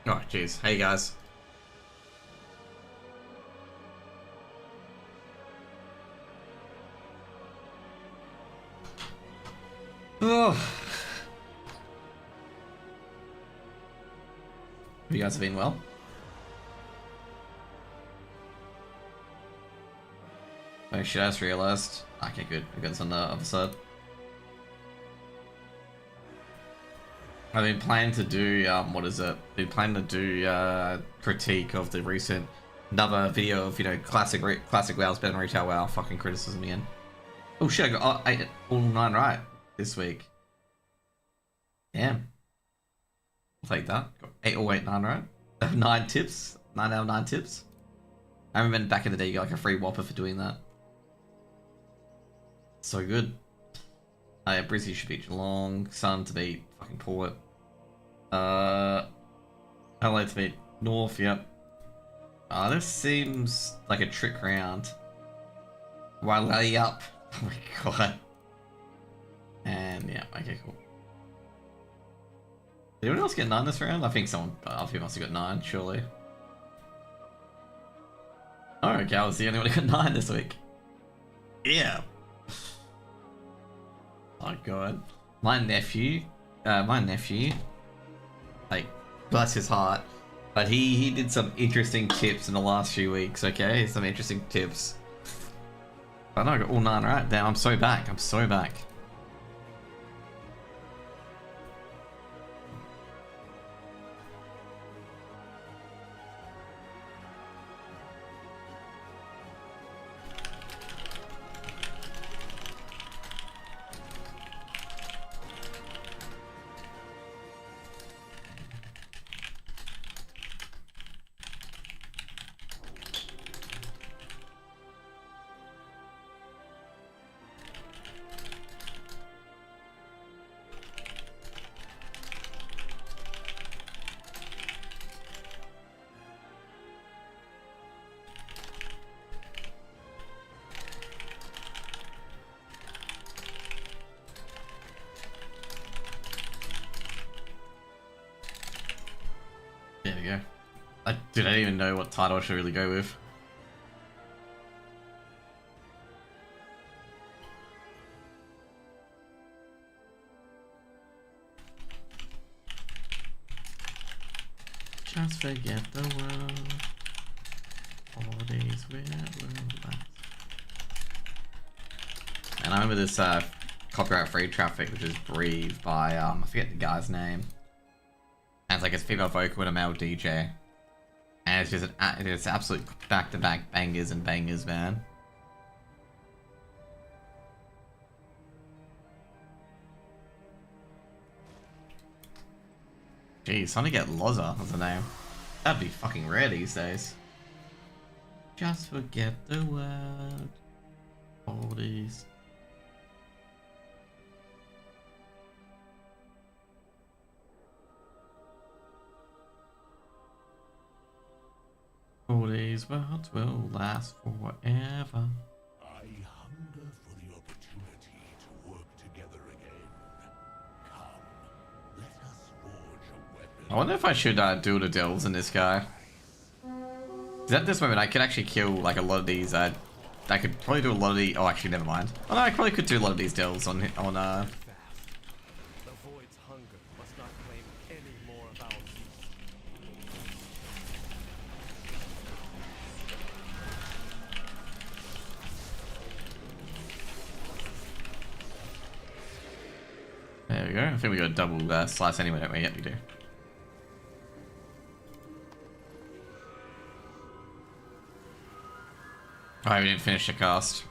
Oh, jeez. Hey, guys. Oh. You guys have been well? Oh shit, I just realized. Okay, good. We got this on the other side. I've been planning to do, what is it? Been planning to do, critique of the recent, another video of, you know, classic WoW's better than retail WoW, fucking criticism again. Oh shit, I got all 9 right this week. Damn. I'll take that. Got 8 or 8, 9 right. 9 tips. 9 out of 9 tips. I remember back in the day you got like a free whopper for doing that. So good. Oh yeah, Brizzy should beat Geelong. Sun to beat fucking Port. LA to beat North, yep. This seems like a trick round. Wale up. Oh my god. And yeah, okay, cool. Did anyone else get 9 this round? I think other people must have got 9, surely. Oh, okay, I was the only one who got 9 this week. Yeah. Oh god. My nephew, like, bless his heart, but he did some interesting tips in the last few weeks, okay? Some interesting tips. I know I got all 9 right. Damn, I'm so back. I'm so back. There we go. I didn't even know what title I should really go with. Just forget the world. All days will last. And I remember this copyright-free traffic, which is Breathe by I forget the guy's name. And it's like a female vocal and a male DJ. And it's just it's absolute back-to-back bangers and bangers, man. Jeez, trying to get Loza as a name. That'd be fucking rare these days. Just forget the word. All these. All these words will last forever. I hunger for the opportunity to work together again. Come, let us forge a weapon. I wonder if I should do the delves in this guy. Because at this moment I could actually kill like a lot of these. I could probably do a lot of the. Oh, actually, never mind. Oh no, I probably could do a lot of these delves on. There we go. I think we got a double slice anyway, don't we? Yep, we do. Oh, we didn't finish the cast.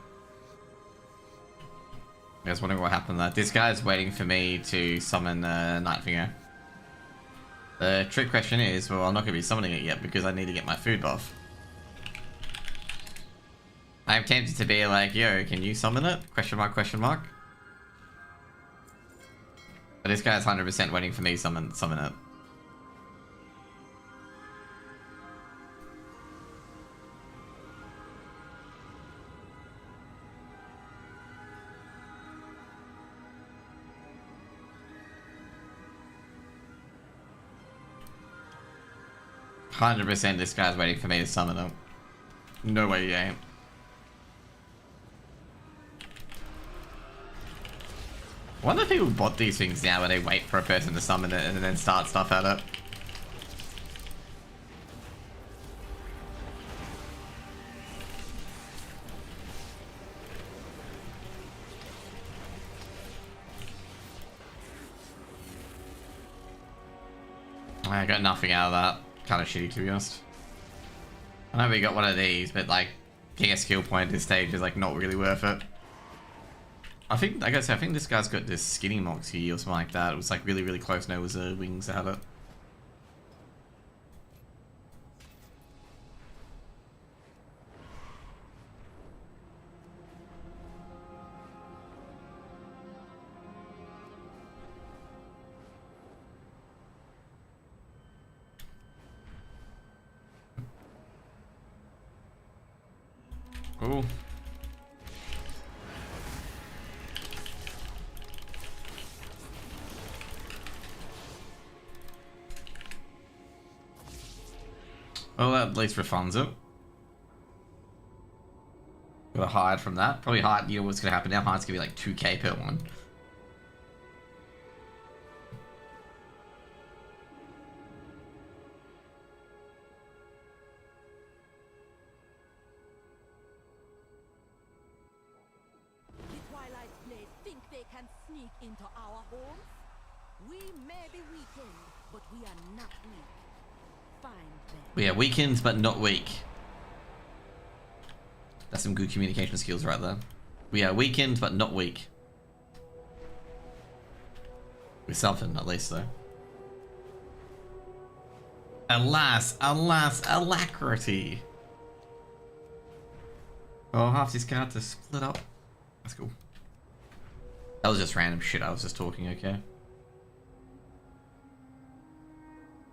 I was wondering what happened there. This guy's waiting for me to summon Nightfinger. The trick question is, well, I'm not going to be summoning it yet because I need to get my food buff. I'm tempted to be like, yo, can you summon it? Question mark, question mark. But this guy's 100% waiting for me to summon it. 100% this guy's waiting for me to summon him. No way he ain't. I wonder if people bot these things now where they wait for a person to summon it and then start stuff at it. I got nothing out of that. Kind of shitty, to be honest. I know we got one of these, but like getting a skill point at this stage is like not really worth it. I think, like I said, I think this guy's got this skinny moxie or something like that. It was like really, really close. No, it was wings at it. Ooh. Well, that at least refunds it. Gotta hide from that. Probably hide, you know what's gonna happen now? Hide's gonna be like 2k per one. The Twilight Blade think they can sneak into our homes? We may be weakened, but we are not weak. Find them. We are weakened, but not weak. That's some good communication skills right there. We are weakened, but not weak. With something, at least, though. Alas, alas, alacrity. Oh, half these characters split up. That's cool. That was just random shit. I was just talking, okay?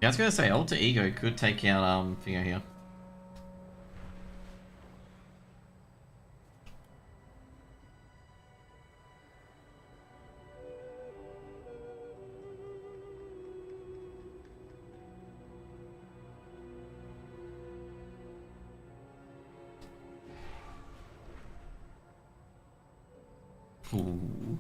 Yeah, I was gonna say, Alter Ego could take out, Finger here. Ooh.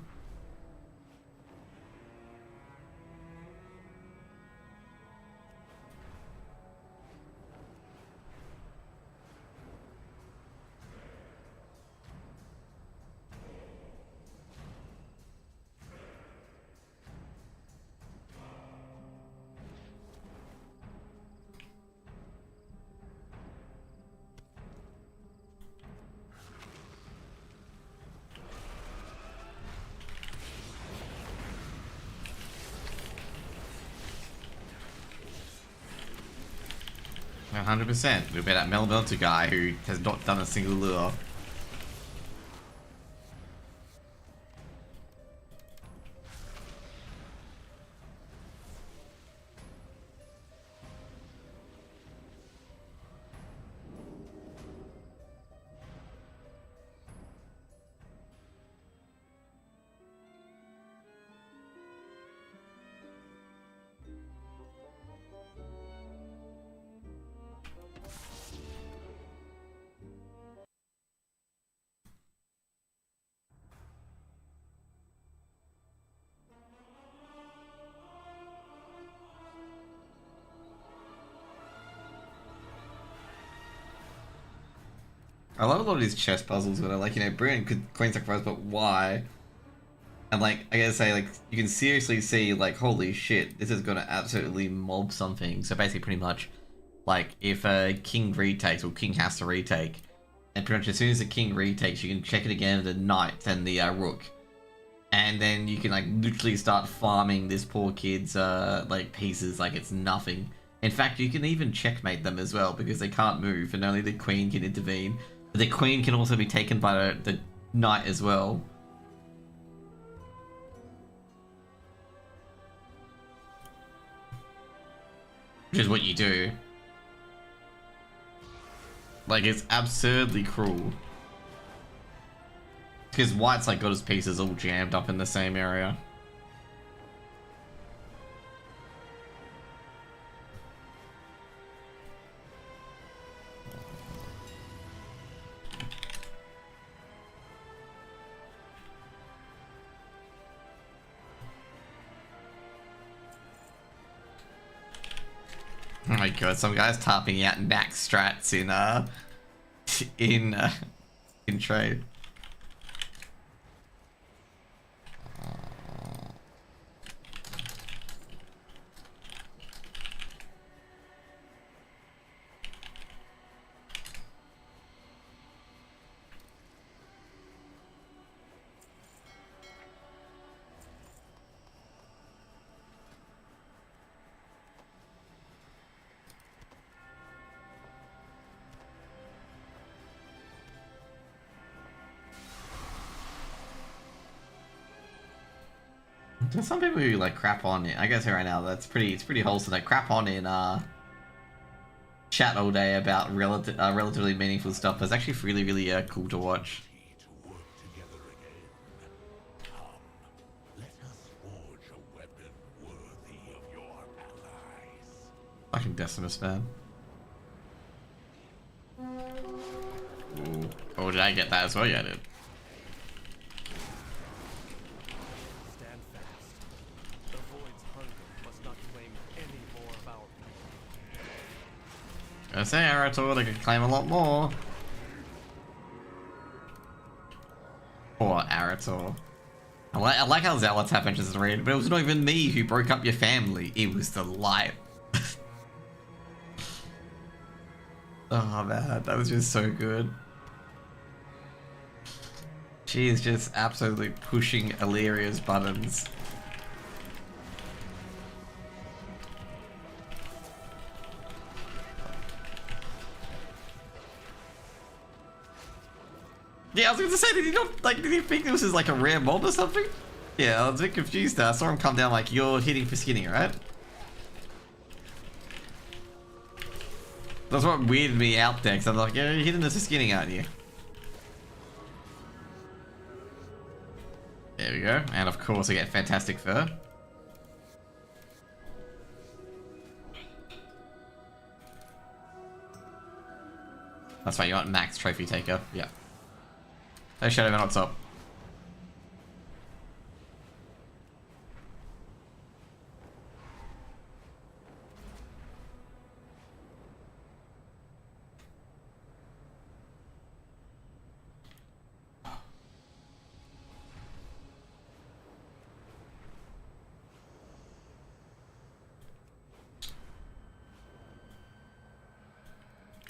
A 100%. It'll be that Melmelter guy who has not done a single lure. I love a lot of these chess puzzles where they're like, you know, brilliant coin sacrifice, but why? And like, I gotta say, like, you can seriously see, like, holy shit, this is gonna absolutely mob something. So basically, pretty much, like, if a king retakes, or king has to retake, and pretty much as soon as the king retakes, you can check it again with the knight and the rook. And then you can, like, literally start farming this poor kid's, like, pieces like it's nothing. In fact, you can even checkmate them as well, because they can't move, and only the queen can intervene. The queen can also be taken by the knight as well. Which is what you do. Like, it's absurdly cruel. Because white's like got his pieces all jammed up in the same area. Oh my god, some guy's typing out max strats in trade. There's some people who like crap on it. I guess right now it's pretty wholesome. They crap on in chat all day about relatively meaningful stuff. But it's actually really cool to watch. To work together again. Come, let us forge a weapon worthy of your allies. Fucking Decimus, man. Ooh. Oh, did I get that as well? Yeah, I did. Stand fast. The void's hunger must not claim any more of our people. I say Arator, they could claim a lot more. Poor Arator. I like how Zealots have mentions to read, but it was not even me who broke up your family. It was the light. Oh man, that was just so good. She is just absolutely pushing Illyria's buttons. Yeah, I was going to say, did he think this was like a rare mob or something? Yeah, I was a bit confused there. I saw him come down like, you're hitting for skinny, right? That's what weirded me out there, because I'm like, yeah, you're hitting this for skinny, aren't you? There we go. And of course I get fantastic fur. That's right, you want max trophy taker. Yeah. Hey Shadowman, what's up?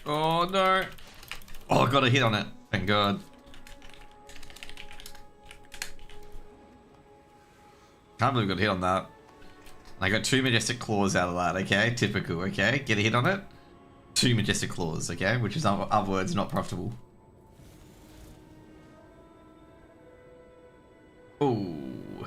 Oh no! Oh, I got a hit on it. Thank God. Can't believe I got a hit on that. I got 2 Majestic Claws out of that, okay? Typical, okay? Get a hit on it. 2 Majestic Claws, okay? Which is, other words, not profitable. Ooh.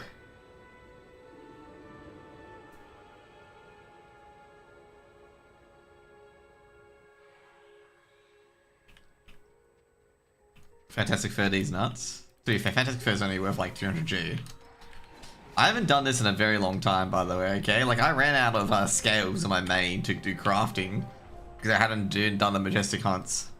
Fantastic Fur, these nuts. To be fair, Fantastic Fur is only worth like 200G. I haven't done this in a very long time, by the way, okay? Like, I ran out of scales in my main to do crafting because I hadn't done the Majestic hunts.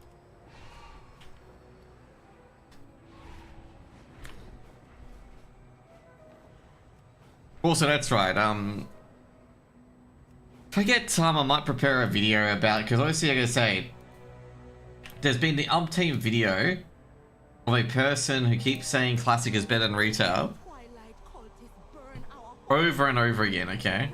Also, that's right, if I get time, I might prepare a video about, because obviously I gotta say, there's been the umpteen video of a person who keeps saying classic is better than retail over and over again, okay?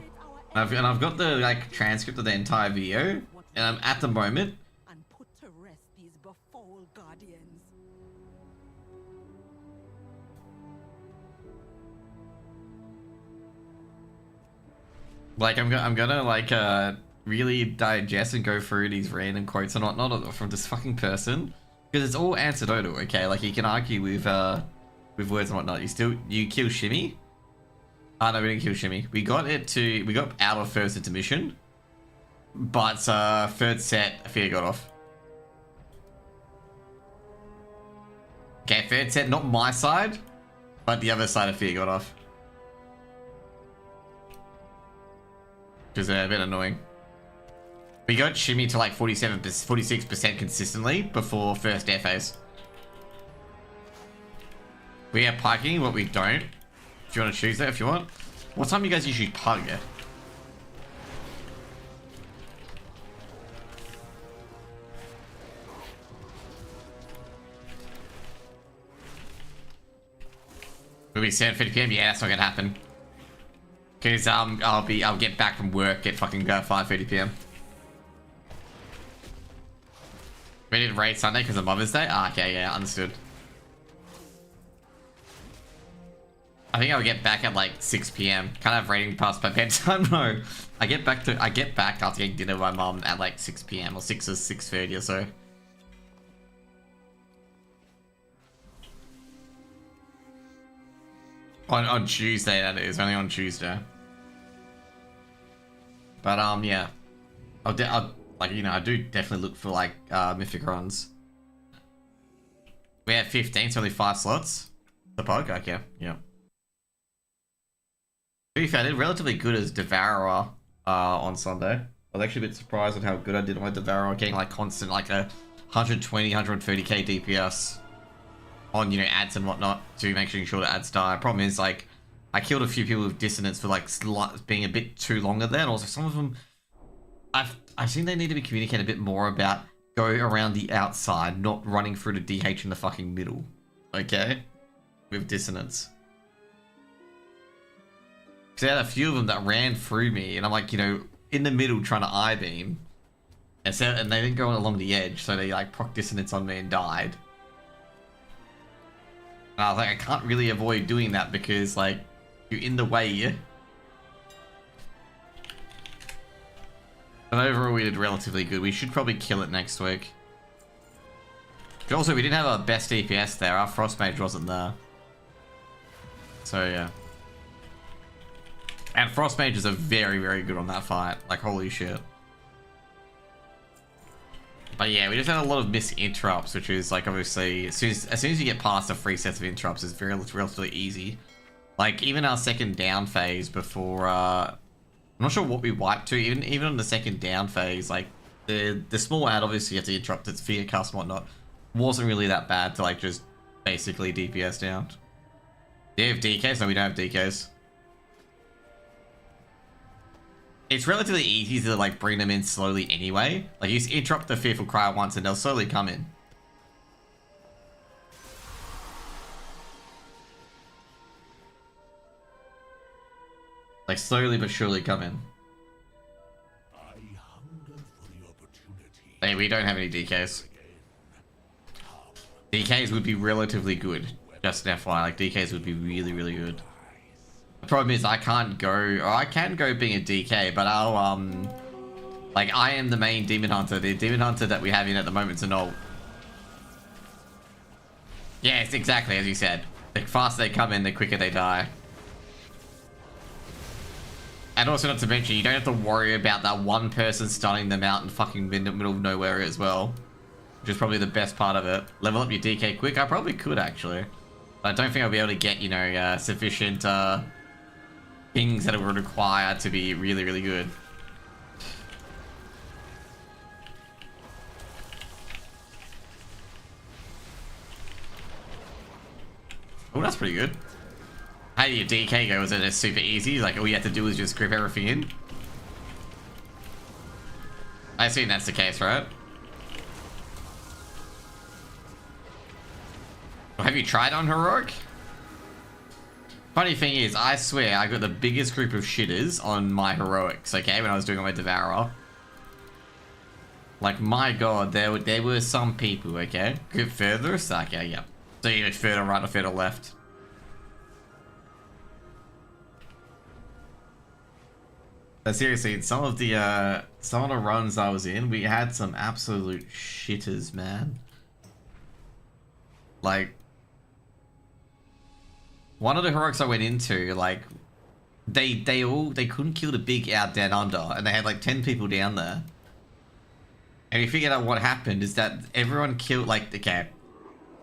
And I've got the like transcript of the entire video, and at the moment, and put to rest these befouled guardians. like I'm gonna like really digest and go through these random quotes and whatnot from this fucking person, because it's all anecdotal, okay? Like, you can argue with words and whatnot. You kill Shimmy. Oh no, we didn't kill Shimmy. We got out of first intermission, but third set Fear got off. Okay, third set, not my side, but the other side of Fear got off. Which is a bit annoying. We got Shimmy to like 46% consistently before first air phase. We have parking, what we don't. If you want to choose that, if you want. What time do you guys usually pug? be 7:50 PM. Yeah, that's not gonna happen. Cause I'll get back from work at fucking 5:30 PM. We did raid Sunday because of Mother's Day. Ah, okay, yeah, understood. I think I'll get back at like 6 PM. Can't have raiding past my bedtime. No, I get back after getting dinner with my mom at like 6 PM or 6 or 6:30 or so. On Tuesday, that is only on Tuesday. But yeah, I'll like, you know, I do definitely look for like mythic runs. We have 15, so only 5 slots. The pug, okay, yeah. To be fair, I did relatively good as Devourer on Sunday. I was actually a bit surprised at how good I did on my Devourer, getting like constant like a 120, 130k DPS on, you know, ads and whatnot to make sure the ads die. Problem is, like, I killed a few people with dissonance for like being a bit too longer there, and also some of them, I think they need to be communicated a bit more about go around the outside, not running through the DH in the fucking middle, okay? With dissonance. Because I had a few of them that ran through me, and I'm like, you know, in the middle trying to I-beam, and they didn't go along the edge, so they like proc dissonance on me and died. And I was like, I can't really avoid doing that because, like, you're in the way. But overall, we did relatively good. We should probably kill it next week. But also, we didn't have our best DPS there. Our Frost Mage wasn't there. So, yeah. And Frost Mages are very, very good on that fight. Like, holy shit. But yeah, we just had a lot of missed interrupts, which is like obviously as soon as you get past the 3 sets of interrupts, it's relatively easy. Like even our second down phase before, I'm not sure what we wiped to. Even on the second down phase, like the small ad obviously you have to interrupt its fear cast and whatnot, wasn't really that bad to like just basically DPS down. Do you have DKs? No, we don't have DKs. It's relatively easy to like bring them in slowly anyway. Like you interrupt the Fearful Cry once and they'll slowly come in. Like slowly but surely come in. I hunger for the opportunity. Hey, we don't have any DKs. DKs would be relatively good. Just an FYI, like DKs would be really, really good. The problem is I can't go, or I can go being a DK, but I'll, like I am the main Demon Hunter. The Demon Hunter that we have in at the moment is an ult. Yes, exactly as you said. The faster they come in, the quicker they die. And also not to mention, you don't have to worry about that one person stunning them out in fucking middle of nowhere as well. Which is probably the best part of it. Level up your DK quick, I probably could actually. But I don't think I'll be able to get, you know, sufficient, things that it would require to be really, really good. Oh, that's pretty good. How did your DK go? Was it just super easy? Like all you had to do was just grip everything in? I assume that's the case, right? Well, have you tried on Heroic? Funny thing is, I swear I got the biggest group of shitters on my Heroics, okay, when I was doing my Devourer. Like, my god, there were some people, okay? Grip further, so, okay, yeah. So you go further right or further left. But seriously, some of the runs I was in, we had some absolute shitters, man. Like, one of the heroics I went into, like, they couldn't kill the big out down under, and they had like 10 people down there. And we figured out what happened is that everyone killed, like, okay.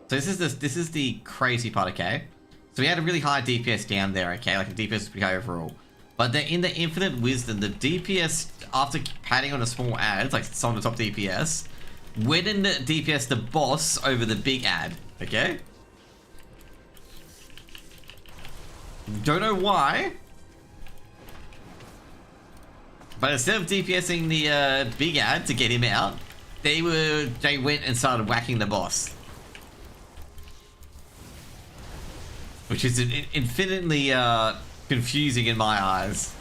So this is the crazy part, okay? So we had a really high DPS down there, okay? Like the DPS was pretty high overall. But then in the infinite wisdom, the DPS, after padding on a small ad, like some of the top DPS, went in the DPS the boss over the big ad, okay? Don't know why. But instead of DPSing the big ad to get him out, they went and started whacking the boss. which is infinitely confusing in my eyes.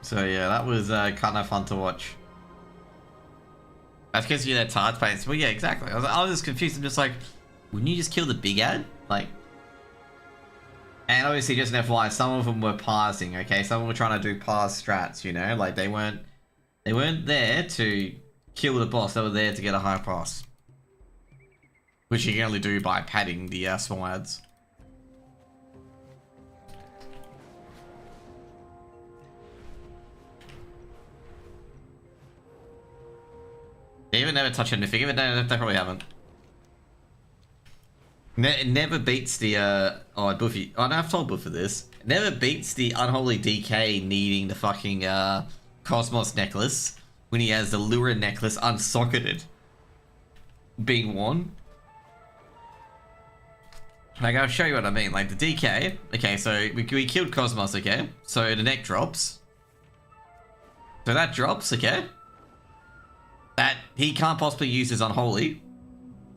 So yeah, that was kind of fun to watch. That's because they're target paints. Well, yeah, exactly. I was just confused. I'm just like, wouldn't you just kill the big ad? Like, and obviously, just an FYI, some of them were parsing. Okay, some of them were trying to do parse strats. You know, like they weren't there to kill the boss. They were there to get a high pass, which you can only do by padding the small ads. They even never touch anything. Even they probably haven't. It never beats the oh Buffy. Oh no, I've told Buffy this. It never beats the unholy DK needing the fucking Cosmos necklace when he has the Lura necklace unsocketed being worn. Like, I'll show you what I mean. Like the DK. Okay, so we killed Cosmos. Okay, so the neck drops. So that drops. Okay. That he can't possibly use his Unholy.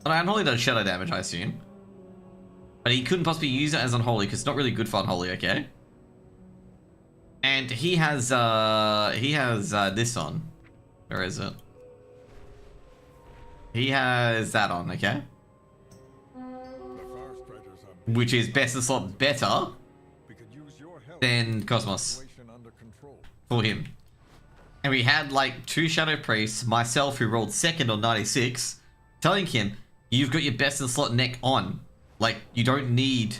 Well, Unholy does shadow damage, I assume. But he couldn't possibly use it as Unholy because it's not really good for Unholy, okay? And he has this on. Where is it? He has that on, okay? Which is best in slot better than Cosmos for him. And we had like 2 Shadow Priests, myself who rolled second on 96, telling him, you've got your best in slot neck on. Like, you don't need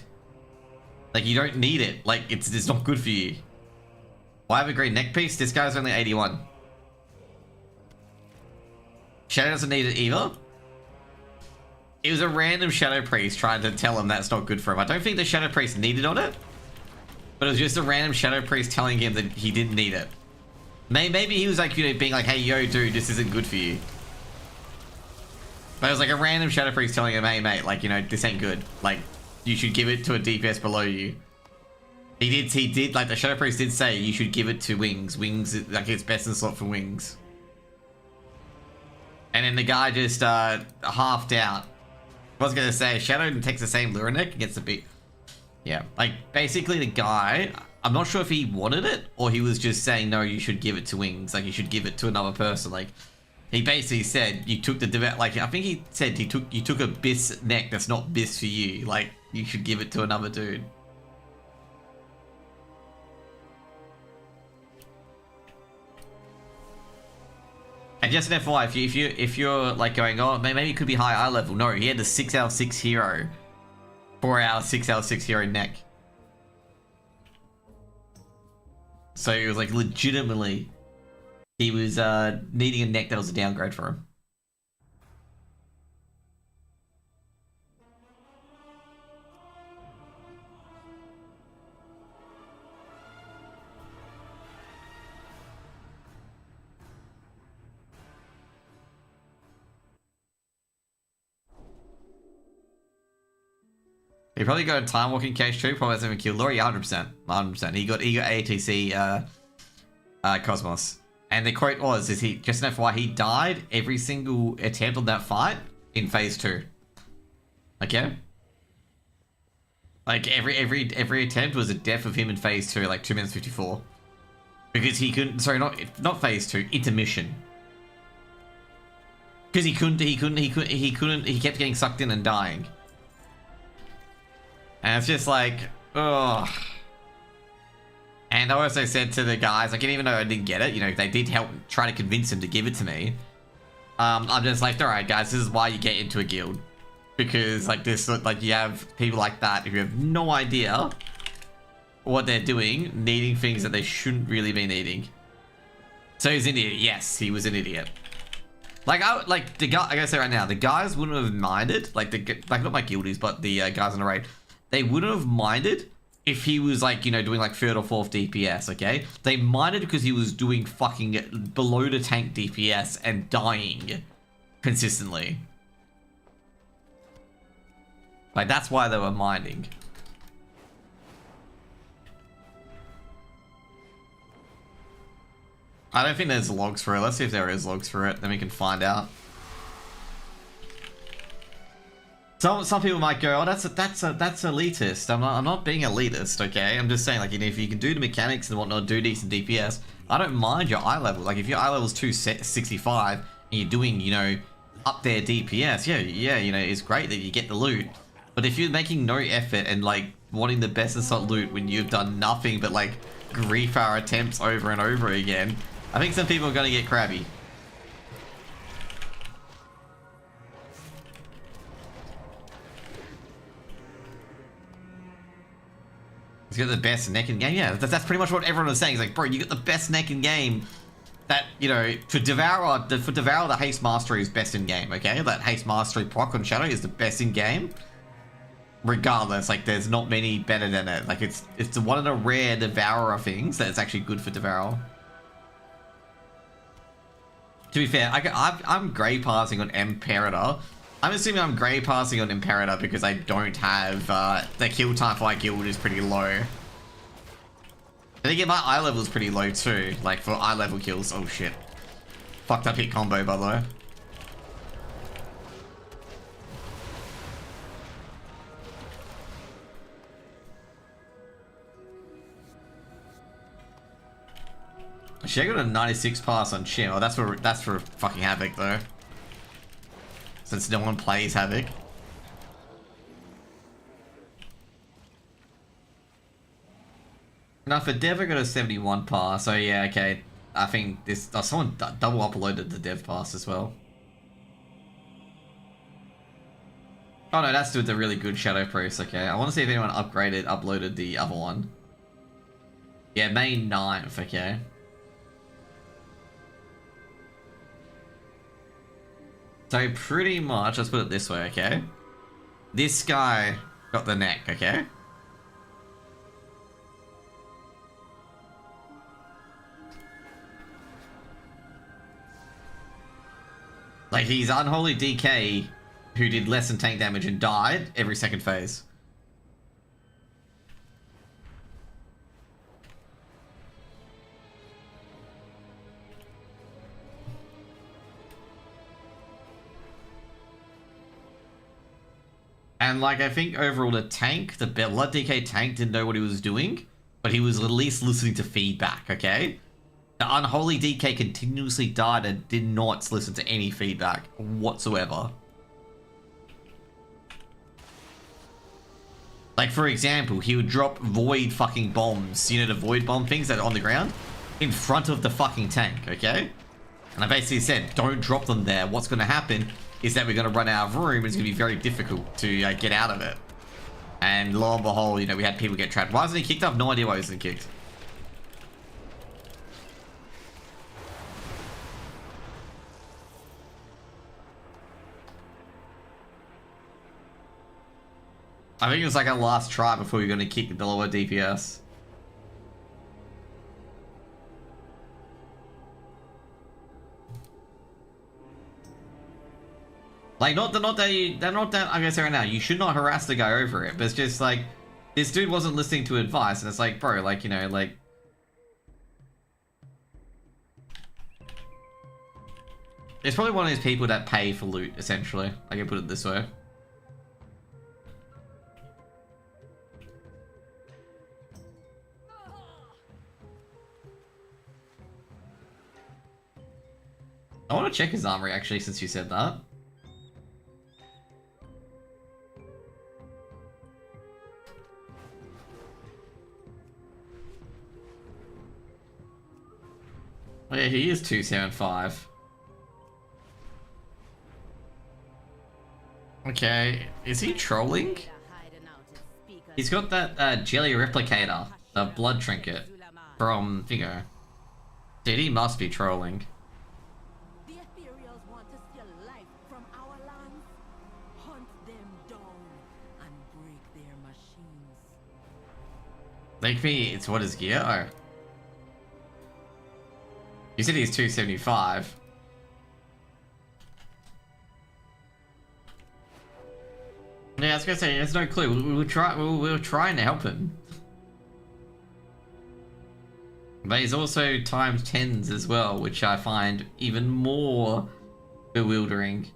it. Like, it's not good for you. Why have a green neck piece? This guy's only 81. Shadow doesn't need it either. It was a random Shadow Priest trying to tell him that's not good for him. I don't think the Shadow Priest needed on it. But it was just a random Shadow Priest telling him that he didn't need it. Maybe he was like, you know, being like, hey, yo, dude, this isn't good for you. But it was like a random Shadow Priest telling him, hey, mate, like, you know, this ain't good. Like, you should give it to a DPS below you. He did, like, the Shadow Priest did say you should give it to Wings. Wings, like, it's best in slot for Wings. And then the guy just, halved out. I was gonna say, Shadow takes the same Lura neck and gets the beat. Yeah, like, basically the guy... I'm not sure if he wanted it or he was just saying, no, you should give it to Wings. Like, you should give it to another person. Like, he basically said, you took the... Like, I think he said you took a Biss neck that's not Biss for you. Like, you should give it to another dude. And just an FYI, if you're like going, oh, maybe it could be high eye level. No, he had the 6 out of 6 hero. 4 out of 6 out of 6 hero neck. So it was like legitimately, he was needing a neck that was a downgrade for him. He probably got a time walking case too. Probably hasn't even killed Laurie. 100%, 100%. He got ATC Cosmos, and the quote was, "Is he just an FYI? He died every single attempt on that fight in phase 2. Okay, like every attempt was a death of him in phase 2, like 2 minutes 54, because he couldn't. Sorry, not phase 2. Intermission. Because he couldn't. He kept getting sucked in and dying." And it's just like, ugh. And I also said to the guys, like, even though I didn't get it, you know, they did help try to convince him to give it to me. I'm just like, all right, guys, this is why you get into a guild. Because, like, this, like, you have people like that who have no idea what they're doing, needing things that they shouldn't really be needing. So he's an idiot. Yes, he was an idiot. Like, the guy, I gotta say right now, the guys wouldn't have minded, like, not my guildies, but the guys on the raid. They wouldn't have minded if he was, like, you know, doing, like, 3rd or 4th DPS, okay? They minded because he was doing fucking below the tank DPS and dying consistently. Like, that's why they were mining. I don't think there's logs for it. Let's see if there is logs for it. Then we can find out. Some people might go, oh, that's elitist. I'm not being elitist, okay? I'm just saying, like, you know, if you can do the mechanics and whatnot, do decent DPS, I don't mind your eye level. Like, if your eye level's 265 and you're doing, you know, up there DPS, yeah, you know, it's great that you get the loot. But if you're making no effort and, like, wanting the best assault loot when you've done nothing but, like, grief our attempts over and over again, I think some people are gonna get crabby. He's got the best neck in game. Yeah, that's pretty much what everyone was saying. It's like, bro, you got the best neck in game. That, you know, for Devourer, the Haste Mastery is best in game, okay? That Haste Mastery proc on Shadow is the best in game. Regardless, like, there's not many better than it. Like, it's one of the rare Devourer things that's actually good for Devourer. To be fair, I'm grey passing on Imperator. I'm assuming I'm grey passing on Imperator because I don't have, the kill time for my guild is pretty low. I think my eye level is pretty low too, like for eye level kills. Oh shit. Fucked up hit combo, by the way. She got a 96 pass on Chill. That's for fucking Havoc though. Since no one plays Havoc. Now for Dev I got a 71 pass, so yeah, okay. I think this someone double uploaded the Dev pass as well. Oh no, that's with the really good Shadow Priest, okay. I want to see if anyone uploaded the other one. Yeah, May 9th, okay. So pretty much, let's put it this way, okay? This guy got the neck, okay? Like, he's Unholy DK, who did less than tank damage and died every second phase. And, like, I think overall the tank, the Blood DK tank didn't know what he was doing, but he was at least listening to feedback, okay? The Unholy DK continuously died and did not listen to any feedback whatsoever. Like, for example, he would drop void fucking bombs, you know, the void bomb things that are on the ground, in front of the fucking tank, okay? And I basically said, don't drop them there. What's going to happen is that we're going to run out of room and it's going to be very difficult to get out of it. And lo and behold, you know, we had people get trapped. Why wasn't he kicked off? No idea why he wasn't kicked. I think it was like our last try before we were going to kick the lower DPS. Like, they're not that, I'm gonna say right now, you should not harass the guy over it, but it's just like, this dude wasn't listening to advice, and it's like, bro, like, you know, like... It's probably one of those people that pay for loot, essentially. I can put it this way. I want to check his armory, actually, since you said that. Oh yeah, he is 275. Okay, is he trolling? He's got that jelly replicator, the blood trinket from Figo. Dude, he must be trolling. The Ethereals want to steal life from our lands. Hunt them down and break their machines. Like me, it's what his gear? Oh. You said he's 275. Yeah, was gonna say, there's no clue. We were trying to help him. But he's also times 10s as well, which I find even more bewildering.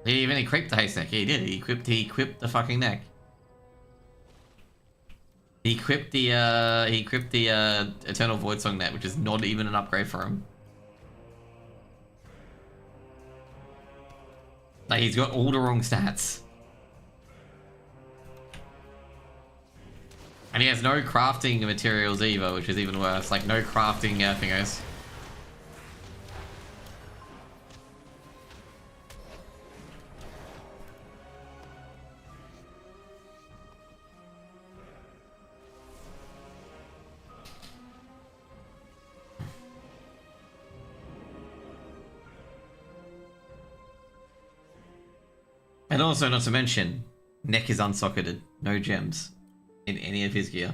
He even equipped the haste neck. He did. He equipped the fucking neck. He equipped the Eternal Void Song net, which is not even an upgrade for him. Like, he's got all the wrong stats. And he has no crafting materials either, which is even worse. Like, no crafting thingos. And also, not to mention, neck is unsocketed. No gems in any of his gear.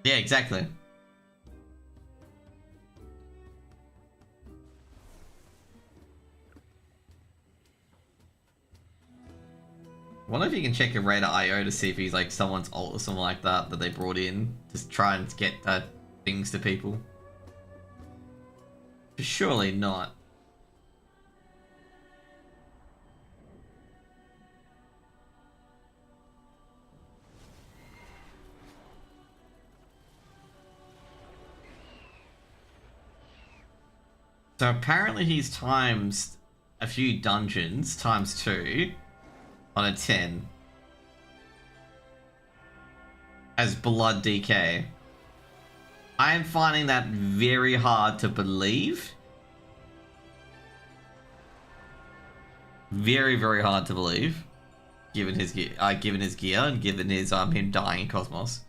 Yeah, exactly. I wonder if you can check a Raider IO to see if he's like someone's ult or something like that they brought in to try and get things to people. Surely not. So apparently he's times a few dungeons, times 2, on a 10. As Blood DK. I am finding that very hard to believe. Very, very hard to believe. Given his gear, and given his him dying in Cosmos.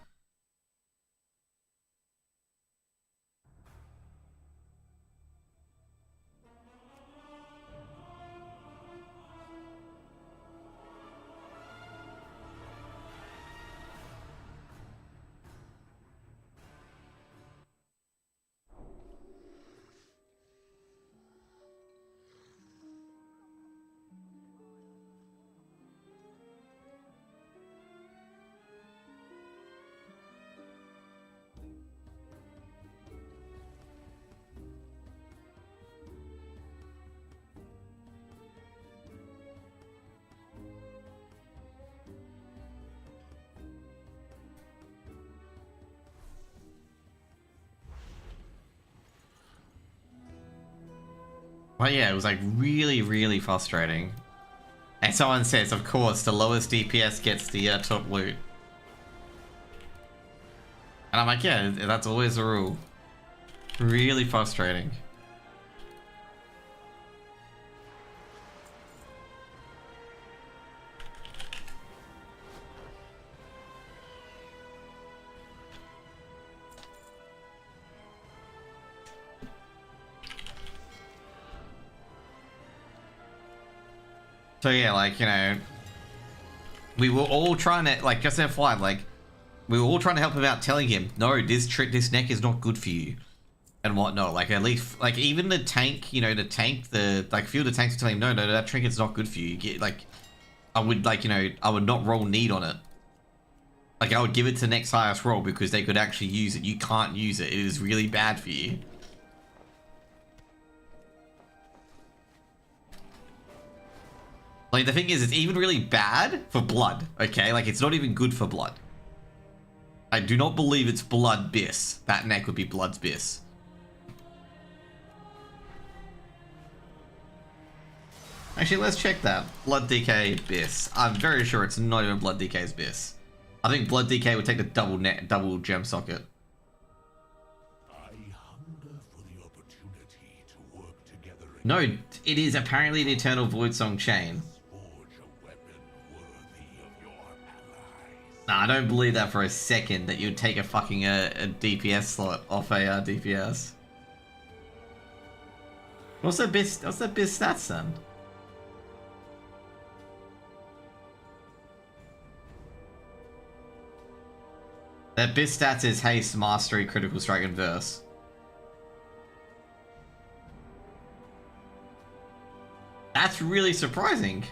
But yeah, it was like really, really frustrating. And someone says, of course, the lowest DPS gets the top loot. And I'm like, yeah, that's always the rule. Really frustrating. So yeah, like, you know, we were all trying to, like, just FYI, like, we were all trying to help him out, telling him, no, this neck is not good for you, and whatnot. Like, at least, like, even the tank, you know, like, a few of the tanks were telling him, no, that trinket's not good for you. Like, I would, like, you know, I would not roll need on it. Like, I would give it to the next highest roll because they could actually use it. You can't use it. It is really bad for you. Like, the thing is, it's even really bad for blood, okay? Like, it's not even good for blood. I do not believe it's blood bis. That neck would be blood's bis. Actually, let's check that. Blood DK bis. I'm very sure it's not even Blood DK's bis. I think Blood DK would take the double gem socket. No, it is apparently the Eternal Void Song chain. Nah, I don't believe that for a second, that you'd take a fucking a DPS slot off a DPS. What's the best stats then? Their best stats is haste, mastery, critical strike, and verse. That's really surprising.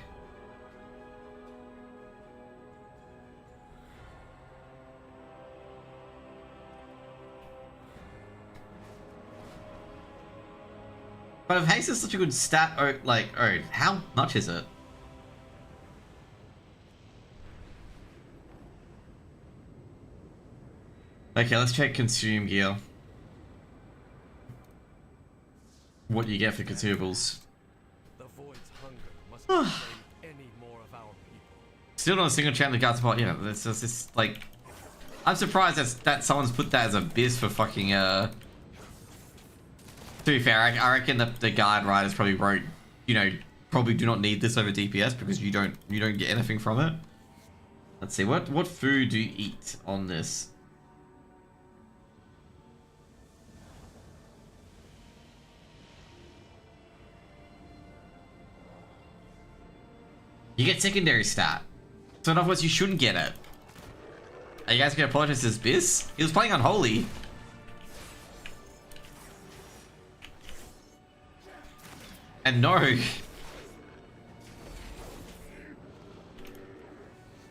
But if haste is such a good stat, how much is it? Okay, let's check consume gear. What you get for consumables. The void's hunger must not claim any more of our people. Still not a single chant that guards apart. Yeah, that's just like, I'm surprised that someone's put that as a biz for fucking To be fair, I reckon the guide writers probably wrote, you know, probably do not need this over DPS because you don't get anything from it. Let's see, what food do you eat on this? You get secondary stat. So in other words, you shouldn't get it. Are you guys gonna apologize to this biz? He was playing Unholy. And no.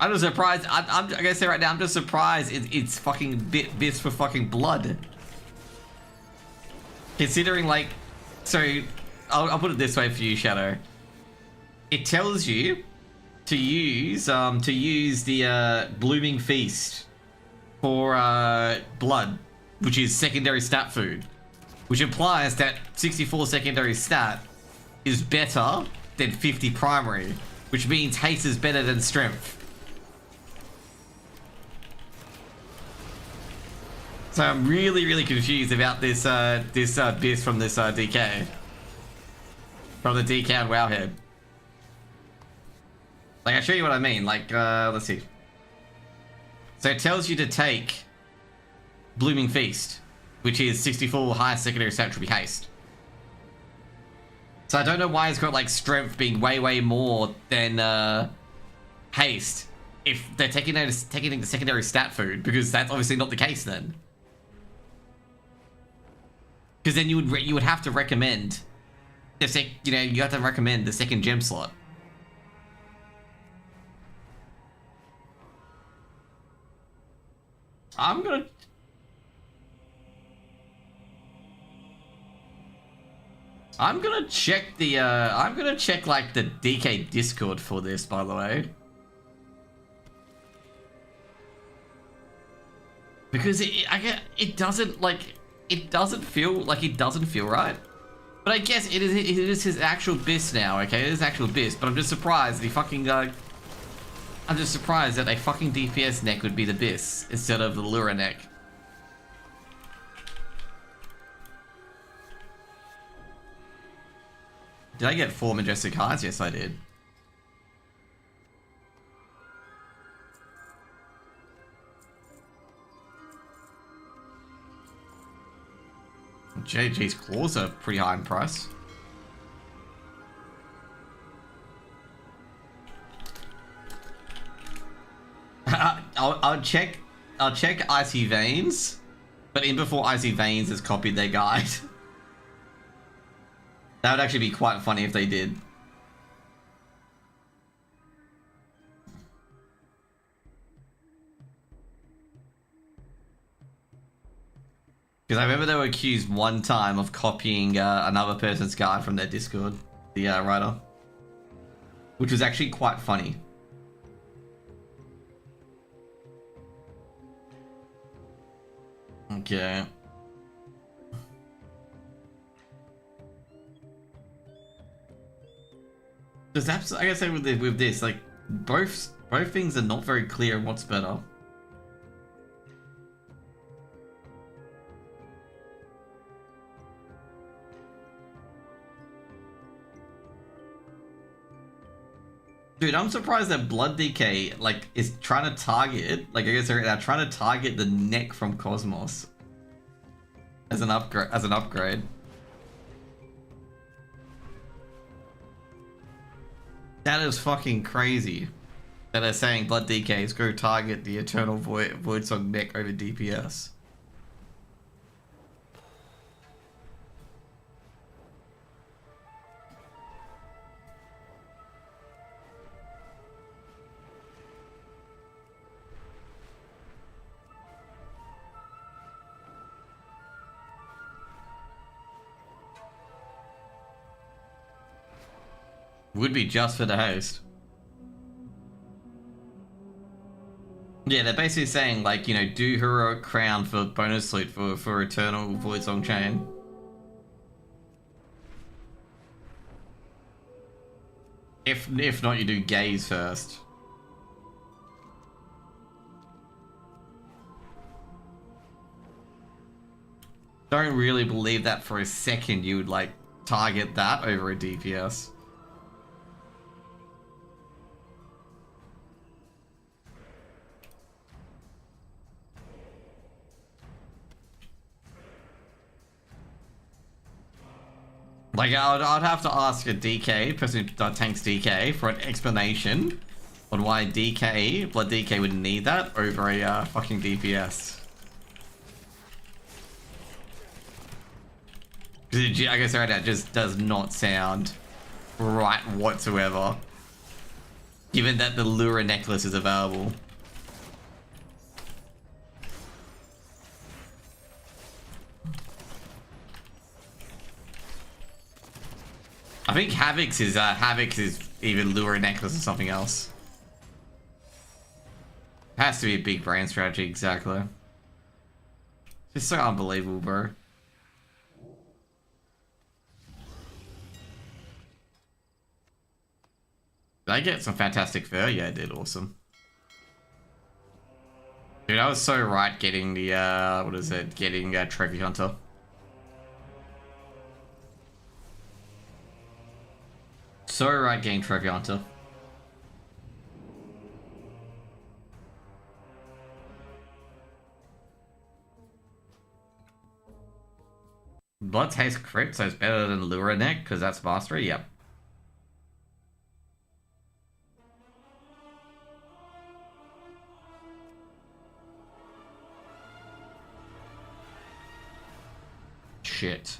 I'm just surprised. I'm gonna say right now, I'm just surprised it's fucking biz for fucking blood. Considering like, so I'll put it this way for you, Shadow. It tells you to use the blooming feast for blood, which is secondary stat food, which implies that 64 secondary stat is better than 50 primary, which means haste is better than strength. So I'm really confused about this biz from this DK, from the DK and Wowhead. Like, I'll show you what I mean. Like, let's see. So it tells you to take Blooming Feast, which is 64 highest secondary stat should be haste. So I don't know why it's got like strength being way more than haste if they're taking the secondary stat food, because that's obviously not the case then. Because then you would have to recommend the you have to recommend the second gem slot. I'm gonna check the like the DK Discord for this, by the way, because it doesn't feel right. But I guess it is his actual bis now. Okay, it is actual bis. But I'm just surprised he fucking I'm just surprised that a fucking DPS neck would be the bis instead of the Lura neck. Did I get 4 majestic cards? Yes, I did. JG's claws are pretty high in price. I'll check Icy Veins, but in before Icy Veins has copied their guide. That would actually be quite funny if they did. Because I remember they were accused one time of copying another person's guide from their Discord, the writer, which was actually quite funny. Okay. Just absolutely, I gotta say with this, like both things are not very clear on what's better. Dude, I'm surprised that Blood DK like is trying to target, like I guess they're trying to target the neck from Cosmos as an upgrade. That is fucking crazy. that are saying Blood DKs go target the Eternal Void Song mech over DPS. Would be just for the host. Yeah, they're basically saying, like, you know, do Heroic Crown for bonus loot for Eternal Void Song Chain. If not, you do Gaze first. Don't really believe that for a second you would, like, target that over a DPS. Like, I'd have to ask a DK, person who tanks DK, for an explanation on why DK, Blood DK would need that over a fucking DPS. Because I guess right now, it just does not sound right whatsoever. Given that the Lura necklace is available. I think Havoc's is either Lure Necklace or something else. Has to be a big brain strategy, exactly. Just so unbelievable, bro. Did I get some fantastic fur? Yeah, I did. Awesome. Dude, I was so right getting the, what is it? Getting Trophy Hunter. So right, getting Trophy Hunter. Blood Taste Crit, so it's better than Lure Neck, because that's Mastery, yep. Shit.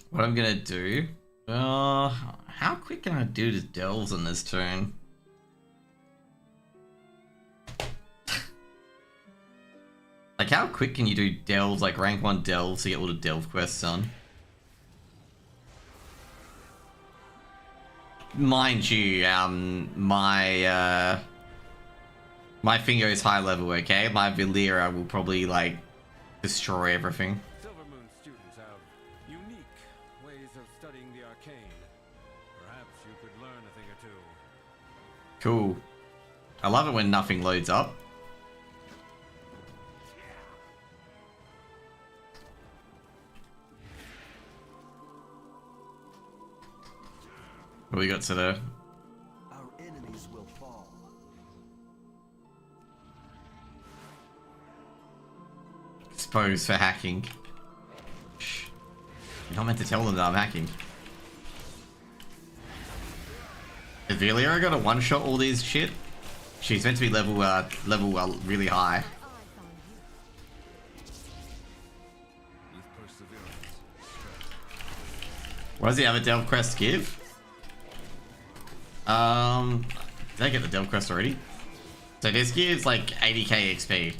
What I'm gonna do? How quick can I do the delves on this turn? Like, how quick can you do delves, like rank 1 delves to get all the delve quests done? Mind you, my Fingo is high level, okay? My Valera will probably, like, destroy everything. Silvermoon students have unique ways of studying the arcane. Perhaps you could learn a thing or two. Cool. I love it when nothing loads up. What we got to the... Our enemies will fall. Exposed for hacking. Shh. You're not meant to tell them that I'm hacking. Is Valera gonna one-shot all these shit? She's meant to be level really high. With perseverance. What does the other Delve Quest give? Did I get the Delve Quest already? So this gives like 80k XP.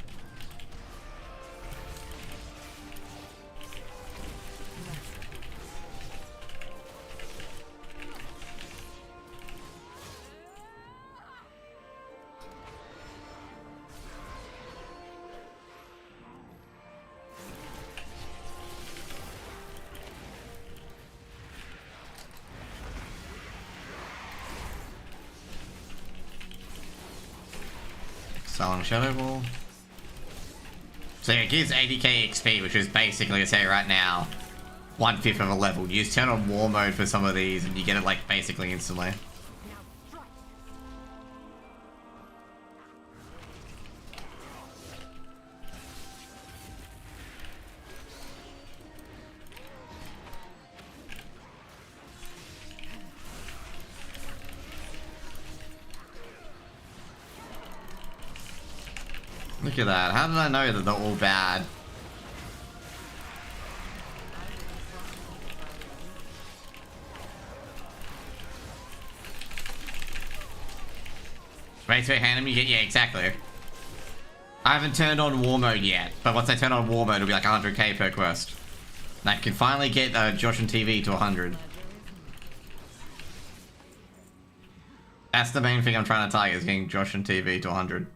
Selling Shadow Ball. So it gives 80k XP, which is basically, I say right now, 1/5 of a level. You just turn on War Mode for some of these and you get it like basically instantly. Look at that. How did I know that they're all bad? Wait, so handing me? Yeah, exactly. I haven't turned on war mode yet, but once I turn on war mode, it'll be like 100k per quest. And I can finally get Josh and TV to 100. That's the main thing I'm trying to target, is getting Josh and TV to 100.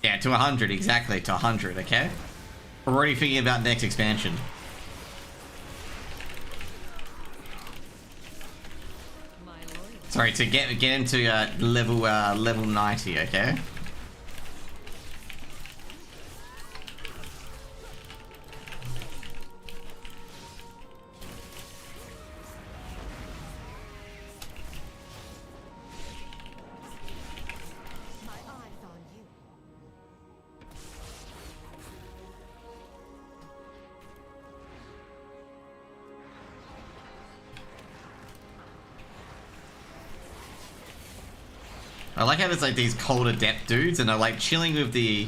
Yeah, to 100, exactly, to 100, okay? We're already thinking about next expansion. Sorry, to get into level 90, okay? I like how there's like these cold adept dudes and they're like chilling with the...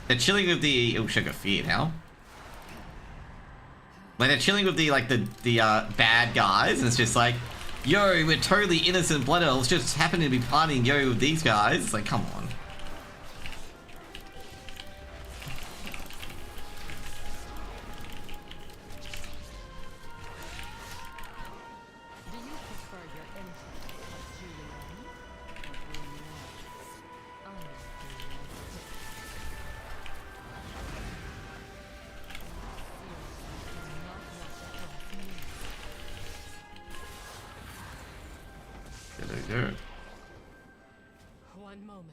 They're chilling with the... Oh shit, I got feared now. Like they're chilling with the bad guys and it's just like, yo, we're totally innocent blood elves, just happen to be partying yo with these guys. It's like, come on. One moment.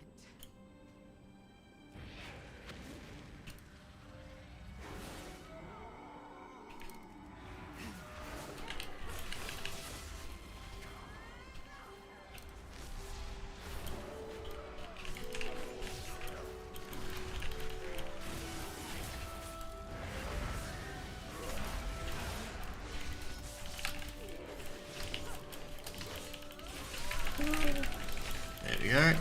There we go.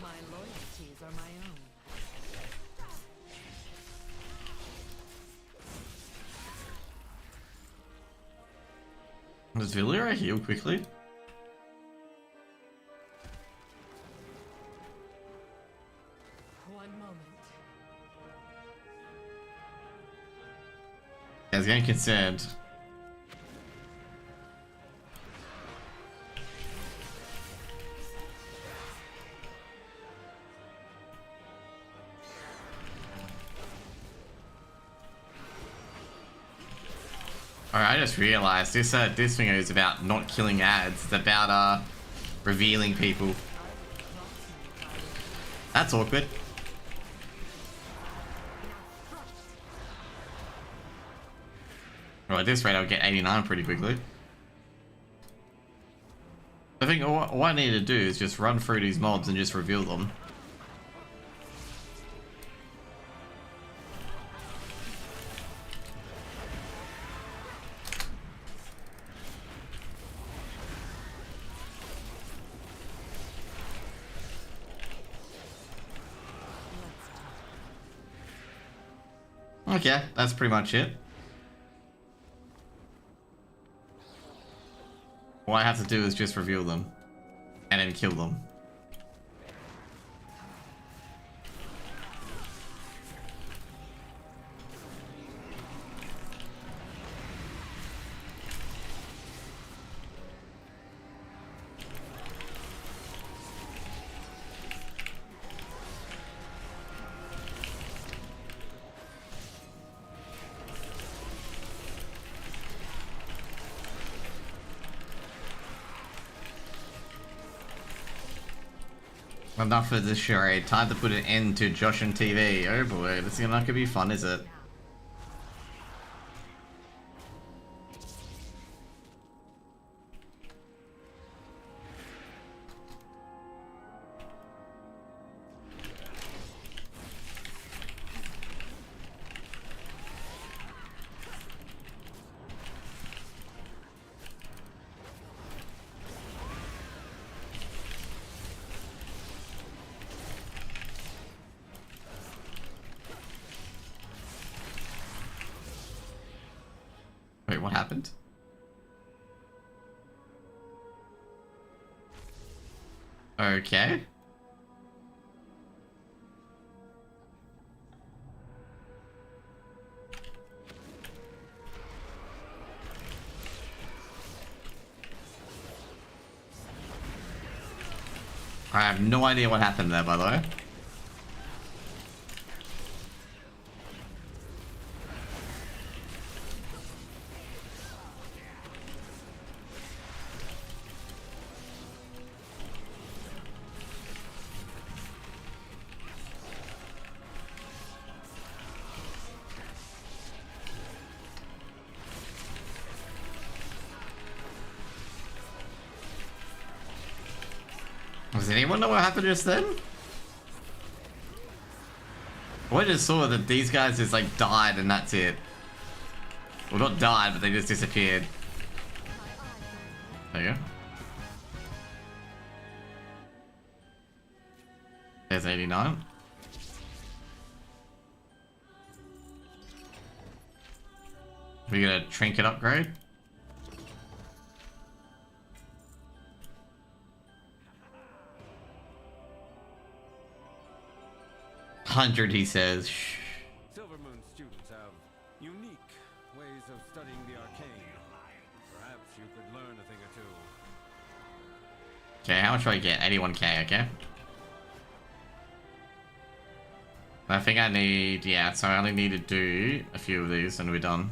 My loyalties are my own. Does Villiera heal quickly? One moment. I was getting concerned. Alright, I just realized this this thing is about not killing ads. It's about revealing people. That's awkward. Well, at this rate, I'll get 89 pretty quickly. I think all I need to do is just run through these mobs and just reveal them. Okay, that's pretty much it. All I have to do is just reveal them. And then kill them. Enough of this charade. Time to put an end to Josh and TV. Oh boy, this is not gonna be fun, is it? Okay. I have no idea what happened there, by the way. Does anyone know what happened just then? I just saw that these guys just like died and that's it. Well, not died, but they just disappeared. There you go. There's 89. We get a trinket upgrade. $100, he says. Shh. Silvermoon students have unique ways of studying the arcane. Perhaps you could learn a thing or two. Okay, how much do I get? 81k, okay. I think I need, yeah, so I only need to do a few of these and we're done.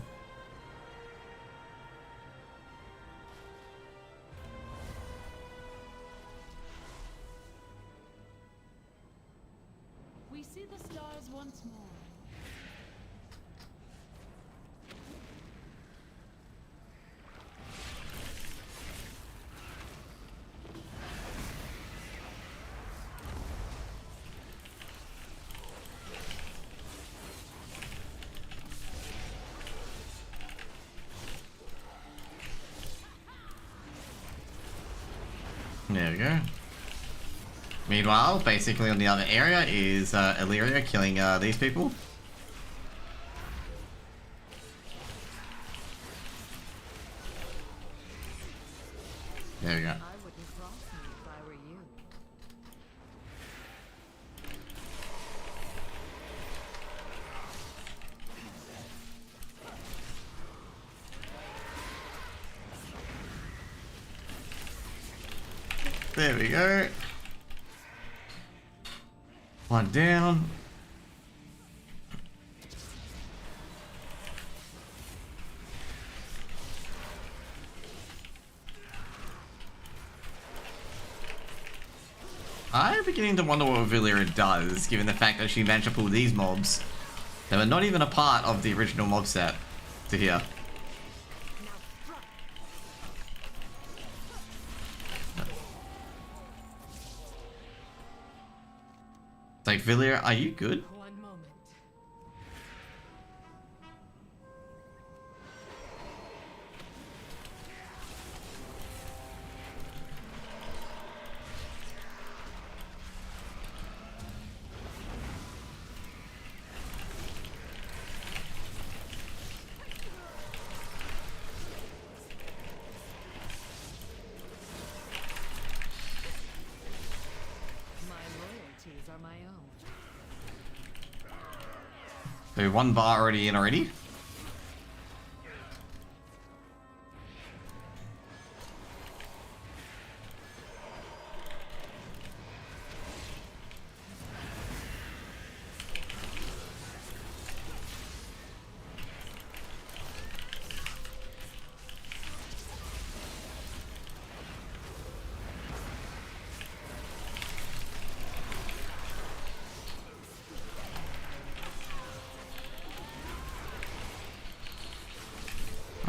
We see the stars once more. There we go. Meanwhile, basically on the other area is Illyria killing these people. There we go. I wouldn't cross me if I were you. There we go. One down. I'm beginning to wonder what Vilira does, given the fact that she managed to pull these mobs that were not even a part of the original mob set to here. It's like, Vilira, are you good? One moment. My loyalties are my own. So one bar already in already.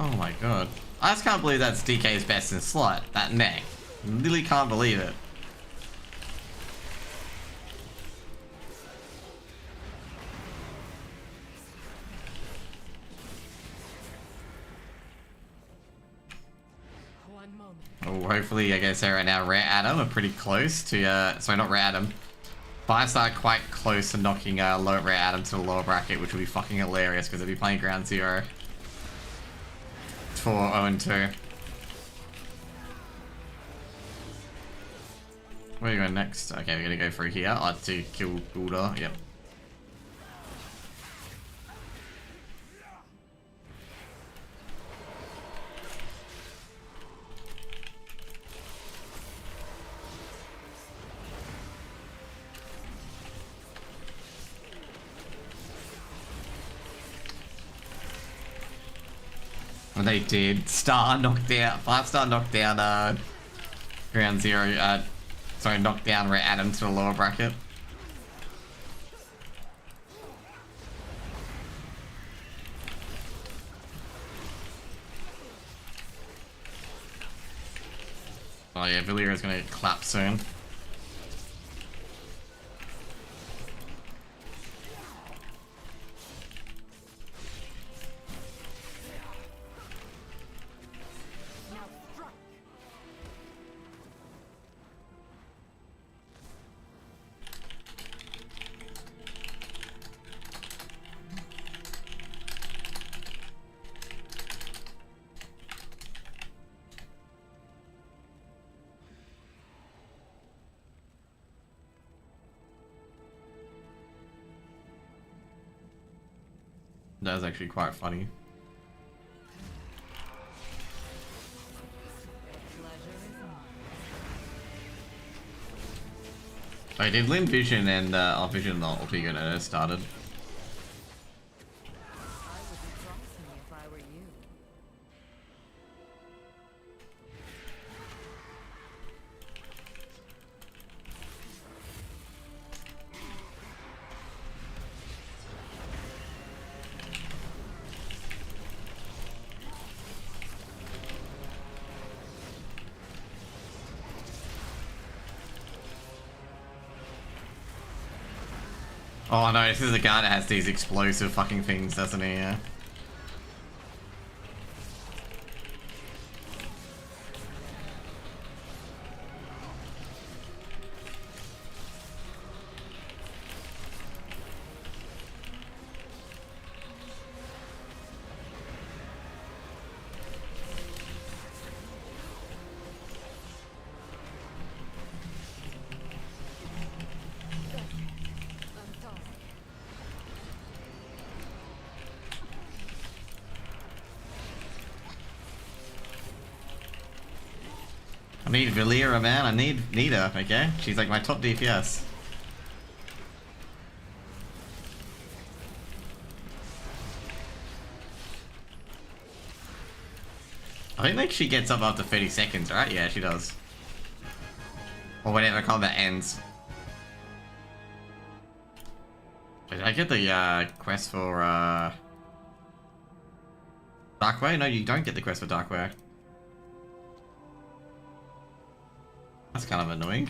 Oh my god. I just can't believe that's DK's best in slot. That neck. Literally can't believe it. One moment. Oh, hopefully, I guess right now, Rare Adam are pretty close to, sorry, not Rare Adam. Firestar quite close to knocking low Rare Adam to the lower bracket, which would be fucking hilarious because they'd be playing Ground Zero for 0-2. Where are you going next? Okay, we're gonna go through here. To kill Gulda. Yep. And they did 5-star knockdown, ground zero, sorry, knockdown Red Adam to the lower bracket. Oh yeah, Villiers is gonna get clapped soon. That was actually quite funny. I did Lin Vision and Vision not ulti gonna started. Oh no, this is the guy that has these explosive fucking things, doesn't he? Yeah. I need Valera, man. I need her, okay? She's like my top DPS. I think like she gets up after 30 seconds, right? Yeah, she does. Or whenever combat ends. Did I get the quest for Darkway? No, you don't get the quest for Darkway. That's kind of annoying.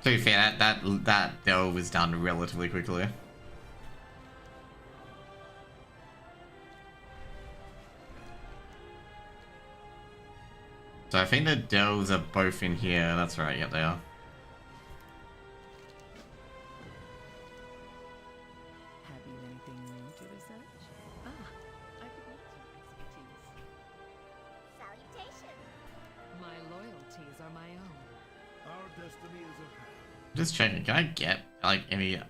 To be fair, that delve was done relatively quickly. So I think the delves are both in here. That's right. Yep, they are. Have you anything new to research? Ah, I could use your expertise. Salutation. My loyalties are my own. Our destiny is at hand. Just checking. Can I get like any?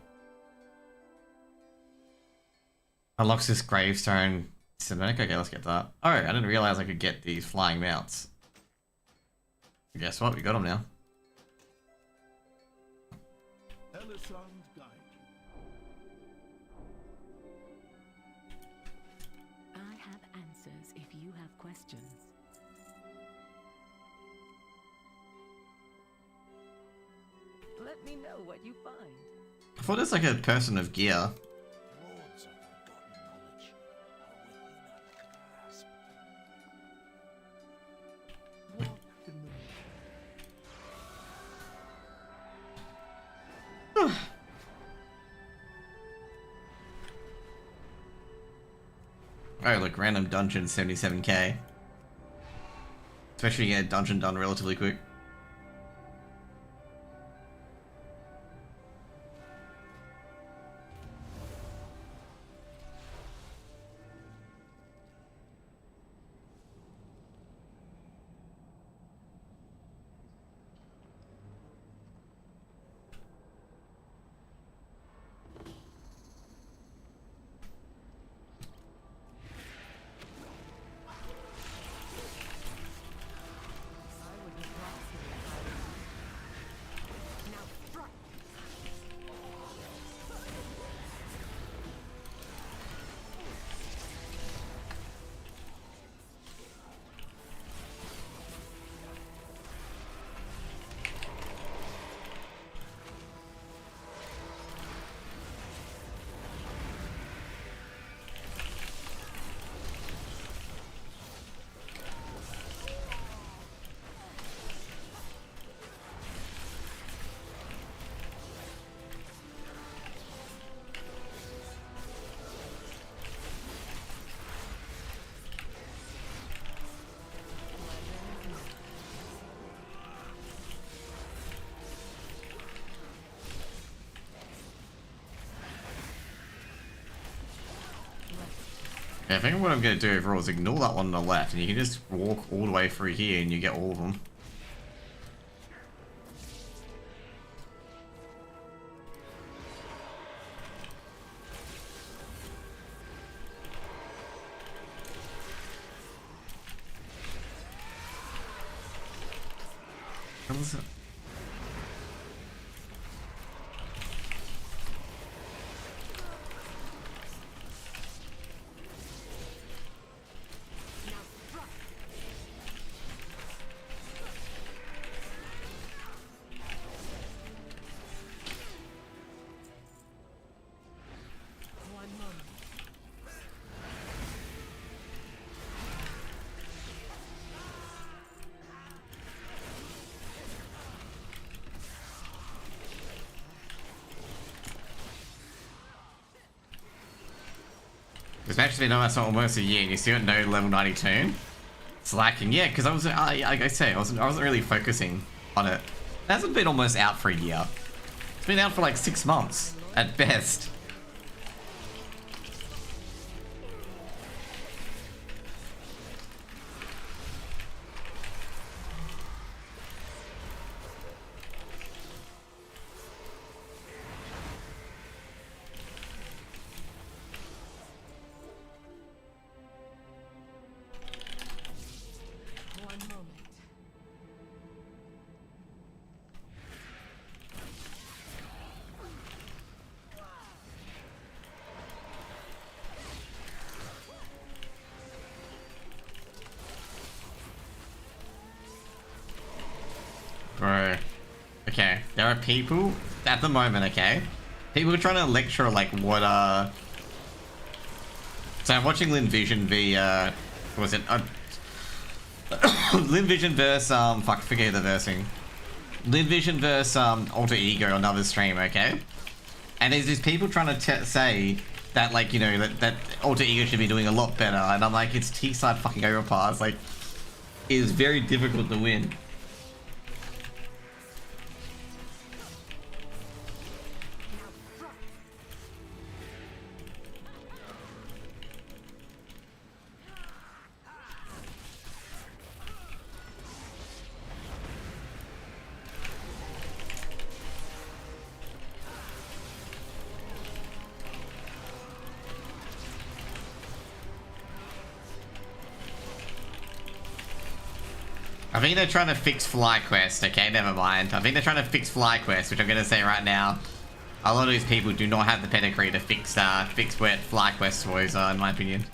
Unlocks this gravestone cinematic. Okay, let's get that. Oh, I didn't realize I could get these flying mounts. Guess what? We got them now. Elisand guide I have answers if you have questions. Let me know what you find. I thought it's like a person of gear. Lords of forgotten knowledge are within our grasp. Walk in the Oh, look, random dungeon 77k. Especially get a dungeon done relatively quick. Yeah, I think what I'm going to do overall is ignore that one on the left, and you can just walk all the way through here and you get all of them. What was it? This match has been almost a year, and you still got no level 92. It's lacking, yeah, because like I say, I wasn't really focusing on it. It hasn't been almost out for a year. It's been out for like 6 months at best. Bro. Okay, there are people at the moment, okay? People are trying to lecture like what So I'm watching Lin Vision v what was it? Lin Vision versus fuck, forget the versing. Lin Vision versus Alter Ego on another stream, okay? And there's these people trying to say that, like, you know, that Alter Ego should be doing a lot better, and I'm like, it's T-side fucking overpass. Like, it is very difficult to win. I think they're trying to fix FlyQuest, okay? Never mind. I think they're trying to fix FlyQuest, which I'm going to say right now. A lot of these people do not have the pedigree to fix where FlyQuest was, in my opinion.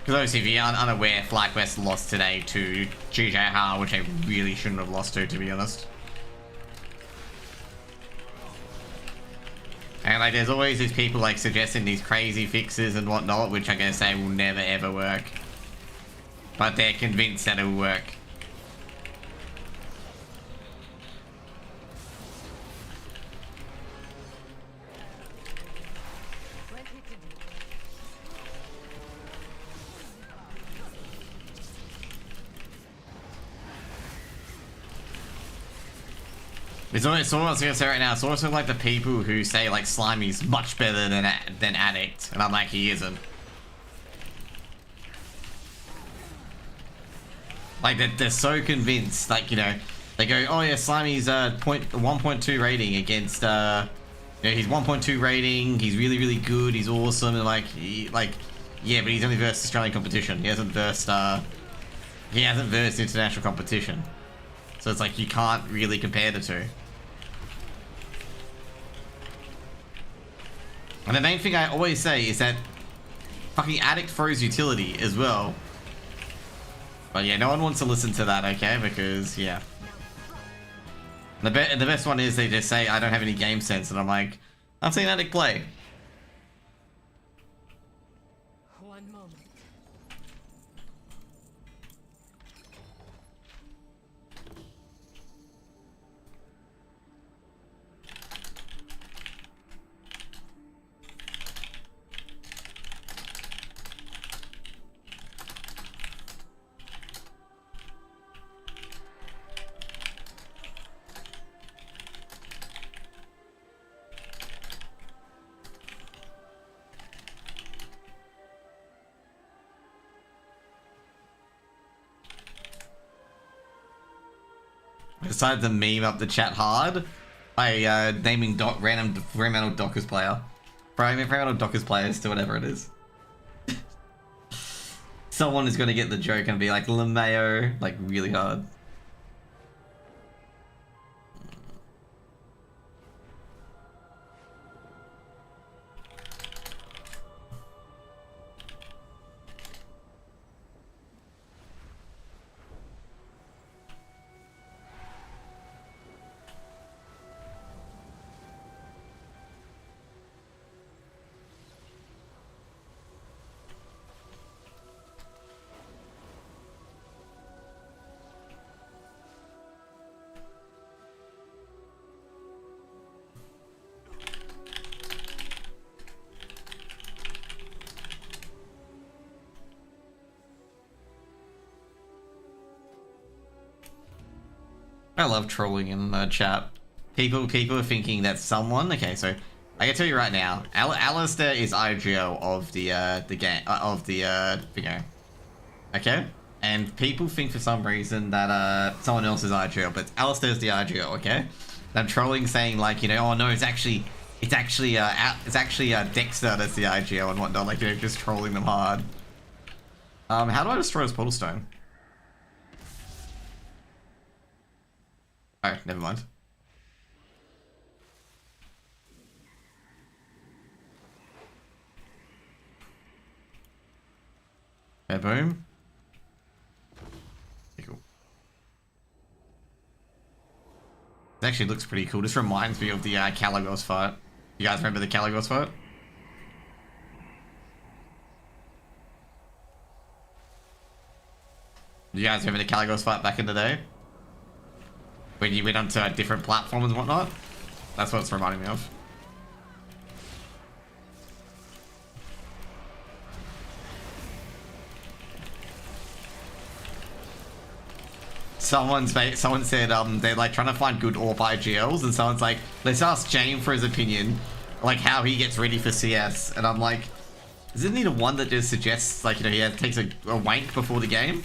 Because obviously, if you're unaware, FlyQuest lost today to GJH, which they really shouldn't have lost to be honest. And like, there's always these people like suggesting these crazy fixes and whatnot, which I'm going to say will never ever work. But they're convinced that it'll work. It's almost, I was gonna say right now, it's also like the people who say like Slimy's much better than Addict, and I'm like, he isn't. Like they're so convinced, like, you know, they go, oh yeah, Slimy's 1.2 rating against you know, he's 1.2 rating, he's really good, he's awesome, and like yeah, but he's only versed Australian competition. He hasn't versed international competition. So it's like you can't really compare the two. And the main thing I always say is that fucking Addict throws utility as well. But yeah, no one wants to listen to that, okay? Because, yeah. The best one is they just say, I don't have any game sense. And I'm like, I've seen Addict play. One moment. I decided to meme up the chat hard by naming random Dockers player. Random Dockers players to whatever it is. Someone is going to get the joke and be like, LeMayo, like really hard. I love trolling in the chat. People are thinking that someone. Okay, so I can tell you right now, Alistair is IGL of the game of the video. Okay, and people think for some reason that someone else is IGL, but Alistair's the IGL. Okay, and I'm trolling saying like, you know, oh no, it's actually Dexter that's the IGL and whatnot. Like, you know, just trolling them hard. How do I destroy this portal stone? Oh, never mind. Okay, boom. Okay, cool. It actually looks pretty cool. This reminds me of the Caligos fight. You guys remember the Caligos fight? You guys remember the Caligos fight back in the day? When you went onto different platforms and whatnot? That's what it's reminding me of. Someone said they're like trying to find good AWP IGLs, and someone's like, let's ask James for his opinion, like how he gets ready for CS. And I'm like, isn't he the one that just suggests, like, you know, he takes a wank before the game?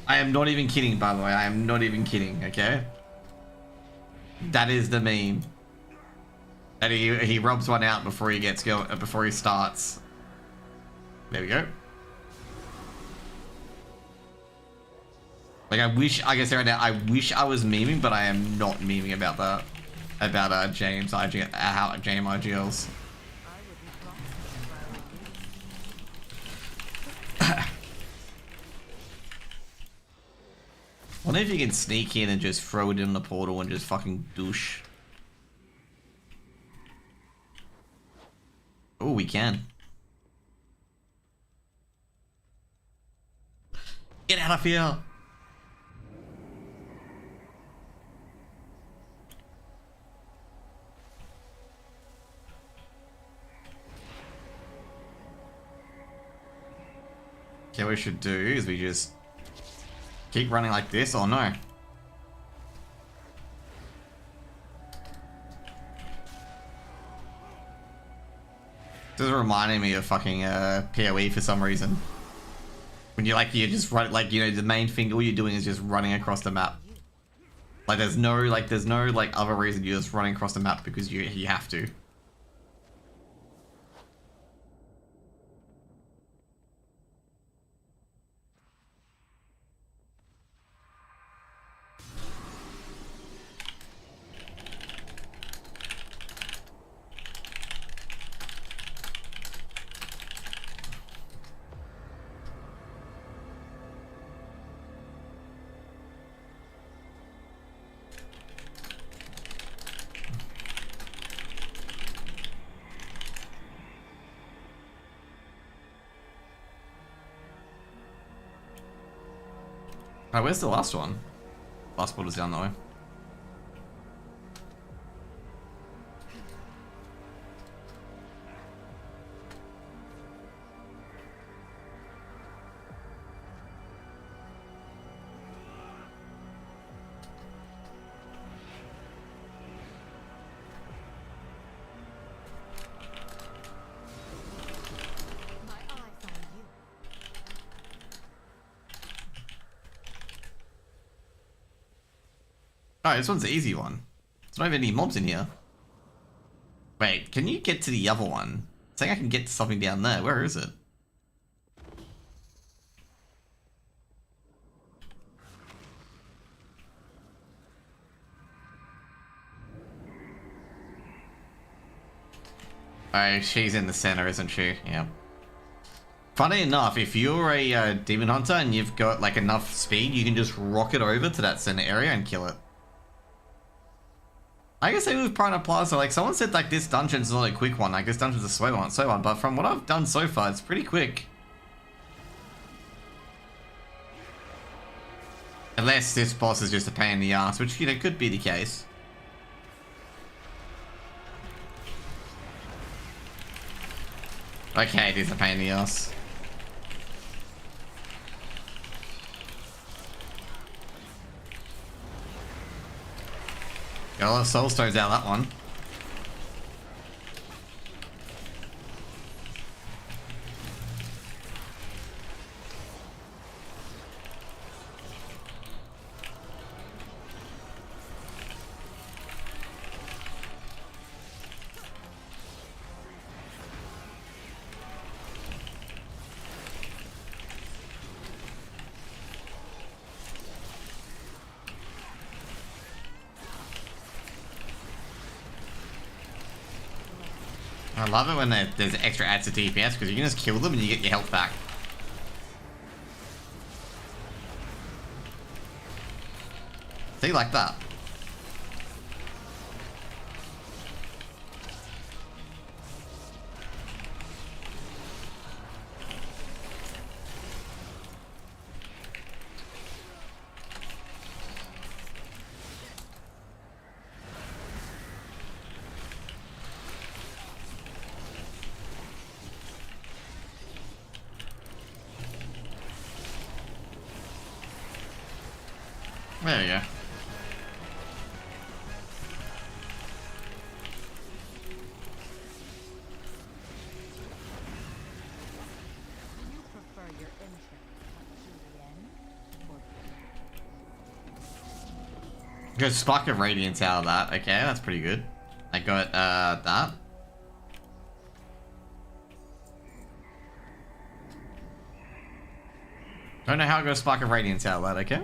I am not even kidding, by the way. I am not even kidding, okay? That is the meme. That he rubs one out before he gets going, before he starts. There we go. Like, I wish, I guess right now, I wish I was memeing, but I am not memeing about that. About James IGL, how James IGLs. I wonder if you can sneak in and just throw it in the portal and just fucking douche. Oh, we can. Get out of here! Okay, what we should do is we just keep running like this. Oh no. This is reminding me of fucking PoE for some reason. When you you just run, like, you know, the main thing, all you're doing is just running across the map. Like there's no other reason, you're just running across the map because you have to. Oh, where's the last one? Last border's down that way. Oh, this one's the easy one. There's not even any mobs in here. Wait, can you get to the other one? I think I can get to something down there. Where is it? Oh, she's in the center, isn't she? Yeah. Funny enough, if you're a demon hunter and you've got like enough speed, you can just rocket over to that center area and kill it. I guess with Piranha Plaza, like someone said like this dungeon's not a quick one, like this dungeon's a slow one, but from what I've done so far, it's pretty quick. Unless this boss is just a pain in the ass, which, you know, could be the case. Okay, it is a pain in the ass. Got a lot of soul stones out of that one. I love it when there's extra adds to DPS because you can just kill them and you get your health back. See, like that. There we go. Do you prefer your entrance to the end? Or Got a spark of radiance out of that. Okay, that's pretty good. I got that. Don't know how I got a spark of radiance out of that. Okay.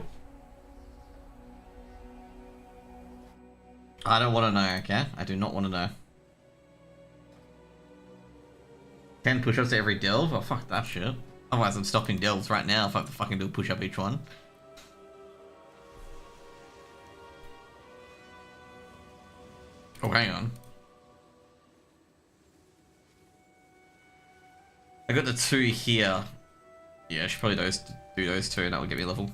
I don't want to know, okay? I do not want to know. 10 push-ups to every delve? Oh, fuck that shit. Otherwise, I'm stopping delves right now if I have to fucking do a push-up each one. Oh, hang on. I got the 2 here. Yeah, I should probably do those 2 and that will get me a level.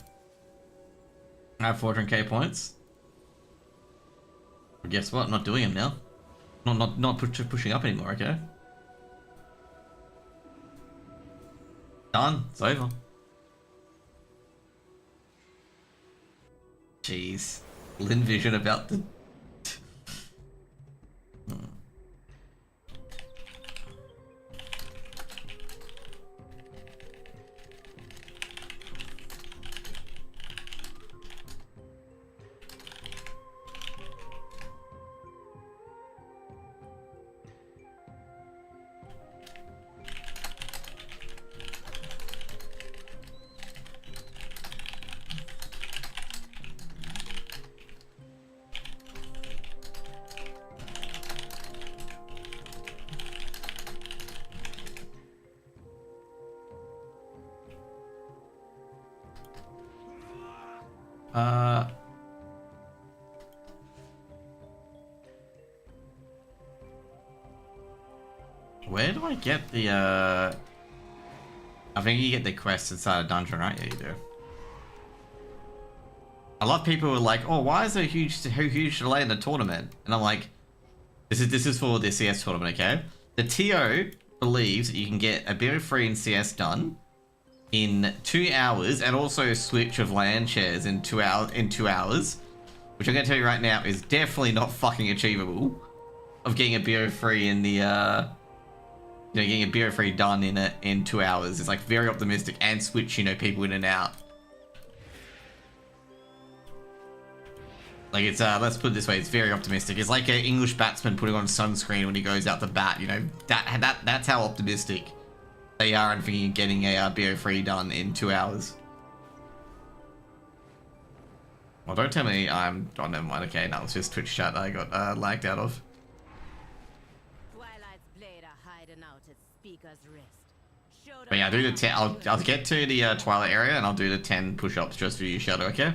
I have 400k points. But guess what? I'm not doing them now. Not pushing up anymore, okay? Done. It's over. Jeez. Lin Vision about the... Where do I get the, I think you get the quest inside a dungeon, right? Yeah, you do. A lot of people are like, oh, why is there a huge delay in the tournament? And I'm like, this is for the CS tournament, okay? The TO believes that you can get a BO3 in CS done in 2 hours, and also a switch of LAN shares in 2 hours, which I'm gonna tell you right now is definitely not fucking achievable. Of getting a BO3 in the getting a BO3 done in 2 hours is like very optimistic, and switch people in and out. Like it's let's put it this way, it's very optimistic. It's like an English batsman putting on sunscreen when he goes out to bat. That's how optimistic they are in thinking of getting a BO3 done in 2 hours. Well, don't tell me I'm... Oh, never mind. Okay, no, it's just Twitch chat that I got lagged out of. Twilight's blade are hiding out at Speaker's wrist. But yeah, I'll do the 10... I'll get to the Twilight area, and I'll do the 10 push-ups just for you, Shadow, okay?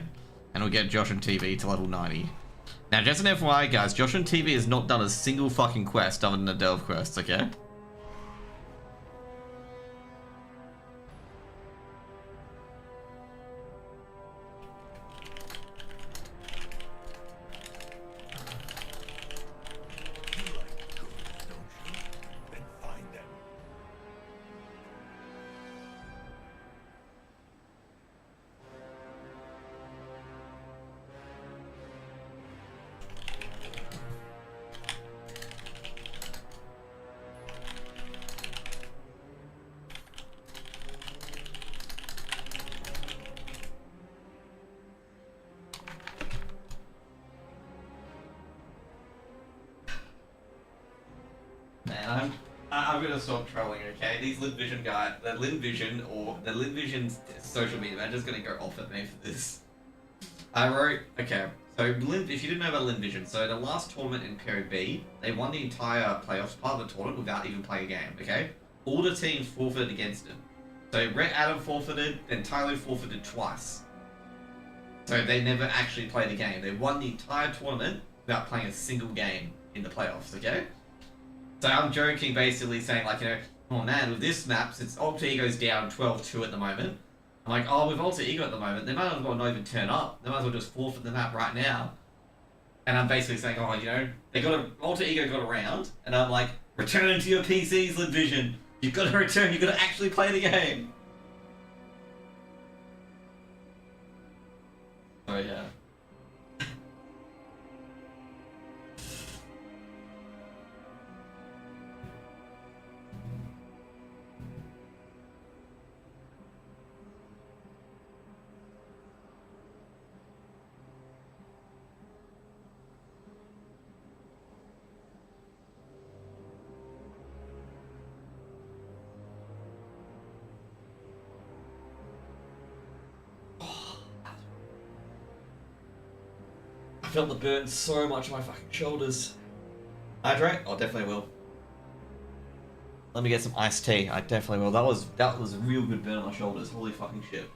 And we'll get Josh and TV to level 90. Now, just an FYI, guys, Josh and TV has not done a single fucking quest other than the Delve quest, okay? Then find them. Man, I'm gonna stop trolling, okay? These LinVision guys, the LinVision's social media, they're just gonna go off at me for this. I wrote, okay, so if you didn't know about LinVision, so the last tournament in Period B, they won the entire playoffs part of the tournament without even playing a game, okay? All the teams forfeited against them. So Rhett Adam forfeited, then Tyler forfeited twice. So they never actually played a game. They won the entire tournament without playing a single game in the playoffs, okay? So I'm joking, basically saying like, oh man, with this map, since Alter Ego's down 12-2 at the moment, I'm like, oh, with Alter Ego at the moment, they might as well not even turn up. They might as well just forfeit the map right now. And I'm basically saying, oh, Alter Ego got around, and I'm like, return to your PCs, LinVision. You've got to return, you've got to actually play the game. Oh yeah. I felt the burn so much on my fucking shoulders. Hydrate? Oh, definitely will. Let me get some iced tea. I definitely will. That was a real good burn on my shoulders. Holy fucking shit.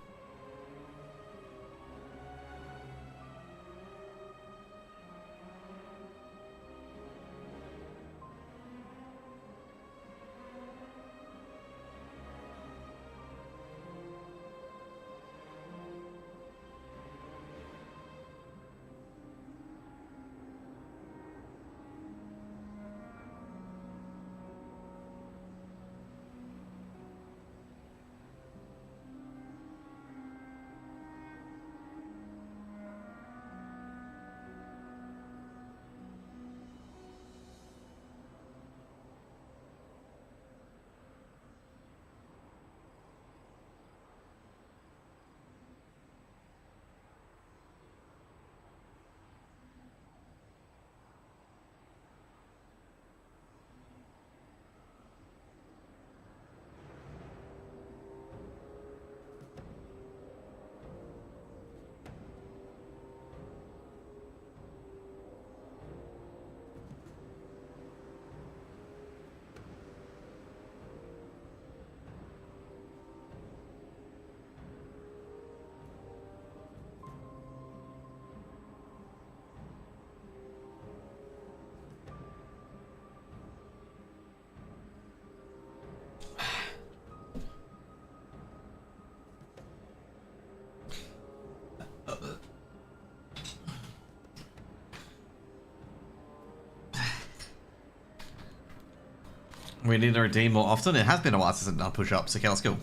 We need to redeem more often. It has been a while since I've done push-ups. Okay, let's go.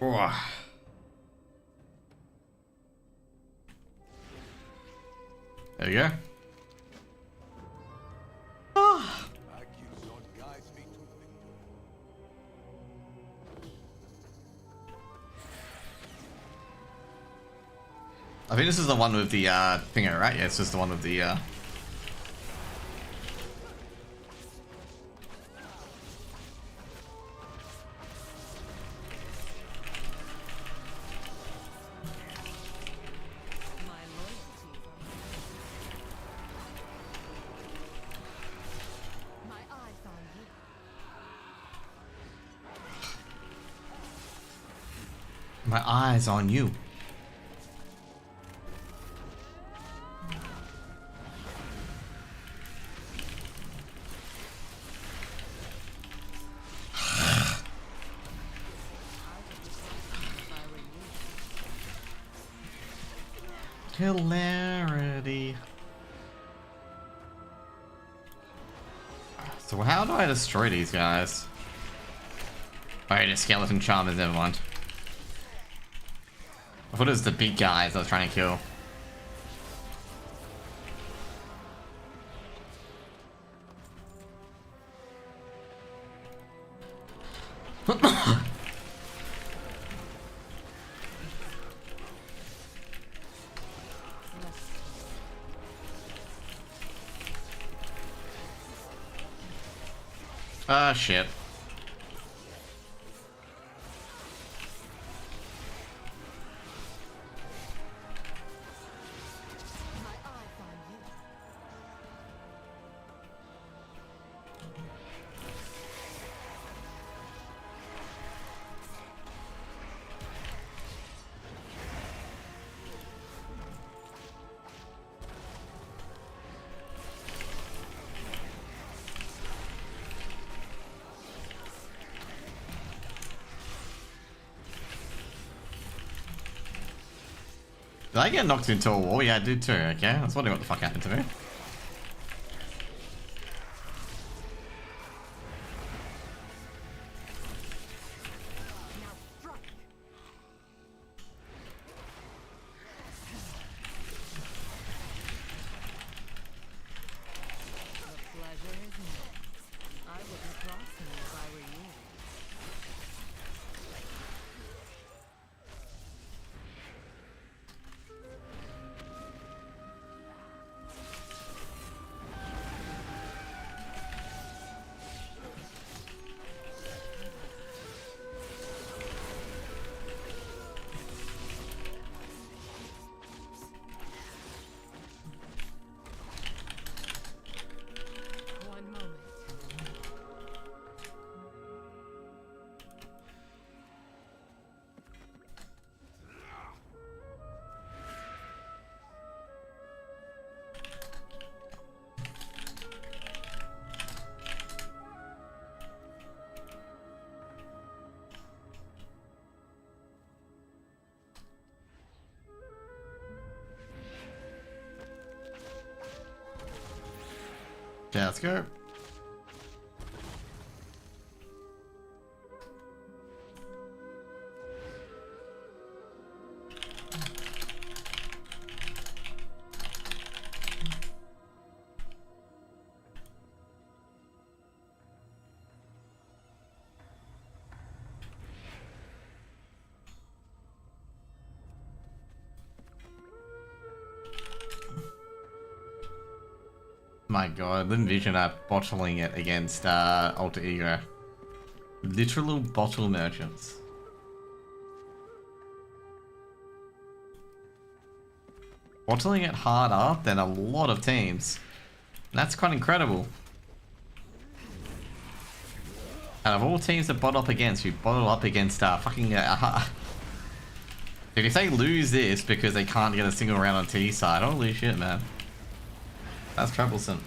Oh. There we go. Oh. I think this is the one with the thinger, right? Yeah, it's just the one with the My eyes on you. Hilarity. So how do I destroy these guys? Alright, a skeleton charmers, never mind. I thought it was the big guys I was trying to kill. Ah, shit. Did I get knocked into a wall? Yeah, I did too, okay? I was wondering what the fuck happened to me. Yeah, let's go. My god, the envision bottling it against Alter Ego. Literal bottle merchants. Bottling it harder than a lot of teams. That's quite incredible. Out of all teams that bottle up against, you bottle up against fucking Dude, if they lose this because they can't get a single round on T side, holy shit, man. That's troublesome.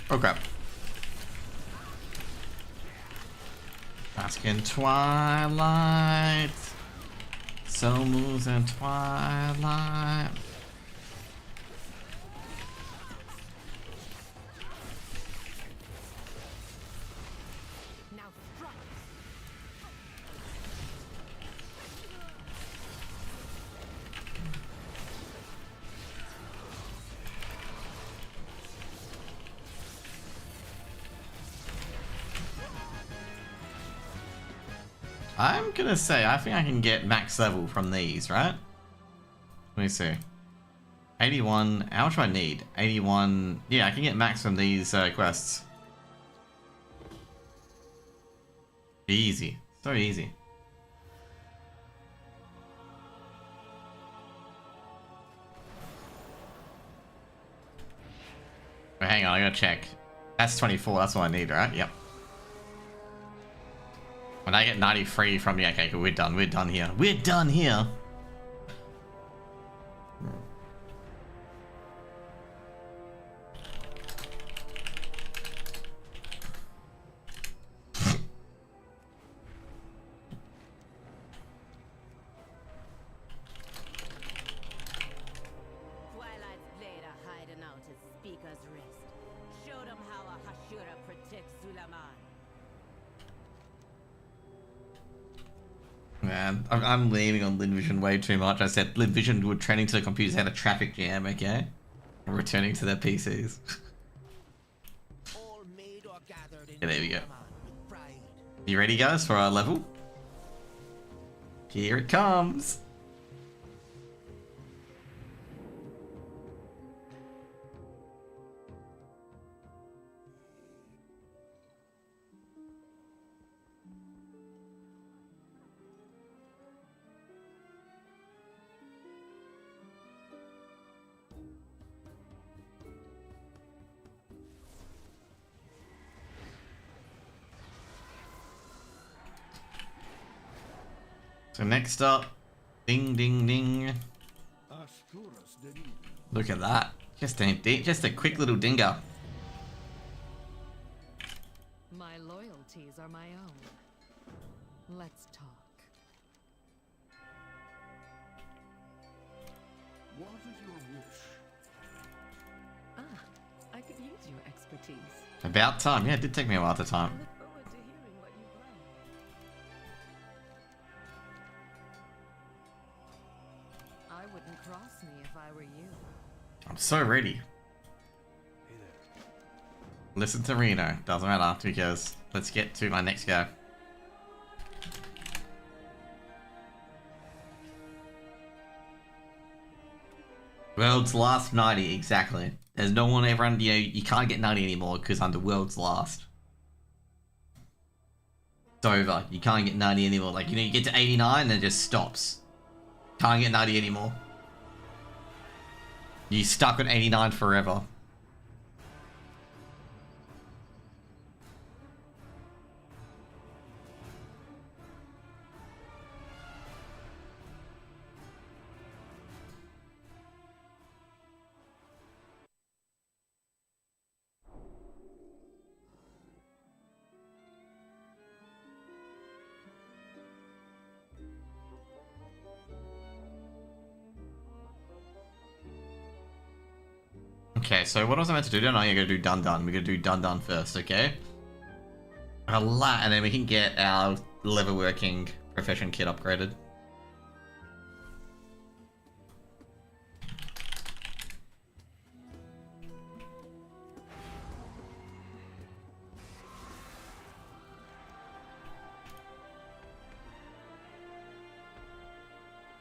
Okay. Bask in twilight. So moves in twilight. Now strike. I'm gonna say, I think I can get max level from these, right? Let me see. 81, how much do I need? 81, yeah, I can get max from these quests. Easy, so easy. Wait, hang on, I gotta check. That's 24, that's what I need, right? Yep. When I get 93 from the, okay, cool, we're done here. We're done here! Twilight's blade are hiding out at Speaker's Rest. Show them how a Hashira protects Zulaman. Man, I'm leaning on Lin Vision way too much. I said Lin Vision were trending to the computers, had a traffic jam, okay? And returning to their PCs. All made or gathered in Yeah, there we go. Zulaman with pride. You ready, guys, for our level? Here it comes! So next up, ding ding ding. Look at that. Just a quick little dinger. My loyalties are my own. Let's talk. What is your wish? Ah, I could use your expertise. About time. Yeah, it did take me a while to I time. look forward to hearing what you've learned. I wouldn't cross me if I were you. I'm so ready. Hey there. Listen to Reno. Doesn't matter because let's get to my next guy. World's last 90, exactly. There's no one ever under, you can't get 90 anymore because I'm the world's last. It's over. You can't get 90 anymore. Like, you get to 89 and it just stops. Can't get 90 anymore. You're stuck on 89 forever. Okay, so what was I meant to do? No, you're gonna do Dun Dun. We're gonna do Dun Dun first, okay? A lot, and then we can get our lever working profession kit upgraded.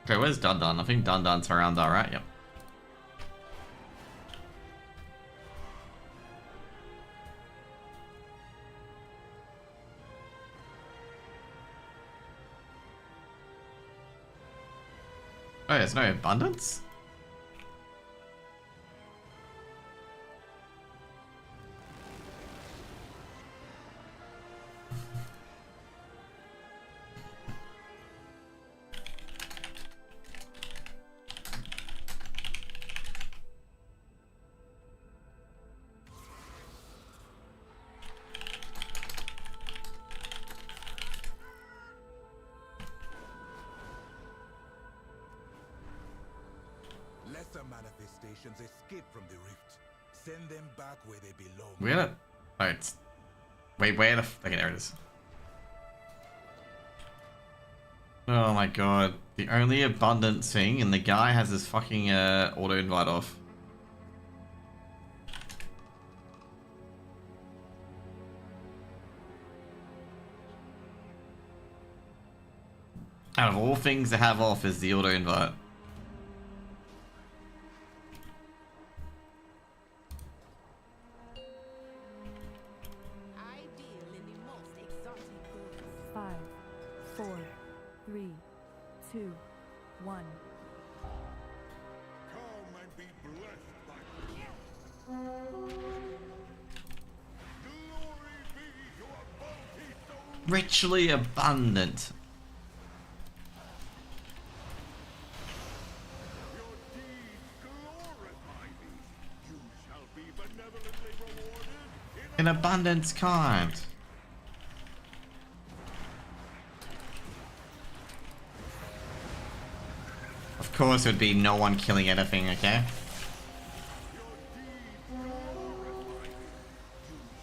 Okay, where's Dun Dun? I think Dun Dun's around there, right? Yep. Oh, there's no abundance? nations escaped from the rift. Send them back where they belong. We're gonna... Oh, it's... Wait, where the... Okay, there it is. Oh my god. The only abundant thing, and the guy has his fucking auto-invite off. Out of all things to have off is the auto-invite. I deal in the most exotic goods. 5, 4, 3, 2, 1. Come and be blessed by Glory be your bounty so Richly abundant. your deeds glorify me. You shall be benevolently rewarded In abundance kind. Of course it would be no one killing anything, okay?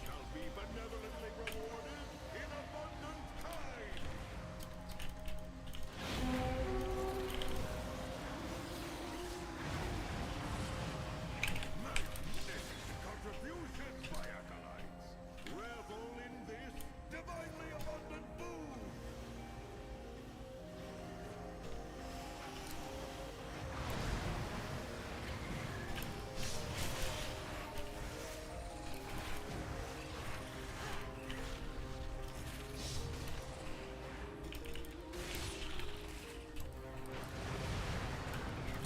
shall be benevolently rewarded in abundant kind. Magnificent contributions, my acolytes. Revel in this divinely abundant boon.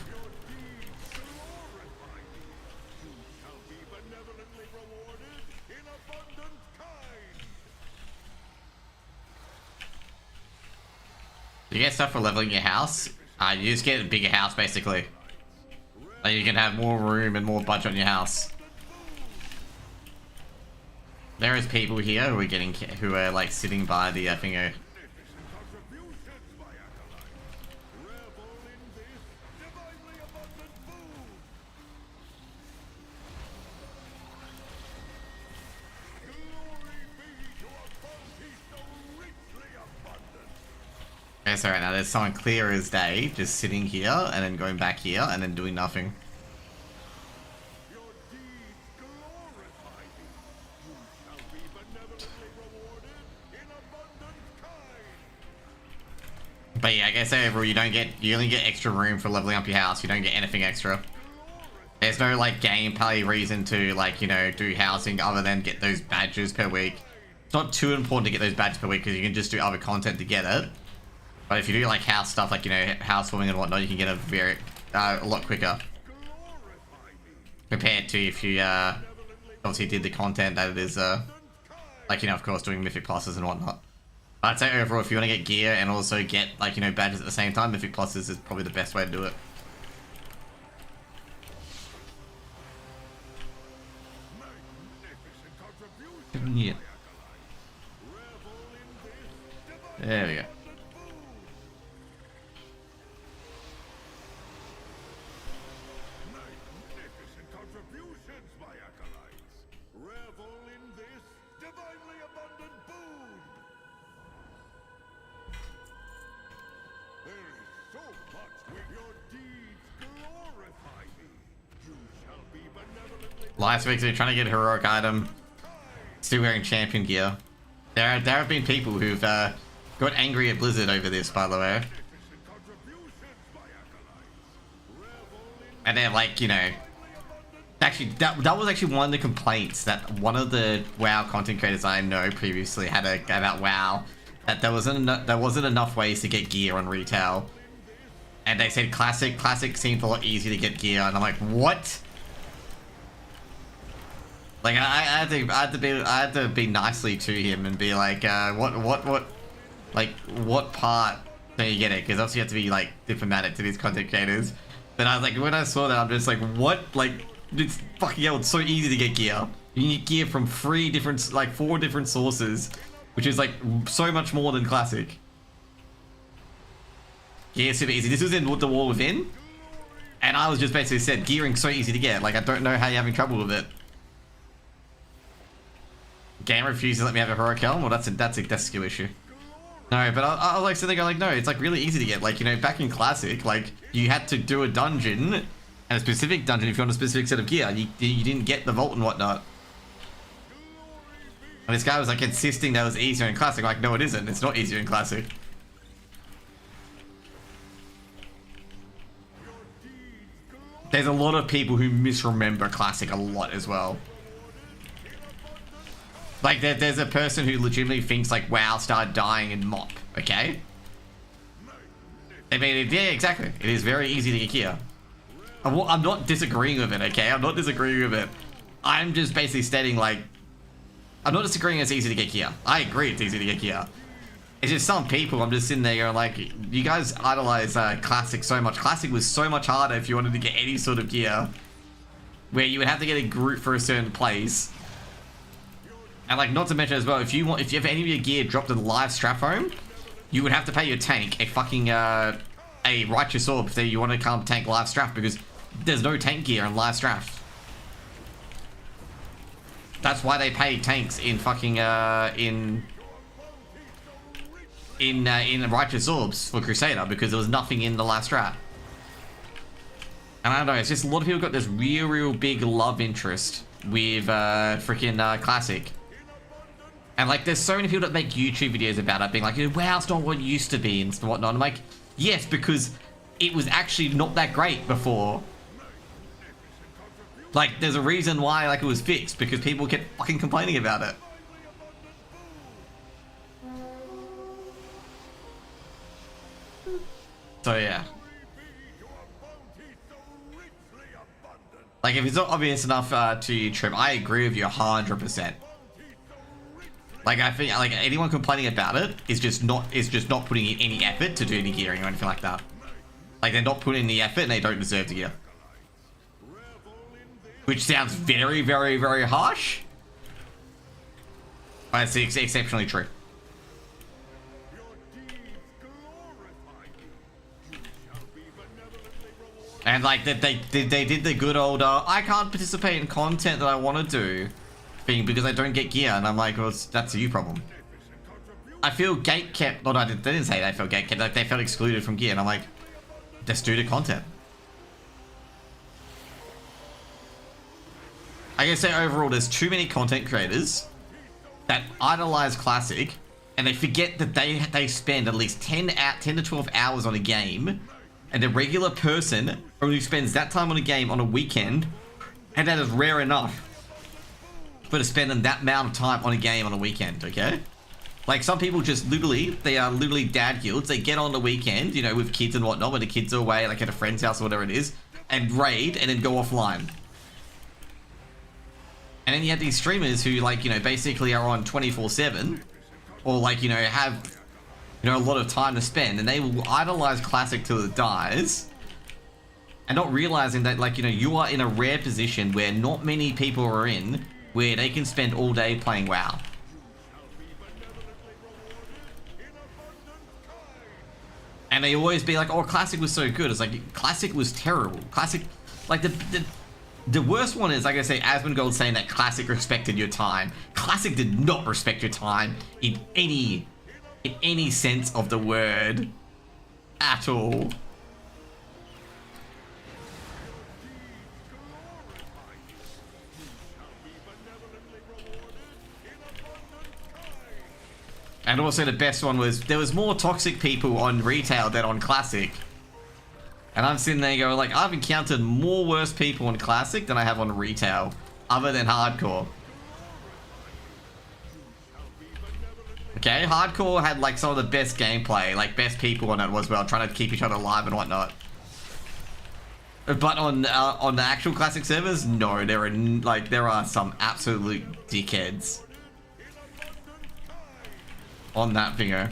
Your deeds glorify me. You shall be benevolently rewarded in abundant kind. You get stuff for leveling your house. You just get a bigger house basically. Like you can have more room and more budget on your house. There is people here who are like sitting by the thingo. Contributions, my acolytes. Revel in this divinely abundant boon. Glory be to a bounty so richly abundant. Okay, so right now there's someone clear as day just sitting here and then going back here and then doing nothing. Your deeds glorify me. You shall be benevolently rewarded in abundant kind. But yeah, I guess overall you only get extra room for leveling up your house. You don't get anything extra. There's no like gameplay reason to like, you know, do housing other than get those badges per week. It's not too important to get those badges per week because you can just do other content to get it. But if you do like house stuff, like, you know, housewarming and whatnot, you can get a lot quicker. Compared to if you obviously did the content that it is like, you know, of course doing mythic pluses and whatnot. I'd say overall if you want to get gear and also get like, you know, badges at the same time, mythic pluses is probably the best way to do it. Magnificent contributions, Yeah. my acolytes. Revel in this divinely There we go. abundant boon. Magnificent contributions, my acolytes. Revel in this divinely abundant boon. There is so much with your deeds glorify me. You shall be benevolently Last week they're trying to get a heroic item, still wearing champion gear. There have been people who've got angry at Blizzard over this, by the way. contributions, my acolytes. Revel in And they're like, you know, actually that was actually one of the complaints that one of the WoW content creators I know previously had about WoW, that there wasn't enough ways to get gear on retail. And they said classic seemed a lot easier to get gear, and I'm like, what? Like I had to be nicely to him and be like, what part can you get it? Because obviously you have to be like diplomatic to these content creators. Then I was like, when I saw that, I'm just like, what? Like, it's fucking hell, it's so easy to get gear. You need gear from 4 different sources, which is like so much more than classic. Yeah, super easy. This was in the War Within. And I was just basically said, gearing's so easy to get. Like, I don't know how you're having trouble with it. Game refuses to let me have a heroic helm? Well, that's a skill issue. No, but I was like sitting there going, like, no, it's like really easy to get. Like, you know, back in Classic, like, you had to do a dungeon, and a specific dungeon if you want a specific set of gear. You didn't get the vault and whatnot. And this guy was like insisting that it was easier in Classic. Like, no, it isn't. It's not easier in Classic. There's a lot of people who misremember Classic a lot as well. Like, there's a person who legitimately thinks, like, WoW started dying in MOP, okay? I mean, yeah, exactly. It is very easy to get gear. I'm not disagreeing with it, okay? I'm not disagreeing with it. I'm just basically stating, like, I'm not disagreeing it's easy to get gear. I agree it's easy to get gear. It's just some people, I'm just sitting there going, like, you guys idolize Classic so much. Classic was so much harder if you wanted to get any sort of gear, where you would have to get a group for a certain place. And, like, not to mention as well, if you have any of your gear dropped in live strap home, you would have to pay your tank a fucking a righteous orb if you want to come tank live strap, because there's no tank gear in live strap. That's why they pay tanks in fucking in righteous orbs for Crusader, because there was nothing in the last strat. And I don't know, it's just a lot of people got this real big love interest with freaking Classic. And, like, there's so many people that make YouTube videos about it, being like, wow, it's not what it used to be and whatnot. I'm like, yes, because it was actually not that great before. Like, there's a reason why, like, it was fixed, because people kept fucking complaining about it. So, yeah. Like, if it's not obvious enough to you, Trim, I agree with you 100%. Like, I think, like, anyone complaining about it is just not putting in any effort to do any gearing or anything like that. Like, they're not putting in the effort and they don't deserve the gear. Which sounds very harsh. But it's exceptionally true. And, like, they did the good old, I can't participate in content that I want to do thing because I don't get gear. And I'm like, well, that's a you problem. I feel gate kept, no, they didn't say they felt gate kept, like, they felt excluded from gear. And I'm like, just do the content. I can say overall, there's too many content creators that idolize Classic, and they forget that they spend at least 10 to 12 hours on a game, and the regular person only spends that time on a game on a weekend, and that is rare enough for to spend that amount of time on a game on a weekend, okay? Like, some people just literally, they are literally dad guilds. They get on the weekend, you know, with kids and whatnot, when the kids are away, like at a friend's house or whatever it is, and raid, and then go offline. And then you have these streamers who, like, you know, basically are on 24/7, or, like, you know, have, you know, a lot of time to spend, and they will idolize Classic till it dies, and not realizing that, like, you know, you are in a rare position where not many people are in, where they can spend all day playing WoW. And they always be like, oh, Classic was so good. It's like, Classic was terrible. Classic, like, the worst one is, like I say, Asmongold saying that Classic respected your time. Classic did not respect your time in any sense of the word at all. And also the best one was, there was more toxic people on retail than on Classic. And I'm sitting there going, like, I've encountered more worse people on Classic than I have on retail, other than Hardcore. Okay, Hardcore had, like, some of the best gameplay, like, best people on it as well, trying to keep each other alive and whatnot. But on the actual Classic servers, no, there are some absolute dickheads on that video.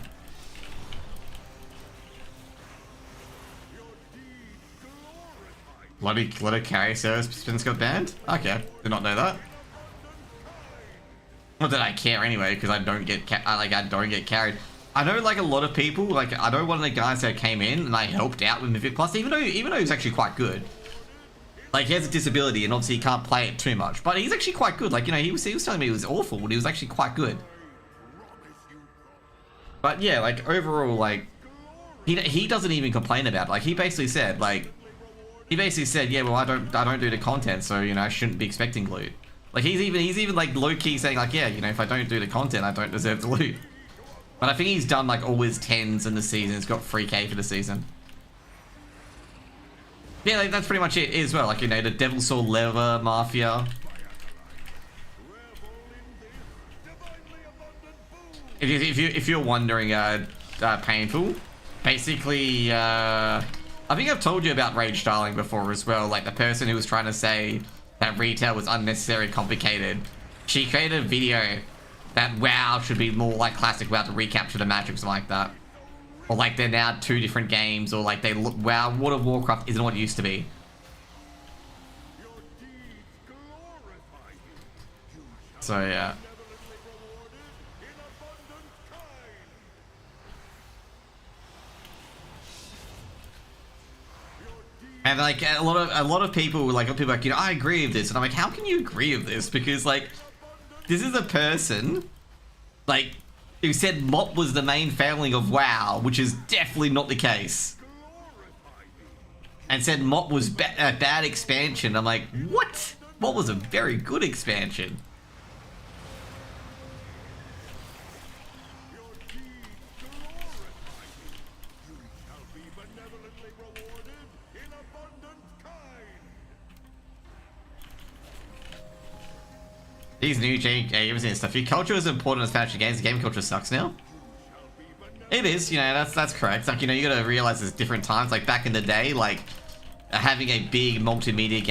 Lot of carry service spins got banned? Okay, did not know that. Not that I care anyway, because I don't get carried. I know, like, a lot of people, like, I know one of the guys that came in and I helped out with Mythic Plus, even though he was actually quite good. Like, he has a disability, and obviously he can't play it too much. But he's actually quite good. Like, you know, he was telling me he was awful, but he was actually quite good. But yeah, like, overall, like, he doesn't even complain about it. Like, he basically said, yeah, well, I don't do the content, so, you know, I shouldn't be expecting loot. Like, he's even like low-key saying, like, yeah, you know, if I don't do the content, I don't deserve the loot. But I think he's done like all his 10s in the season. He's got 3k for the season. Yeah, like, that's pretty much it as well. Like, you know, the Devil Saw Leather Mafia. If you're wondering, Painful, basically, I think I've told you about Rage Darling before as well. Like, the person who was trying to say that retail was unnecessary complicated. She created a video that WoW should be more like classic WoW to recapture the magic or something like that. Or like they're now 2 different games, or like WoW, World of Warcraft isn't what it used to be. So yeah. And like a lot of people like you know, I agree with this, and I'm like, how can you agree with this? Because like, this is a person like who said Mop was the main failing of WoW, which is definitely not the case, and said Mop was a bad expansion. I'm like, what? Mop was a very good expansion. These new games and stuff. Your culture is important as fantasy games. The game culture sucks now. It is, you know, that's correct. Like, you know, you gotta realize there's different times. Like back in the day, like having a big multiplayer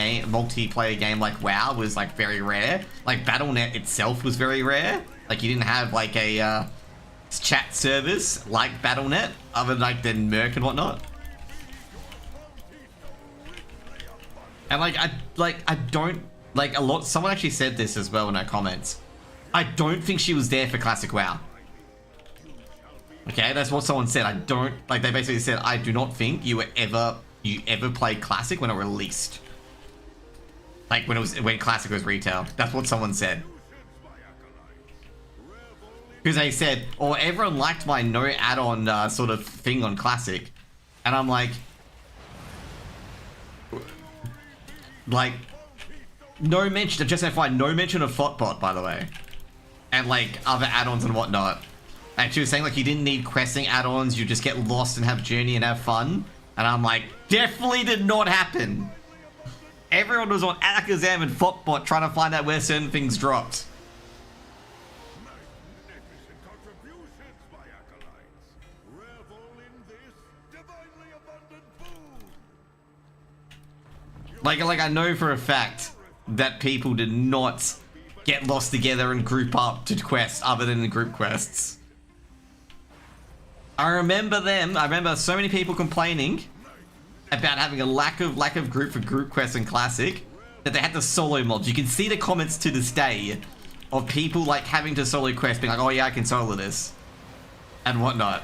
game like WoW was like very rare. Like Battle.net itself was very rare. Like you didn't have like a chat service like Battle.net, other than Merc and whatnot. And I don't. Like, someone actually said this as well in our comments. I don't think she was there for Classic WoW. Okay, that's what someone said. I don't, like, they basically said, I do not think you ever played Classic when it released. Like, when Classic was retail. That's what someone said. Because they said, oh, everyone liked my no add-on sort of thing on Classic. And I'm like, no mention, just FYI, no mention of Fotbot, by the way. And like other add-ons and whatnot. And she was saying like you didn't need questing add-ons, you just get lost and have journey and have fun. And I'm like, definitely did not happen. Everyone was on Alakazam and Fotbot trying to find out where certain things dropped. Like I know for a fact that people did not get lost together and group up to quests other than the group quests. I remember so many people complaining about having a lack of group for group quests in Classic that they had the solo mods. You can see the comments to this day of people like having to solo quest, being like, oh yeah, I can solo this and whatnot.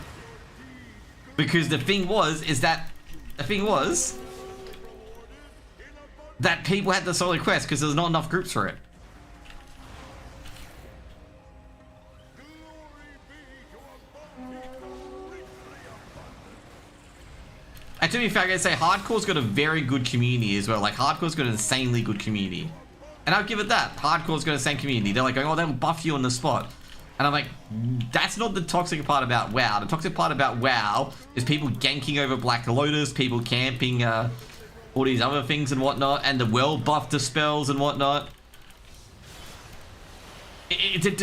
Because the thing was that people had the solo quest because there's not enough groups for it. And to be fair, I gotta say, Hardcore's got a very good community as well. Like, Hardcore's got an insanely good community. And I'll give it that. Hardcore's got the same community. They're like going, oh, they'll buff you on the spot. And I'm like, that's not the toxic part about WoW. The toxic part about WoW is people ganking over Black Lotus, people camping, all these other things and whatnot, and the world buff dispels and whatnot.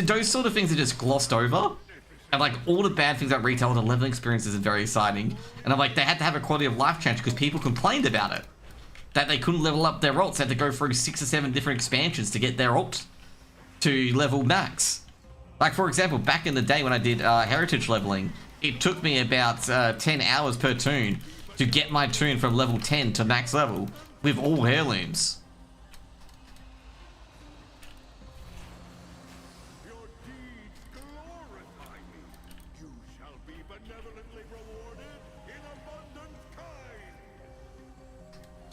Those sort of things are just glossed over. And like all the bad things about retail, the leveling experiences are very exciting. And I'm like, they had to have a quality of life change because people complained about it. That they couldn't level up their alts, they had to go through 6 or 7 different expansions to get their alt to level max. Like for example, back in the day when I did heritage leveling, it took me about 10 hours per toon to get my toon from level 10 to max level with all heirlooms.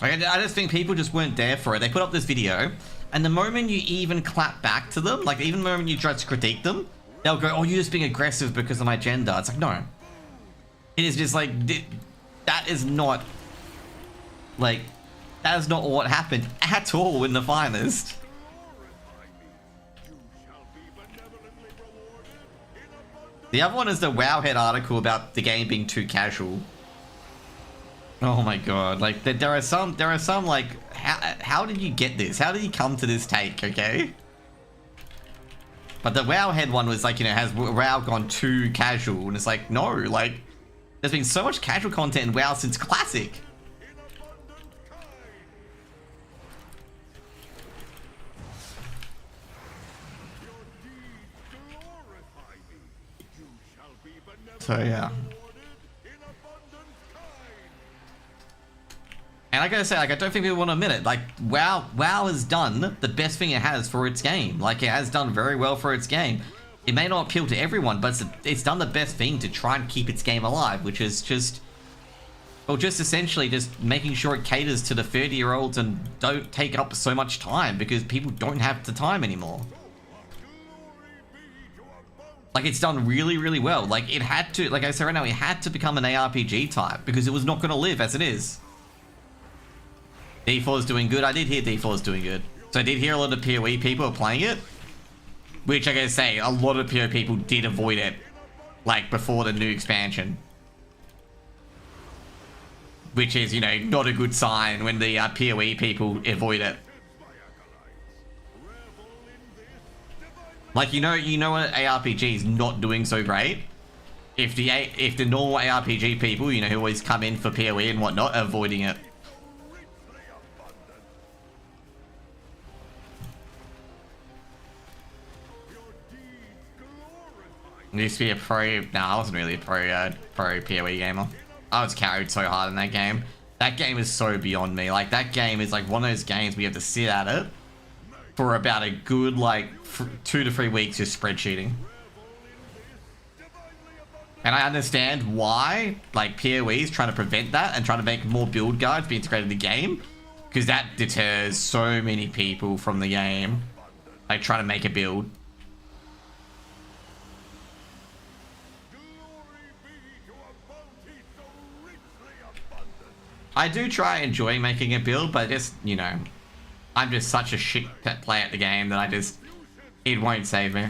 Like, I just think people just weren't there for it. They put up this video, and the moment you even clap back to them, like even the moment you try to critique them, they'll go, "Oh, you're just being aggressive because of my gender." It's like, no. It is just like, that is not, like, that is not what happened at all in the finest. The other one is the Wowhead article about the game being too casual. Oh my god, like there are some like, how did you get this? How did you come to this take, okay? But the Wowhead one was like, you know, has WoW gone too casual? And it's like, no, like, there's been so much casual content in WoW since Classic. So yeah. And I gotta say, like, I don't think people want to admit it. Like, WoW has done the best thing it has for its game. Like, it has done very well for its game. It may not appeal to everyone, but it's done the best thing to try and keep its game alive, which is just, well, just essentially just making sure it caters to the 30-year-olds and don't take up so much time, because people don't have the time anymore. Like, it's done really, really well. Like, it had to, like I said right now, it had to become an ARPG type, because it was not going to live as it is. D4 is doing good. I did hear D4 is doing good. So I did hear a lot of PoE people are playing it. Which I gotta say, a lot of PoE people did avoid it. Like, before the new expansion. Which is, you know, not a good sign when the PoE people avoid it. Like, you know what ARPG is not doing so great? If the normal ARPG people, you know, who always come in for PoE and whatnot, are avoiding it. I used to be a pro. Nah, I wasn't really a pro PoE gamer. I was carried so hard in that game. That game is so beyond me. Like, that game is like one of those games where you have to sit at it for about a good, like, 2 to 3 weeks just spreadsheeting. And I understand why, like, PoE is trying to prevent that and trying to make more build guides be integrated in the game. Because that deters so many people from the game. Like, trying to make a build. I do try enjoying making a build, but just, you know, I'm just such a shit player at the game that it won't save me.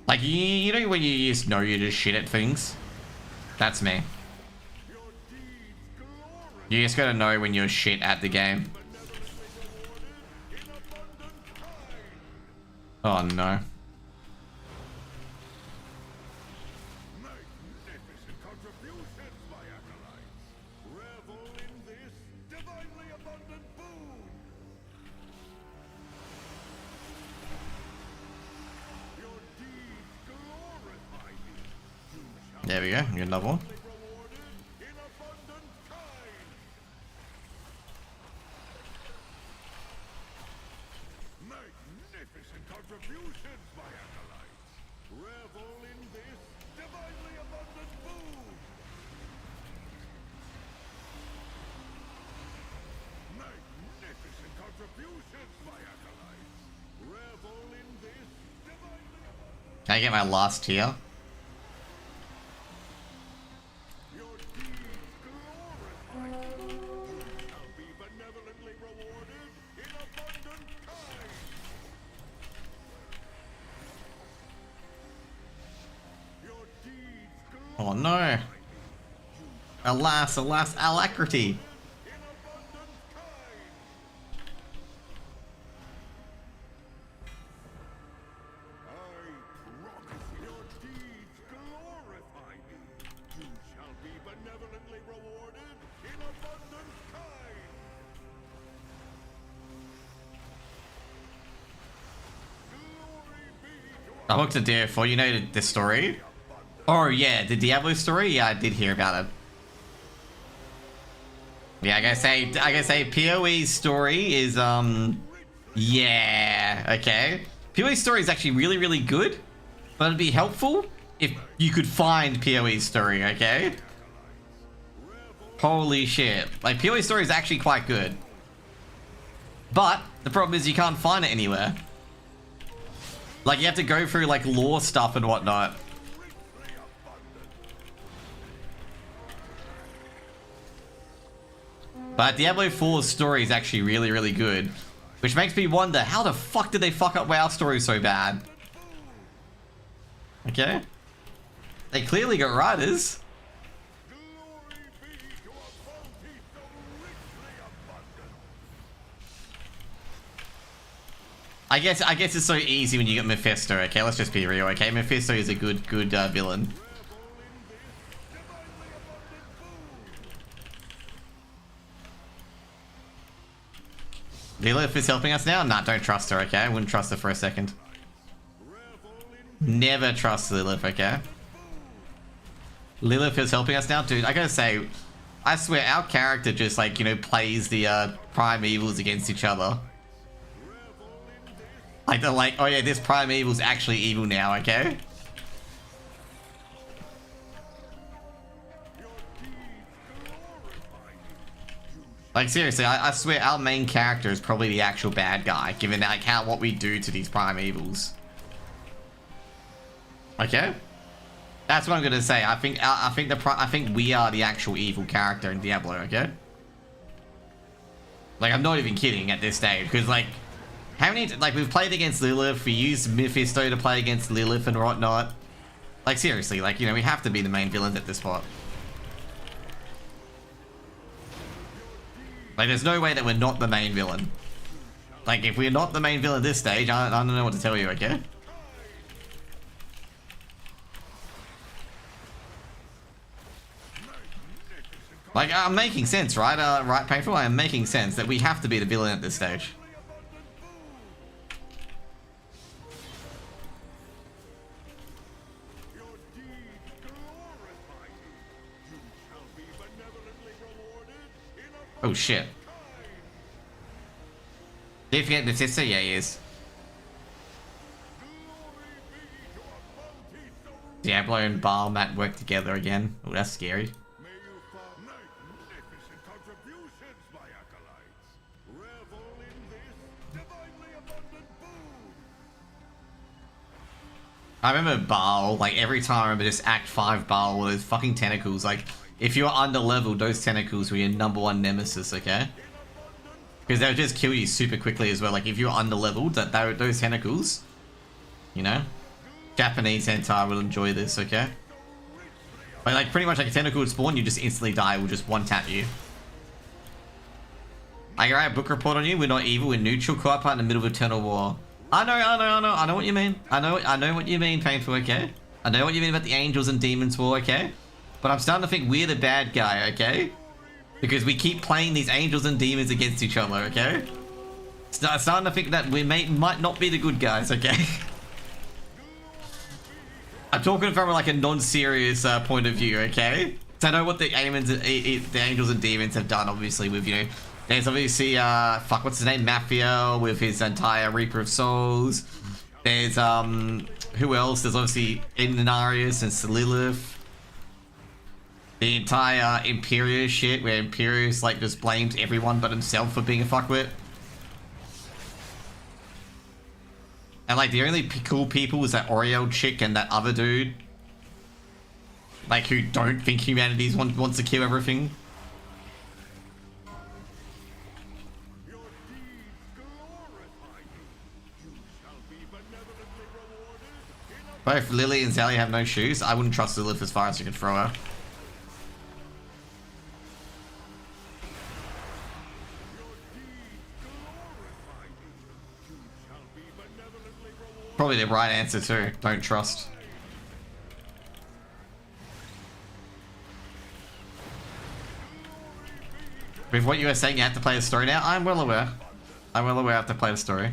Like, you know when you just know you're just shit at things? That's me. You just gotta know when you're shit at the game. Oh no. There we go, get another one. Can I get my last tier? Oh no. Alas, alas, alacrity. I looked at DO4, you know the story? Oh yeah, the Diablo story? Yeah, I did hear about it. Yeah, I gotta say PoE's story is, yeah, okay. PoE's story is actually really, really good, but it'd be helpful if you could find PoE's story, okay? Holy shit. Like, PoE story is actually quite good. But the problem is you can't find it anywhere. Like, you have to go through, like, lore stuff and whatnot. But Diablo 4's story is actually really, really good. Which makes me wonder, how the fuck did they fuck up WoW story so bad? Okay. They clearly got writers. I guess it's so easy when you get Mephisto, okay? Let's just be real, okay? Mephisto is a good villain. Lilith is helping us now? Nah, don't trust her, okay? I wouldn't trust her for a second. Never trust Lilith, okay? Lilith is helping us now? Dude, I gotta say, I swear our character just, like, you know, plays the primevals against each other. Like, they're like, oh yeah, this primeval's actually evil now, okay? Like, seriously, I swear our main character is probably the actual bad guy, given, like, what we do to these primevals. Okay? That's what I'm gonna say. I think we are the actual evil character in Diablo, okay? Like, I'm not even kidding at this stage, because, like, how many, like, we've played against Lilith, we used Mephisto to play against Lilith and whatnot. Like, seriously, like, you know, we have to be the main villains at this spot. Like, there's no way that we're not the main villain. Like, if we're not the main villain at this stage, I don't know what to tell you, okay? Like, I'm making sense, right? Right, Painful? I am making sense that we have to be the villain at this stage. Oh shit. Did you forget the sister? Yeah, he is. Diablo and Bahamut work together again. Oh, that's scary. I remember Baal, like every time I remember just Act 5 Baal with those fucking tentacles, like if you were under leveled, those tentacles were your #1 nemesis, okay? Because they would just kill you super quickly as well, like if you were under leveled, those tentacles, you know? Japanese hentai will enjoy this, okay? But like pretty much like a tentacle would spawn, you just instantly die, it will just one tap you. I write a book report on you, we're not evil, we're neutral, caught up in the middle of eternal war. I know what you mean. I know what you mean, Painful, okay? I know what you mean about the angels and demons war, okay? But I'm starting to think we're the bad guy, okay? Because we keep playing these angels and demons against each other, okay? Starting to think that we might not be the good guys, okay? I'm talking from like a non-serious point of view, okay? So I know what the angels and demons have done, obviously, with, you know, there's obviously, fuck, what's his name? Mafia with his entire Reaper of Souls. There's, who else? There's obviously Inarius and Lilith. The entire Imperius shit, where Imperius, like, just blames everyone but himself for being a fuckwit. And, like, the only cool people is that Oriel chick and that other dude. Like, who don't think humanity wants to kill everything. Both Lily and Sally have no shoes. I wouldn't trust Lilith as far as you can throw her. Probably the right answer too. Don't trust. With what you were saying, you have to play the story now. I'm well aware. I'm well aware I have to play the story.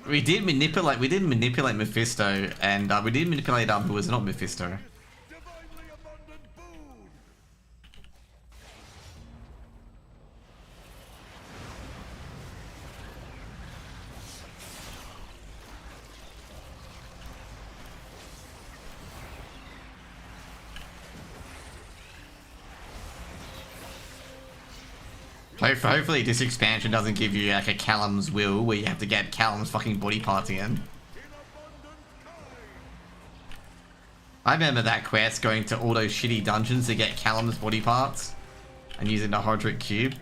We did manipulate Mephisto, and we did manipulate who was not Mephisto. Hopefully this expansion doesn't give you like a Callum's will where you have to get Callum's fucking body parts again. I remember that quest, going to all those shitty dungeons to get Callum's body parts and using the Hodric cube.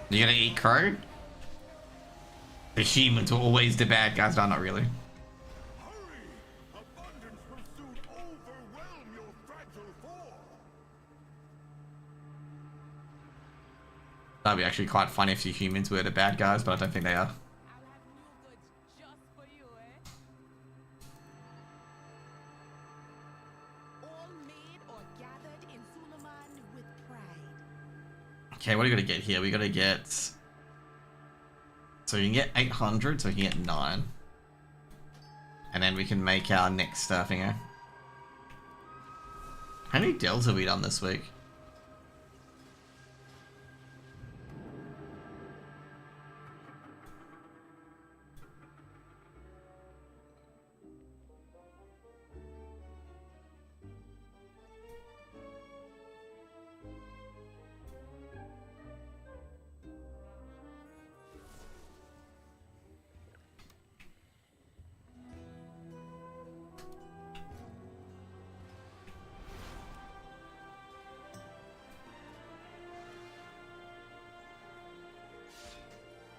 You gonna eat crow? The humans were always the bad guys. No, not really. That'd be actually quite funny if the humans were the bad guys, but I don't think they are. Okay, what are we gonna get here? We gotta get... So you can get 800, so we can get 9. And then we can make our next thingo. How many dells have we done this week?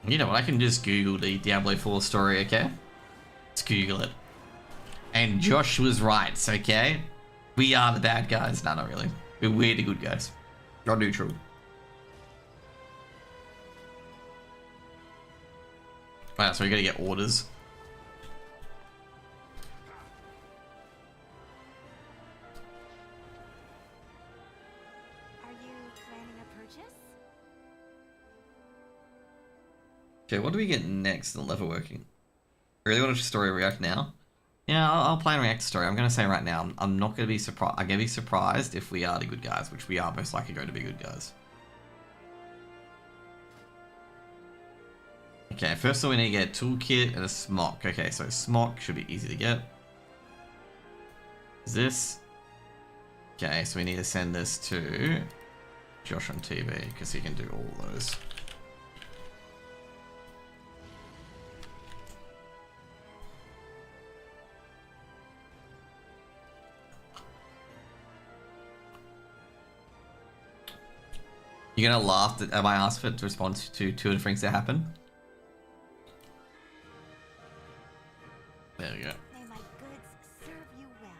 You know what, I can just Google the Diablo 4 story, okay? Let's Google it. And Josh was right, okay? We are the bad guys. No, not really. We're the good guys. Not neutral. Wow, so we gotta get orders. Are you planning a purchase? Okay, what do we get next in the level working? I really want to story react now. Yeah, I'll play and react to story. I'm going to say right now, I'm not going to be surprised. I'm going to be surprised if we are the good guys, which we are most likely going to be good guys. Okay, first of all, we need to get a toolkit and a smock. Okay, so smock should be easy to get. Is this? Okay, so we need to send this to Josh on TV because he can do all those. You're gonna laugh that I asked for it to respond to two of the things that happen? There we go. May my goods serve you well.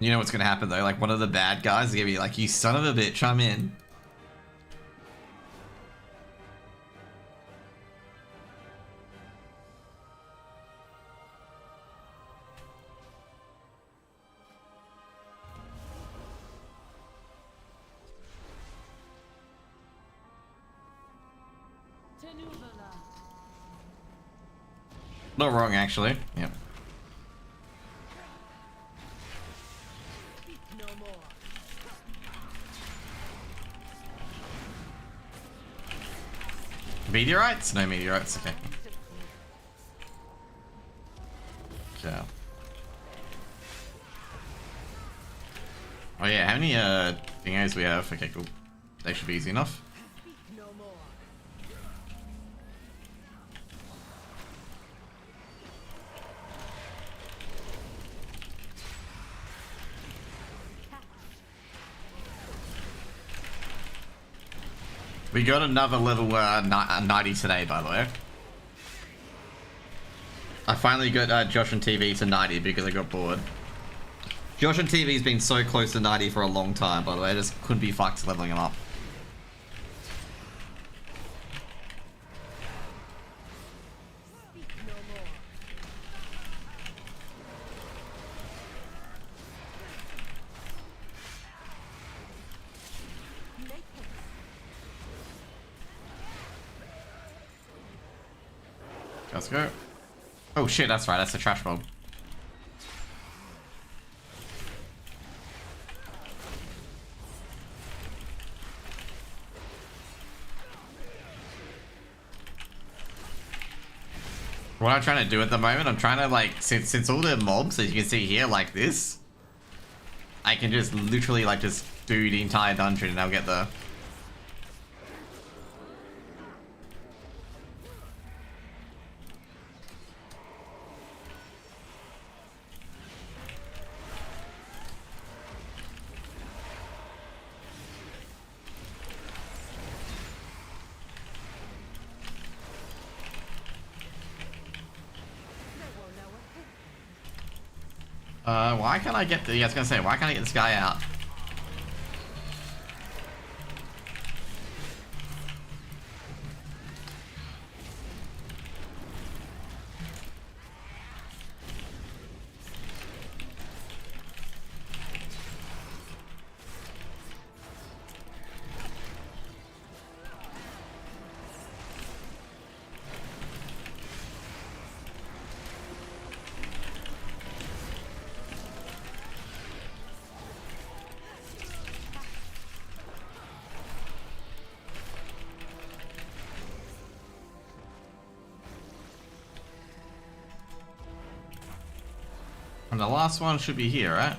You know what's gonna happen though? Like one of the bad guys is gonna be like, "You son of a bitch, I'm in." Not wrong, actually. Yep. Meteorites? No meteorites. Okay. Okay. Oh yeah, how many thingos we have? Okay, cool. They should be easy enough. We got another level 90 today, by the way. I finally got Josh on TV to 90 because I got bored. Josh on TV's been so close to 90 for a long time, by the way. I just couldn't be fucked leveling him up. Let's go. Oh shit, that's right, that's a trash mob. What I'm trying to do at the moment, I'm trying to like, since all the mobs, as you can see here, like this, I can just literally like just do the entire dungeon and I'll get the... why can't I get the... Yeah, I was gonna say, why can't I get this guy out? And the last one should be here, right?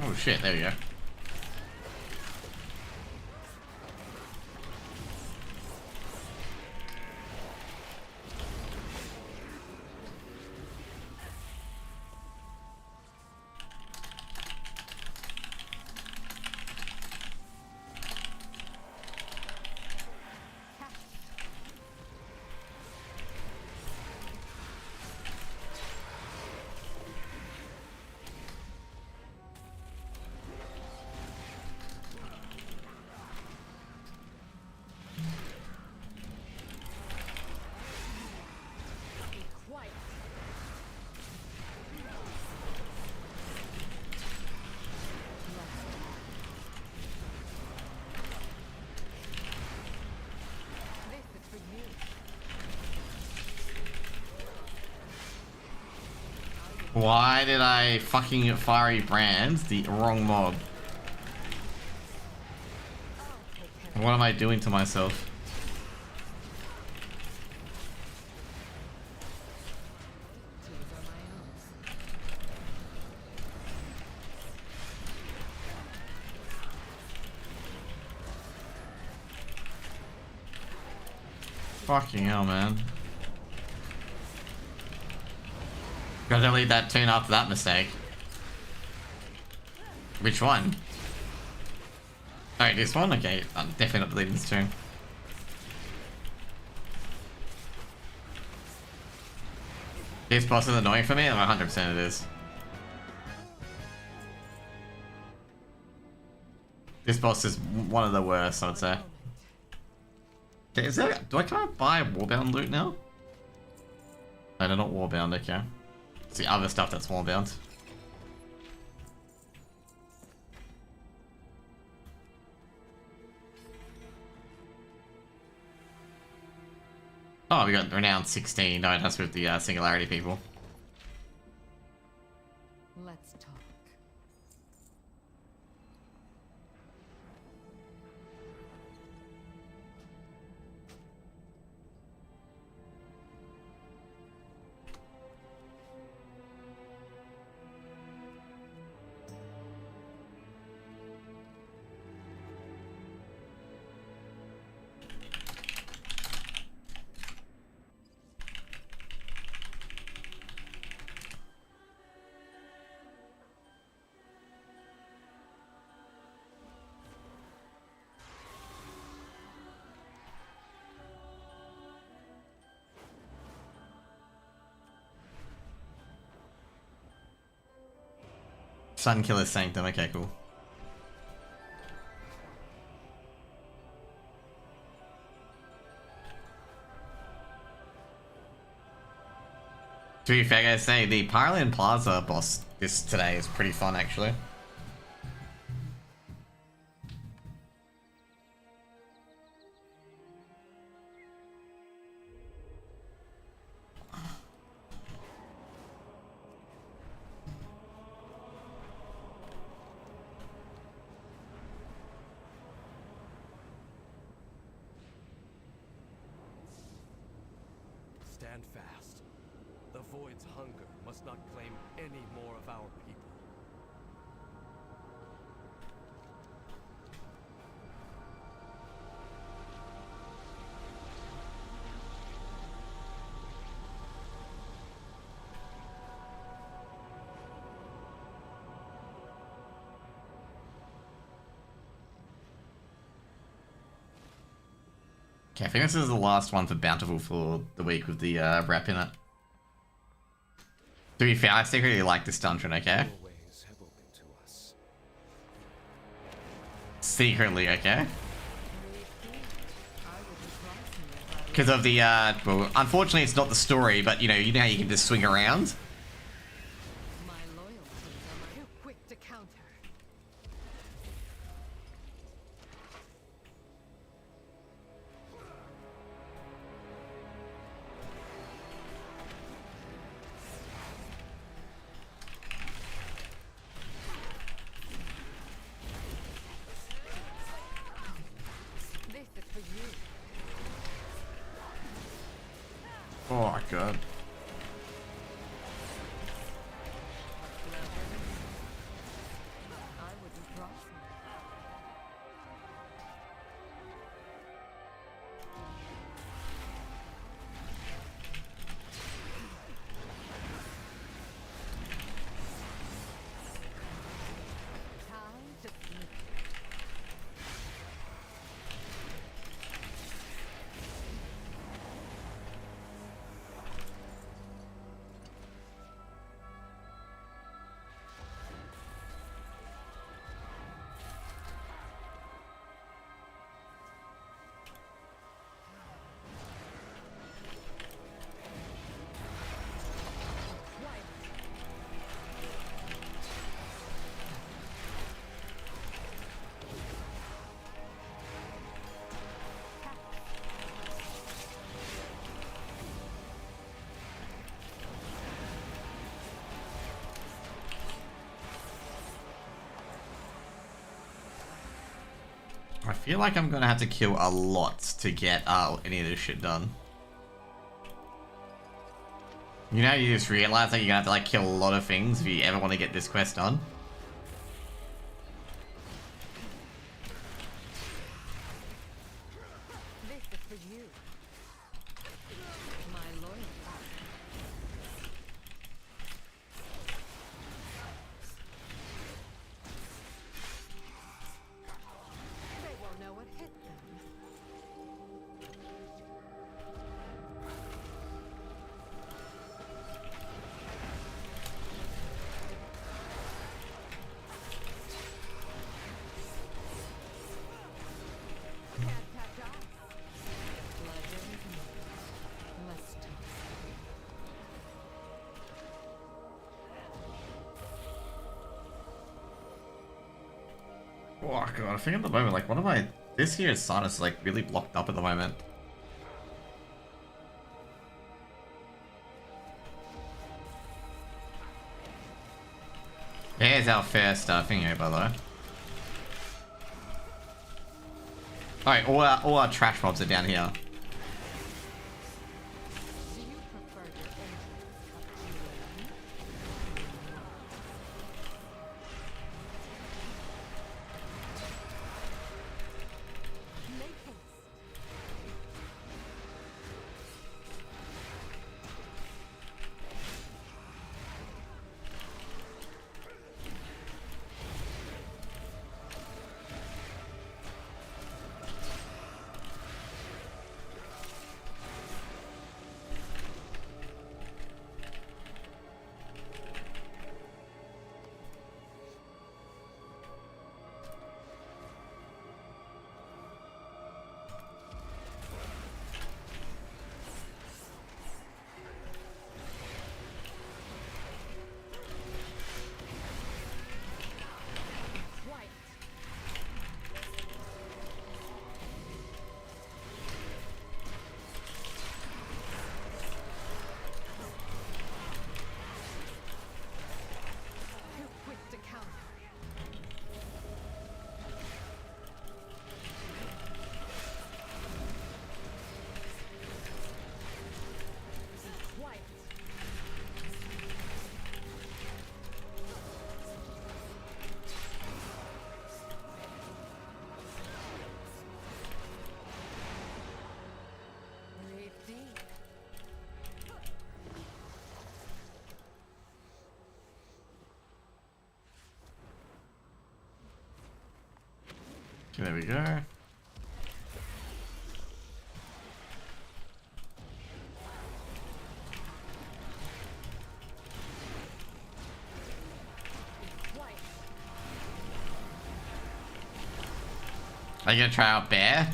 Oh shit, there we go. Why did I fucking fiery brand the wrong mob? What am I doing to myself? Fucking hell, man. Gotta delete that tune after that mistake. Which one? Oh, this one? Okay, I'm definitely not deleting this tune. This boss is annoying for me? 100% it is. This boss is one of the worst, I would say. Okay, is there, can I buy Warbound loot now? No, they're not Warbound, okay. It's the other stuff that's Warbound. Oh, we got Renowned 16. No, that's with the Singularity people. Let's talk. Sunkiller Sanctum. Okay, cool. To be fair, I gotta say, the Pyroland Plaza boss today is pretty fun, actually. Stand fast. The Void's hunger must not claim any more of our people. Okay, I think this is the last one for Bountiful for the week with the wrap in it. To be fair, I secretly like this dungeon, okay? Your ways have opened to us. Secretly, okay? Because of the, well, unfortunately it's not the story, but you know how you can just swing around? My loyalties are too quick to counter. This is for you. Oh my god. I wouldn't cross me. Time to sneak. I feel like I'm gonna have to kill a lot to get any of this shit done. You know, you just realize that you're gonna have to like kill a lot of things if you ever want to get this quest done. This is for you. My loyalty. They won't know what hit them. Can't catch us. Pleasure is mine. Let's talk. Oh god, I think at the moment, like, one of my... This year's sinus is like really blocked up at the moment. Here's our first thing here, by the way. Alright, all our trash mobs are down here. Do you prefer your engines up to your Make haste. There we go. Are you gonna try out Bear?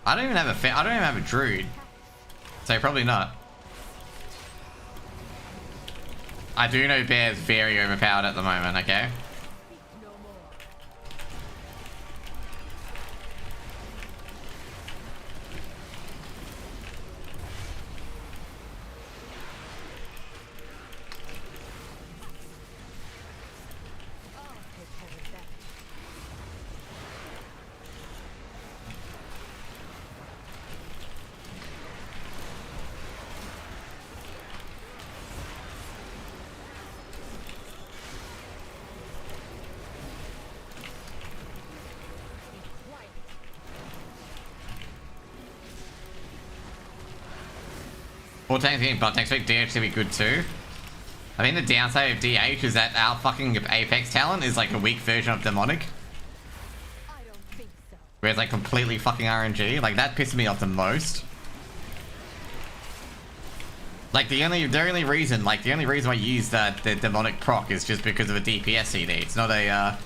I don't even have I don't even have a Druid. So probably not. I do know Bear's very overpowered at the moment, okay? Full tanks getting butt tanks, DH to be good too. I think the downside of DH is that our fucking Apex talent is like a weak version of Demonic. Where it's like completely fucking RNG. Like that pisses me off the most. Like the only reason why I use the Demonic proc is just because of a DPS CD. It's not a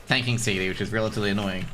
tanking CD, which is relatively annoying.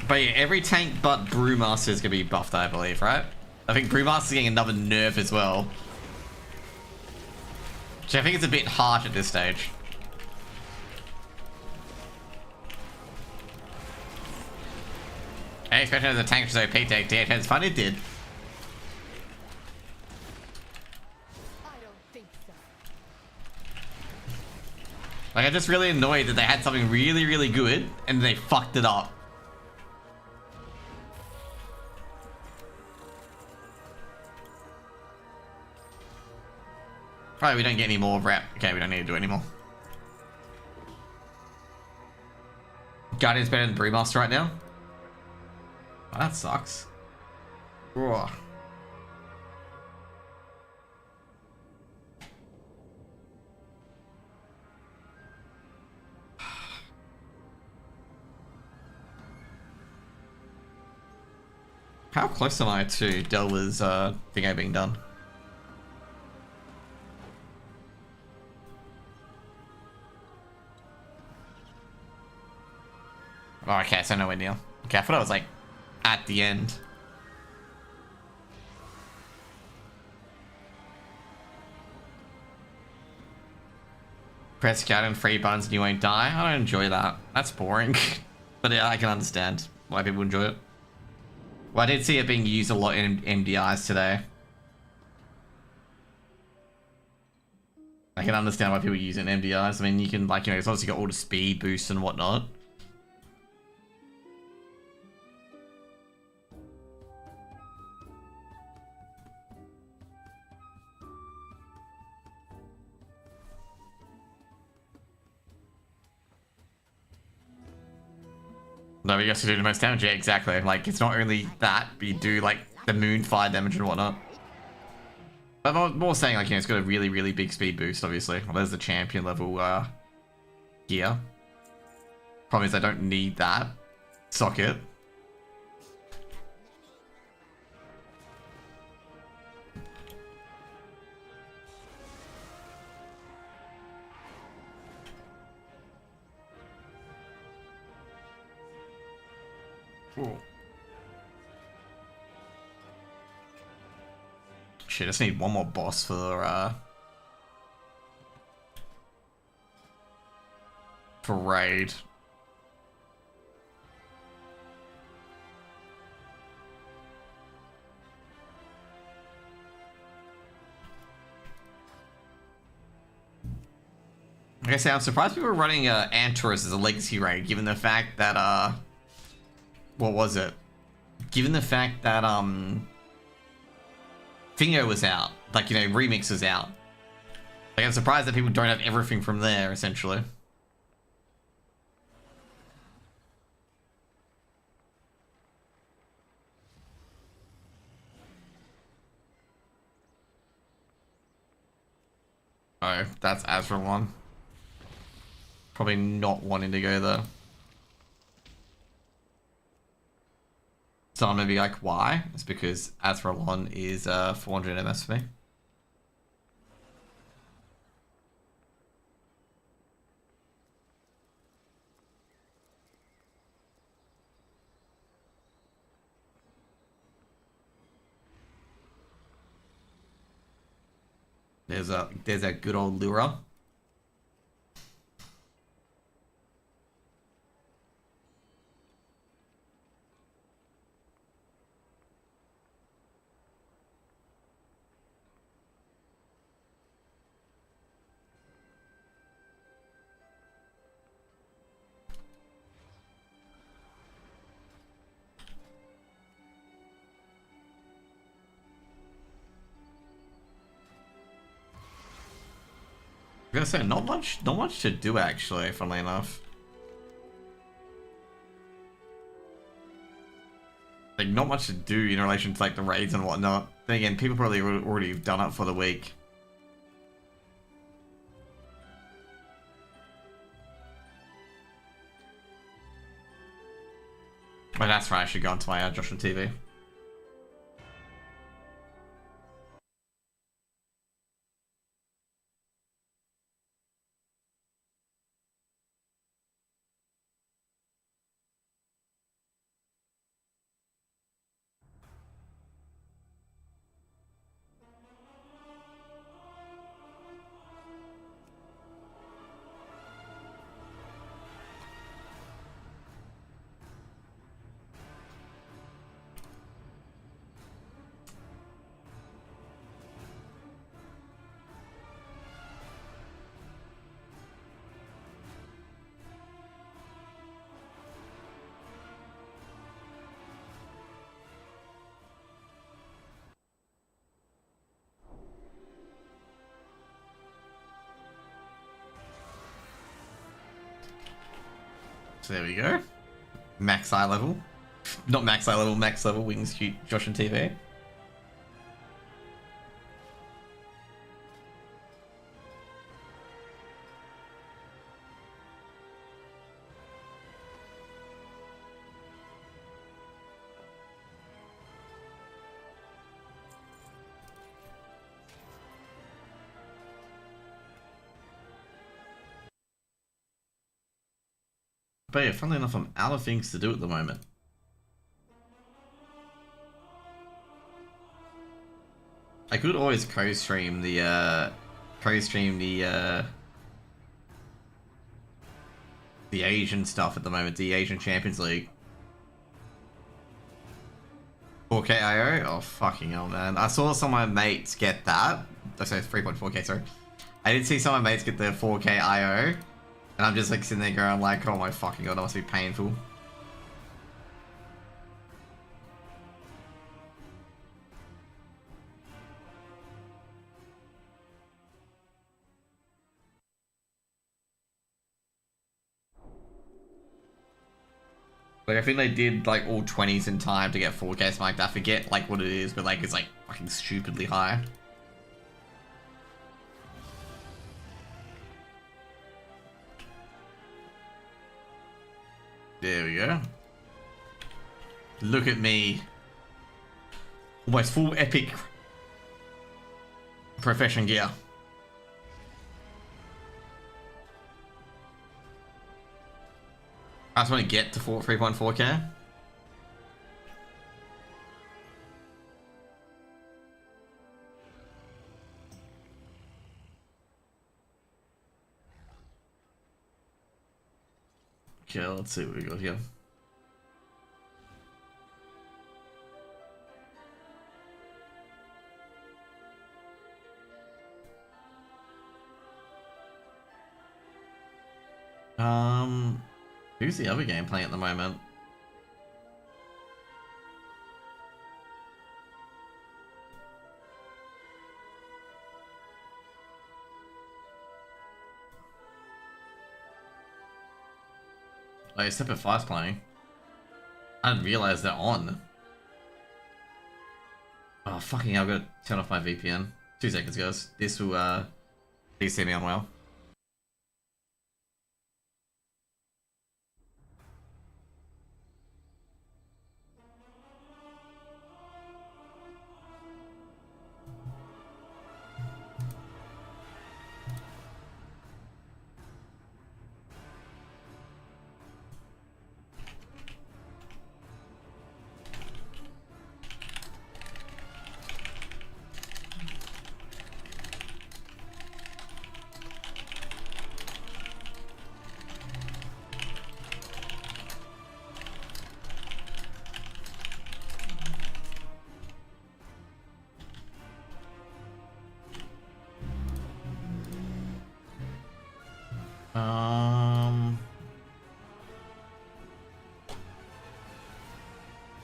But yeah, every tank but Brewmaster is going to be buffed, I believe, right? I think Brewmaster's getting another nerf as well. Which I think is a bit harsh at this stage. Hey, especially as a tank was OP take DH has fun, it did. Like, I'm just really annoyed that they had something really, really good and they fucked it up. Probably we don't get any more rep. Okay, we don't need to do it anymore. Guardian's better than Brewmaster right now? Oh, that sucks. Whoa. How close am I to Delva's thingo being done? Oh, okay, so nowhere near. Okay, I thought I was like at the end. Press scout and free buttons and you won't die. I don't enjoy that. That's boring. But yeah, I can understand why people enjoy it. Well, I did see it being used a lot in MDIs today. I can understand why people use it in MDIs. I mean, you can, like, you know, it's obviously got all the speed boosts and whatnot. No, you have to do the most damage. Yeah, exactly. Like, it's not only that, but you do, like, the moon fire damage and whatnot. But I'm more saying, like, you know, it's got a really, really big speed boost, obviously. Well, there's the champion level gear. Problem is I don't need that socket. Ooh. Shit, I just need one more boss for raid. Like I say, I'm surprised people were running Antorus as a legacy raid, given the fact that what was it? given the fact that Fingo was out, like, you know, Remix is out. Like, I'm surprised that people don't have everything from there, essentially. Oh, that's Azra one. Probably not wanting to go there. So I'm gonna be like, why? It's because Azralon is 400 MS for me. There's a good old Lura. I was gonna say not much to do actually, funnily enough. Like not much to do in relation to like the raids and whatnot. Then again, people probably already have done it for the week. But that's right, I should go onto my Josh on TV. So there we go. Max eye level. Not max eye level, max level wings cute Josh and TV. But yeah, funnily enough, I'm out of things to do at the moment. I could always co-stream the the Asian stuff at the moment, the Asian Champions League. 4K IO? Oh fucking hell, man! I saw some of my mates get that. I say 3.4K, sorry. I did see some of my mates get the 4K IO. And I'm just like sitting there going like, oh my fucking god, that must be painful. Like I think they did like all 20s in time to get 4K, something like that. I forget like what it is, but like it's like fucking stupidly high. There we go. Look at me. Almost full epic profession gear. I just want to get to 3.4K. Okay, let's see what we got here. Who's the other game playing at the moment? Oh, Semper 5's playing. I didn't realize they're on. Oh, fucking hell, I've got to turn off my VPN. 2 seconds, guys. This will, DC me unwell.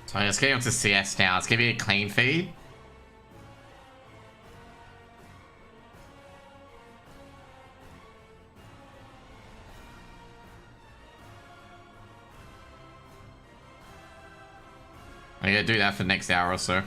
So let's get onto CS now. Let's give you a clean feed. I'm gonna do that for the next hour or so.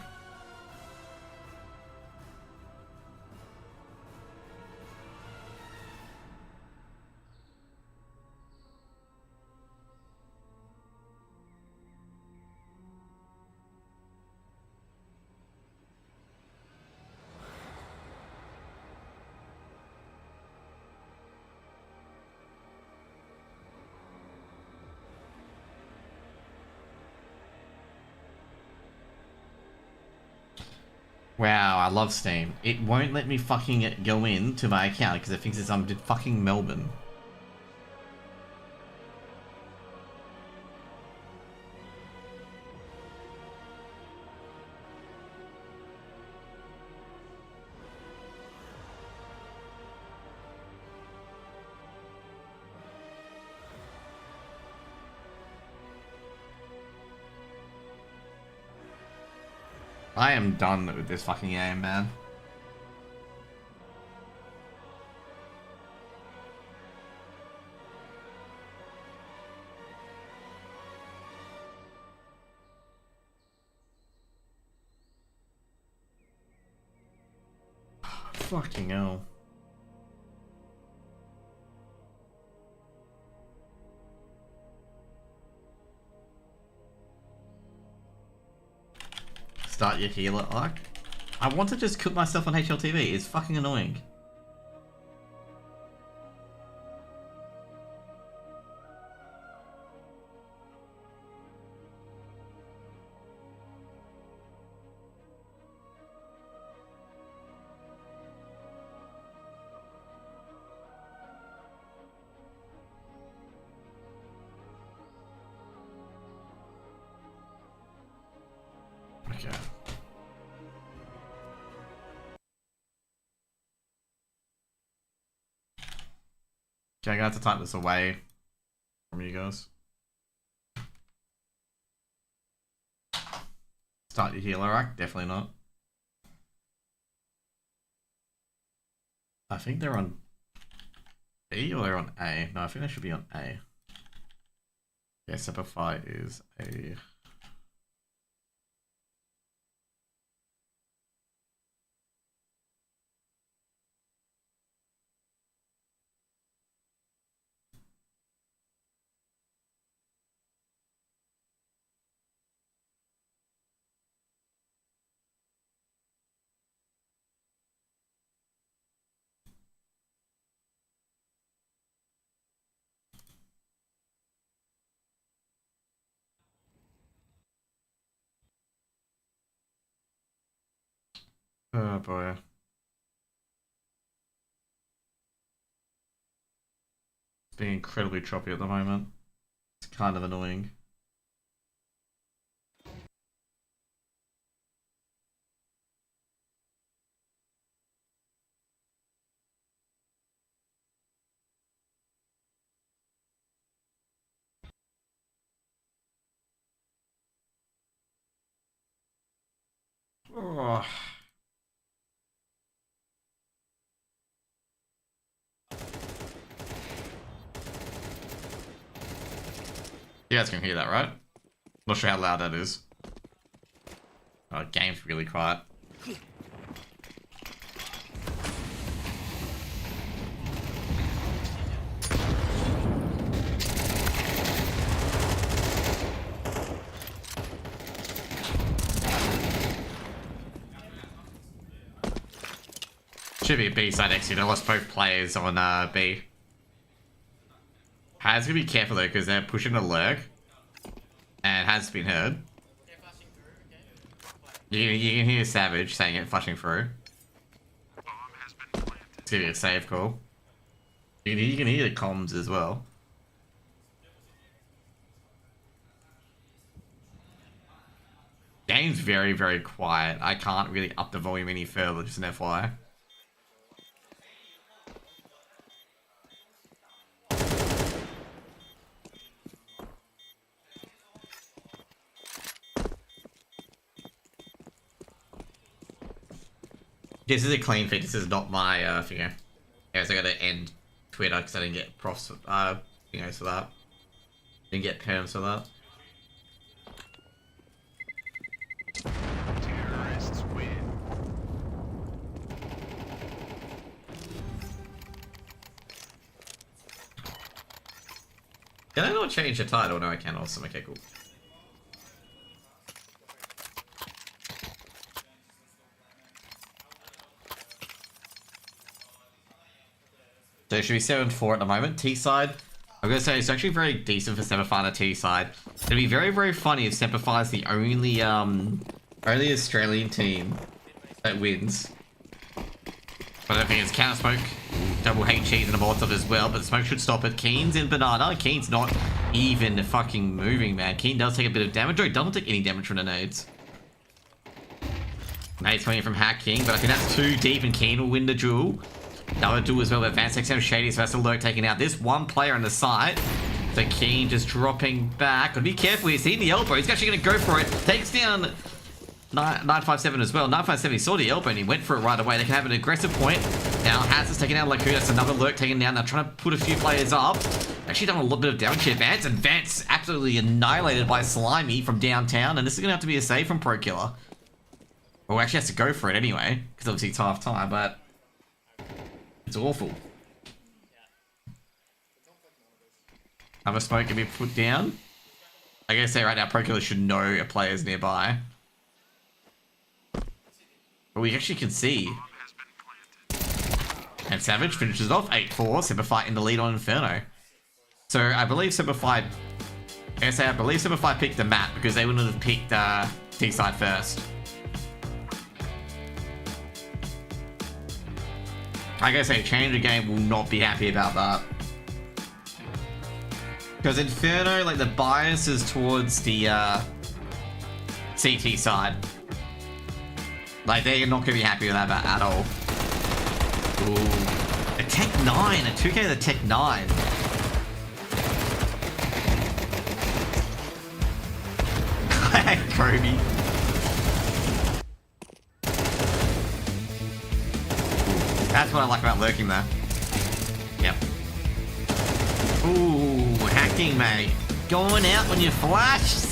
Wow, I love Steam. It won't let me fucking go into my account because it thinks it's fucking Melbourne. I am done with this fucking game, man. Fucking hell. Start your healer. I want to just cook myself on HLTV. It's fucking annoying. Okay. Okay, I'm gonna have to type this away from you guys. Start your healer rack? Definitely not. I think they're on B or they're on A. No, I think they should be on A. Yeah, Semper is A. Oh boy. It's being incredibly choppy at the moment. It's kind of annoying. Oh. You guys can hear that, right? Not sure how loud that is. Oh, game's really quiet. Should be a B side exit. I lost both players on B. Has to be careful though, because they're pushing a lurk. And has been heard. You can hear Savage saying it flashing through. It's gonna be a save call. You can hear the comms as well. Game's very, very quiet. I can't really up the volume any further, just an FYI. This is a clean feed. This is not my figure. Yeah, so I gotta end Twitter because I didn't get profs, fingers for that. Didn't get perms for that. Terrorists win. Can I not change the title? No, I can. Awesome. Okay, cool. So it should be 7-4 at the moment. T-side, I'm going to say it's actually very decent for Semper on a T-side. It'd be very, very funny if Semper is the only Australian team that wins. But I don't think it's counter smoke. Double HEs and a Molotov as well, but the smoke should stop it. Keen's in Banana. Keen's not even fucking moving, man. Keen does take a bit of damage, or he doesn't take any damage from the nades. Nades coming in from Hacking, but I think that's too deep and Keen will win the duel. Another duel as well, but Advanced XM Shady, so that's a lurk taking out this one player on the side. So Keen just dropping back. Gotta be careful, he's seeing the elbow. He's actually gonna go for it. Takes down 957 as well. 957, he saw the elbow and he went for it right away. They can have an aggressive point. Now Hazard's taking down Laku. That's another lurk taken down. They're trying to put a few players up. Actually done a little bit of damage here. Vance, and Vance absolutely annihilated by Slimy from downtown. And this is gonna have to be a save from Pro Killer. Well, actually has to go for it anyway, because obviously it's half time, but it's awful. Another smoke can be put down. I gotta say right now, Pro Killer should know a player's nearby. But we actually can see. And Savage finishes off 8-4. Semper in the lead on Inferno. So I believe Semper I believe Semper picked the map because they wouldn't have picked T-side first. I gotta say, Change the Game will not be happy about that. Because Inferno, like, the bias is towards the CT side. Like, they're not gonna be happy with that at all. Ooh. A Tech 9, a 2K of the Tech 9. Kobe. That's what I like about lurking there. Yep. Ooh, Hacking, mate. Going out when you flash.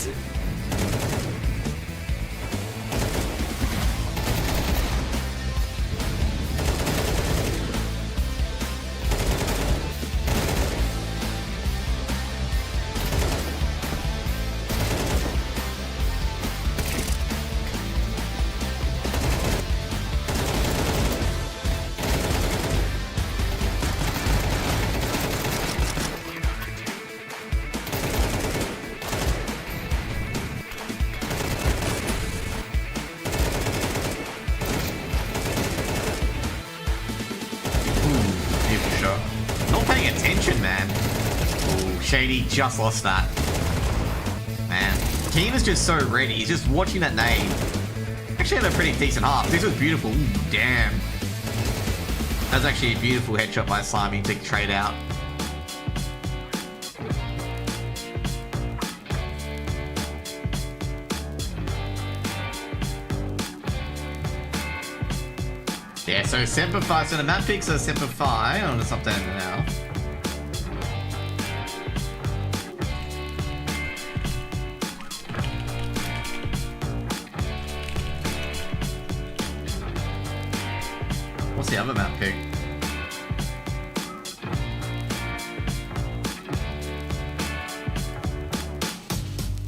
Shady just lost that. Man, Keen is just so ready. He's just watching that name. Actually had a pretty decent half. This was beautiful. Ooh, damn. That was actually a beautiful headshot by Slimy to trade out. Yeah, so Semper so the map picks are Semper on something now. the other map pick?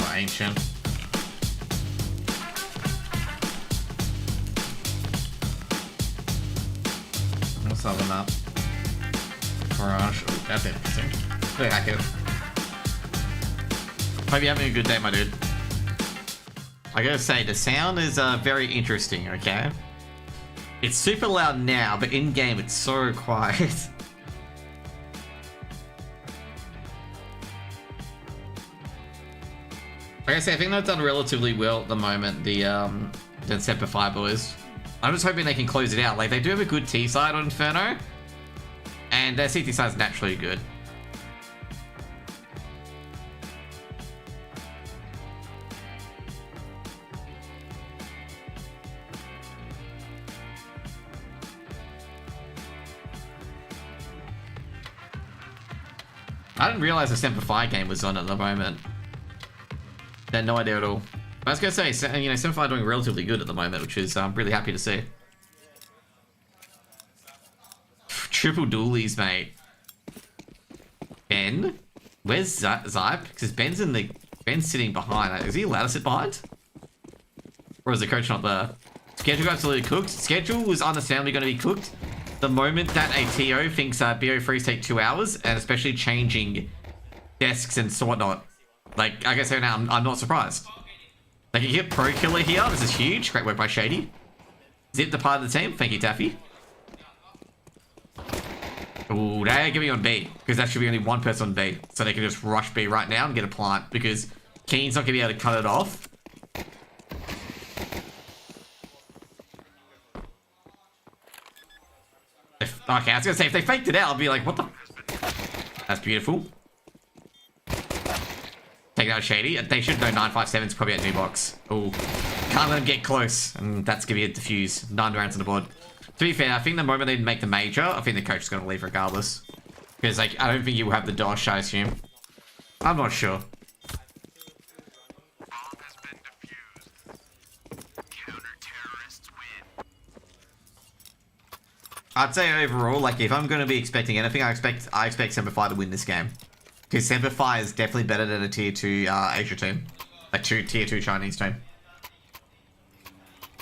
Oh, ancient. What's the other map? Garage. Oh, that's interesting. Very active. Hope you're having a good day, my dude. I gotta say, the sound is very interesting, okay? It's super loud now, but in-game it's so quiet. Like I say, I think they've done relatively well at the moment, the Semper Fi boys. I'm just hoping they can close it out. Like, they do have a good T side on Inferno, and their CT side is naturally good. I didn't realize the Semper Fi game was on at the moment. Had no idea at all. I was gonna say, you know, Semper Fi are doing relatively good at the moment, which is I'm really happy to see. Triple dualies, mate. Ben, where's Zype? Because Ben's sitting behind. Is he allowed to sit behind? Or is the coach not there? Schedule absolutely cooked. Schedule was understandably going to be cooked. The moment that a TO thinks BO3s take 2 hours, and especially changing desks and so whatnot. Like, I guess now I'm not surprised. Like, you get pro killer here. This is huge. Great work by Shady. Zip the part of the team. Thank you, Taffy. Ooh, they're giving on B, because that should be only one person on B, so they can just rush B right now and get a plant, because Keen's not going to be able to cut it off. Okay, I was going to say, if they faked it out, I'd be like, what the... That's beautiful. Take out Shady. They should know 957's probably at new box. Ooh. Can't let them get close, and that's going to be a defuse. 9 rounds on the board. To be fair, I think the moment they make the major, I think the coach is going to leave regardless. Because, like, I don't think you will have the dosh, I assume. I'm not sure. I'd say overall, like, if I'm going to be expecting anything, I expect Semper Fi to win this game. Because Semper Fi is definitely better than a tier 2 Asia team. A tier 2 Chinese team.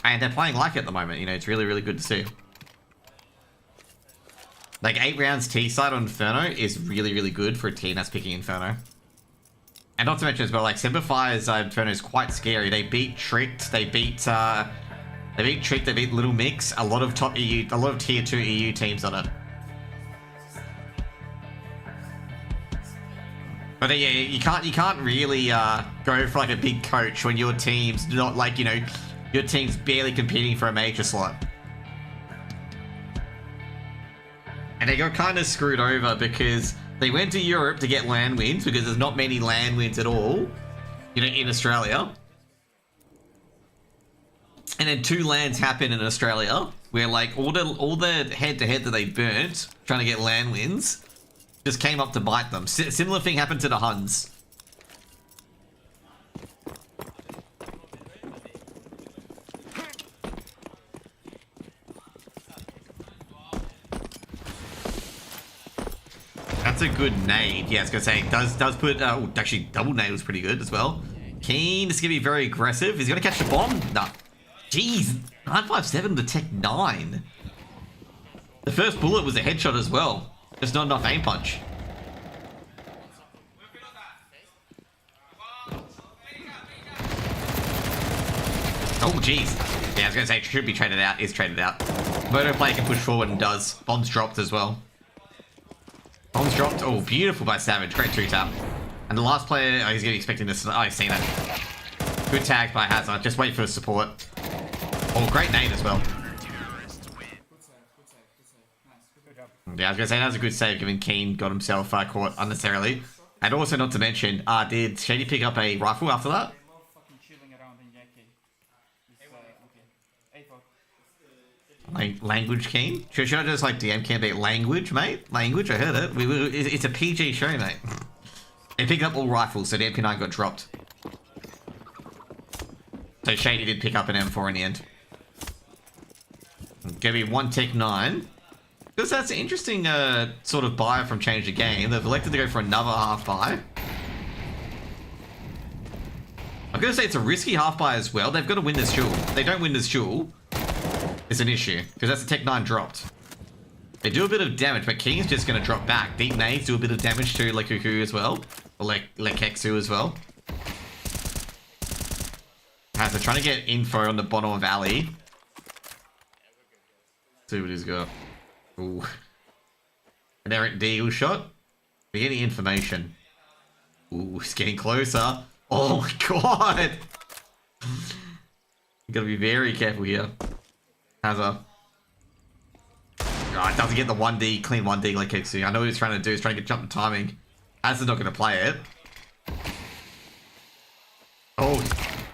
And they're playing like it at the moment, you know, it's really, really good to see. Like, 8 rounds T-side on Inferno is really, really good for a team that's picking Inferno. And not to mention as well, like, Semper Fi's Inferno is quite scary. They beat Tricked, they beat Tricked, they beat Little Mix, a lot of top EU, a lot of tier 2 EU teams on it. But yeah, you can't really go for like a big coach when your team's not, like, you know, your team's barely competing for a major slot. And they got kind of screwed over because they went to Europe to get land wins, because there's not many land wins at all, you know, in Australia. And then 2 lands happened in Australia where, like, all the head-to-head that they burnt trying to get land wins just came up to bite them. Similar thing happened to the Huns. That's a good nade. Yeah, I was gonna say, does put actually double nade was pretty good as well. Keen is gonna be very aggressive. He's gonna catch the bomb. Nah. Jeez, 957 to Tech 9. The first bullet was a headshot as well. Just not enough aim punch. Oh, jeez. Yeah, I was going to say, should be traded out. Is traded out. Moto player can push forward and does. Bombs dropped as well. Bombs dropped. Oh, beautiful by Savage. Great 2-tap. And the last player, he's going to be expecting this. Oh, I've seen that. Good tag by Hazard. Just wait for the support. Oh, great nade as well. Yeah, I was going to say, that was a good save, given Keen got himself caught unnecessarily. And also, not to mention, did Shady pick up a rifle after that? Like, language Keen? Should I just, like, DM campaign language, mate? Language, I heard it. It's a PG show, mate. They picked up all rifles, so the MP9 got dropped. So Shady did pick up an M4 in the end. Gonna be 1 Tech 9. Because that's an interesting sort of buy from Change the Game. They've elected to go for another half buy. I'm going to say it's a risky half buy as well. They've got to win this duel. If they don't win this duel, it's an issue. Because that's a Tech 9 dropped. They do a bit of damage, but King's just going to drop back. Deep Nades do a bit of damage to Lekuku as well. Or Lekeksu as well. Right, so trying to get info on the bottom of Alley. See what he's got. Ooh. An errant deagle shot. We're getting information. Ooh, he's getting closer. Oh my god! You gotta be very careful here. Hazza. Oh, it doesn't get the 1D, clean 1D like Kexu. I know what he's trying to do. He's trying to get jump the timing. Hazza's not gonna play it. Oh,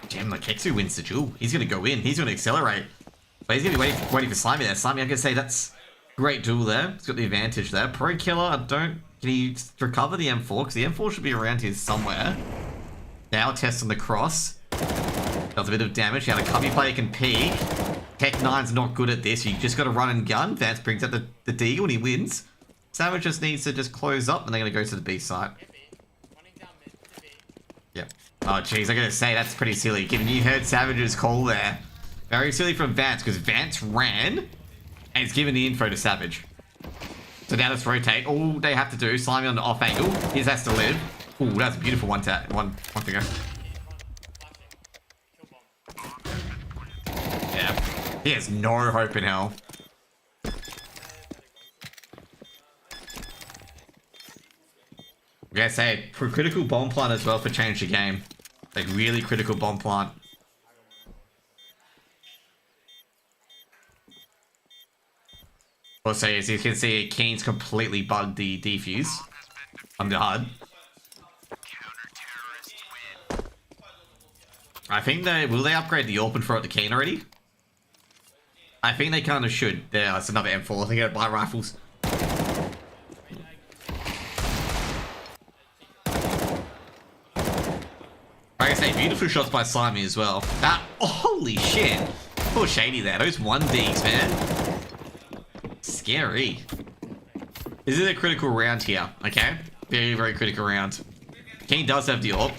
damn, like Kexu wins the duel. He's gonna go in. He's gonna accelerate. But he's gonna be waiting for Slimy there. Slimy, I'm gonna say that's great duel there. He's got the advantage there. Pro Killer, I don't... Can he recover the M4? Because the M4 should be around here somewhere. Now test on the cross. Does a bit of damage. Now the Cubby player can peek. Tech 9's not good at this. You just got to run and gun. Vance brings out the deagle and he wins. Savage just needs to just close up and they're going to go to the B site. Yep. Oh jeez, I gotta say that's pretty silly. Given you heard Savage's call there. Very silly from Vance because Vance ran and he's given the info to Savage. So now let's rotate. All they have to do, Slimy on the off angle. His has to live. Ooh, that's a beautiful one finger. Yeah. He has no hope in hell. I'm gonna say, for critical bomb plant as well for Change the Game. Like, really critical bomb plant. Also, as you can see, Keen's completely bugged the defuse on the HUD. I think will they upgrade the Orphan for the Keen already? I think they kind of should. There, that's another M4. I think I'd buy rifles. Like I say, beautiful shots by Slimy as well. That, oh, holy shit. Poor Shady there. Those 1Ds, man. Scary. This is a critical round here, okay? Very, very critical round. Keen does have the AWP.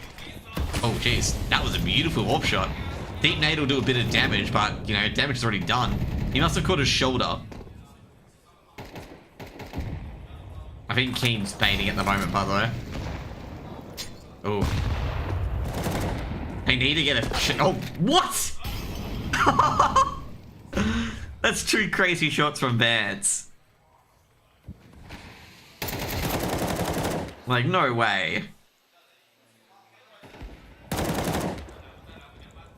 Oh, jeez. That was a beautiful AWP shot. Deep Nade will do a bit of damage, but, you know, damage is already done. He must have caught his shoulder. I think Keen's baiting at the moment, by the way. Oh. They need to get a... Oh, what? That's two crazy shots from Vance. Like, no way.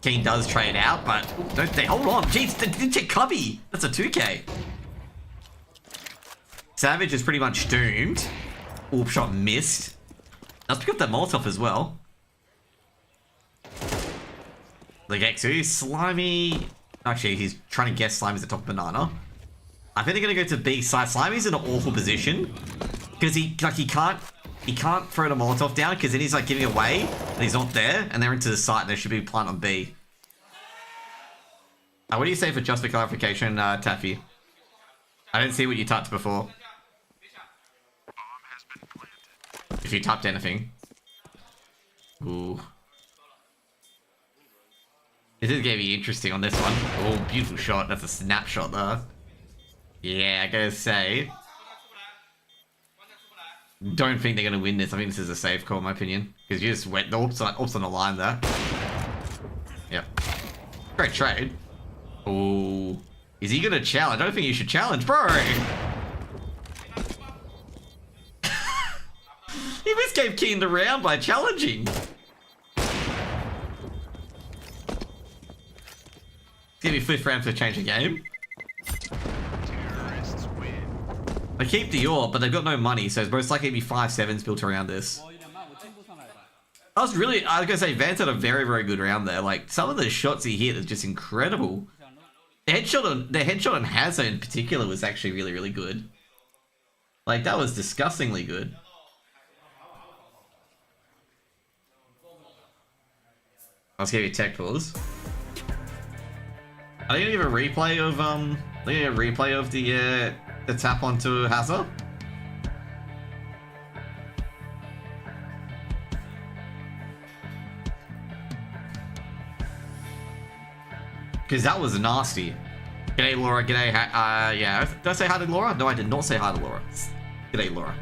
Keen does trade out, but don't they hold on? Jeez, didn't check Cubby. That's a 2k. Savage is pretty much doomed. Orb shot missed. Let's pick up that Molotov as well. Like X2, Slimy. Actually, he's trying to guess Slimy's at top of banana. I think they're gonna go to B side. Slimy's in an awful position because he can't throw the Molotov down because then he's like giving away and he's not there and they're into the site and there should be a plant on B. What do you say for just for clarification, Taffy? I didn't see what you typed before. If you typed anything. Ooh. This is gonna be interesting on this one. Oh, beautiful shot. That's a snapshot there. Yeah, I gotta say. Don't think they're gonna win this. I think this is a safe call in my opinion. Because you just went the Orps on the line there. Yep. Great trade. Oh. Is he gonna challenge? I don't think you should challenge, bro. He just gave Keen the round by challenging. Give me 5th round to change the game. They keep the AWP, but they've got no money, so it's most likely to be 5-7s built around this. I was gonna say, Vance had a very, very good round there. Like, some of the shots he hit are just incredible. The headshot on Hazza in particular was actually really, really good. Like, that was disgustingly good. Let's give you tech pause. Are they gonna give a replay of the the tap onto Hazard. Because that was nasty. G'day, Laura. G'day. Yeah. Did I say hi to Laura? No, I did not say hi to Laura. G'day, Laura.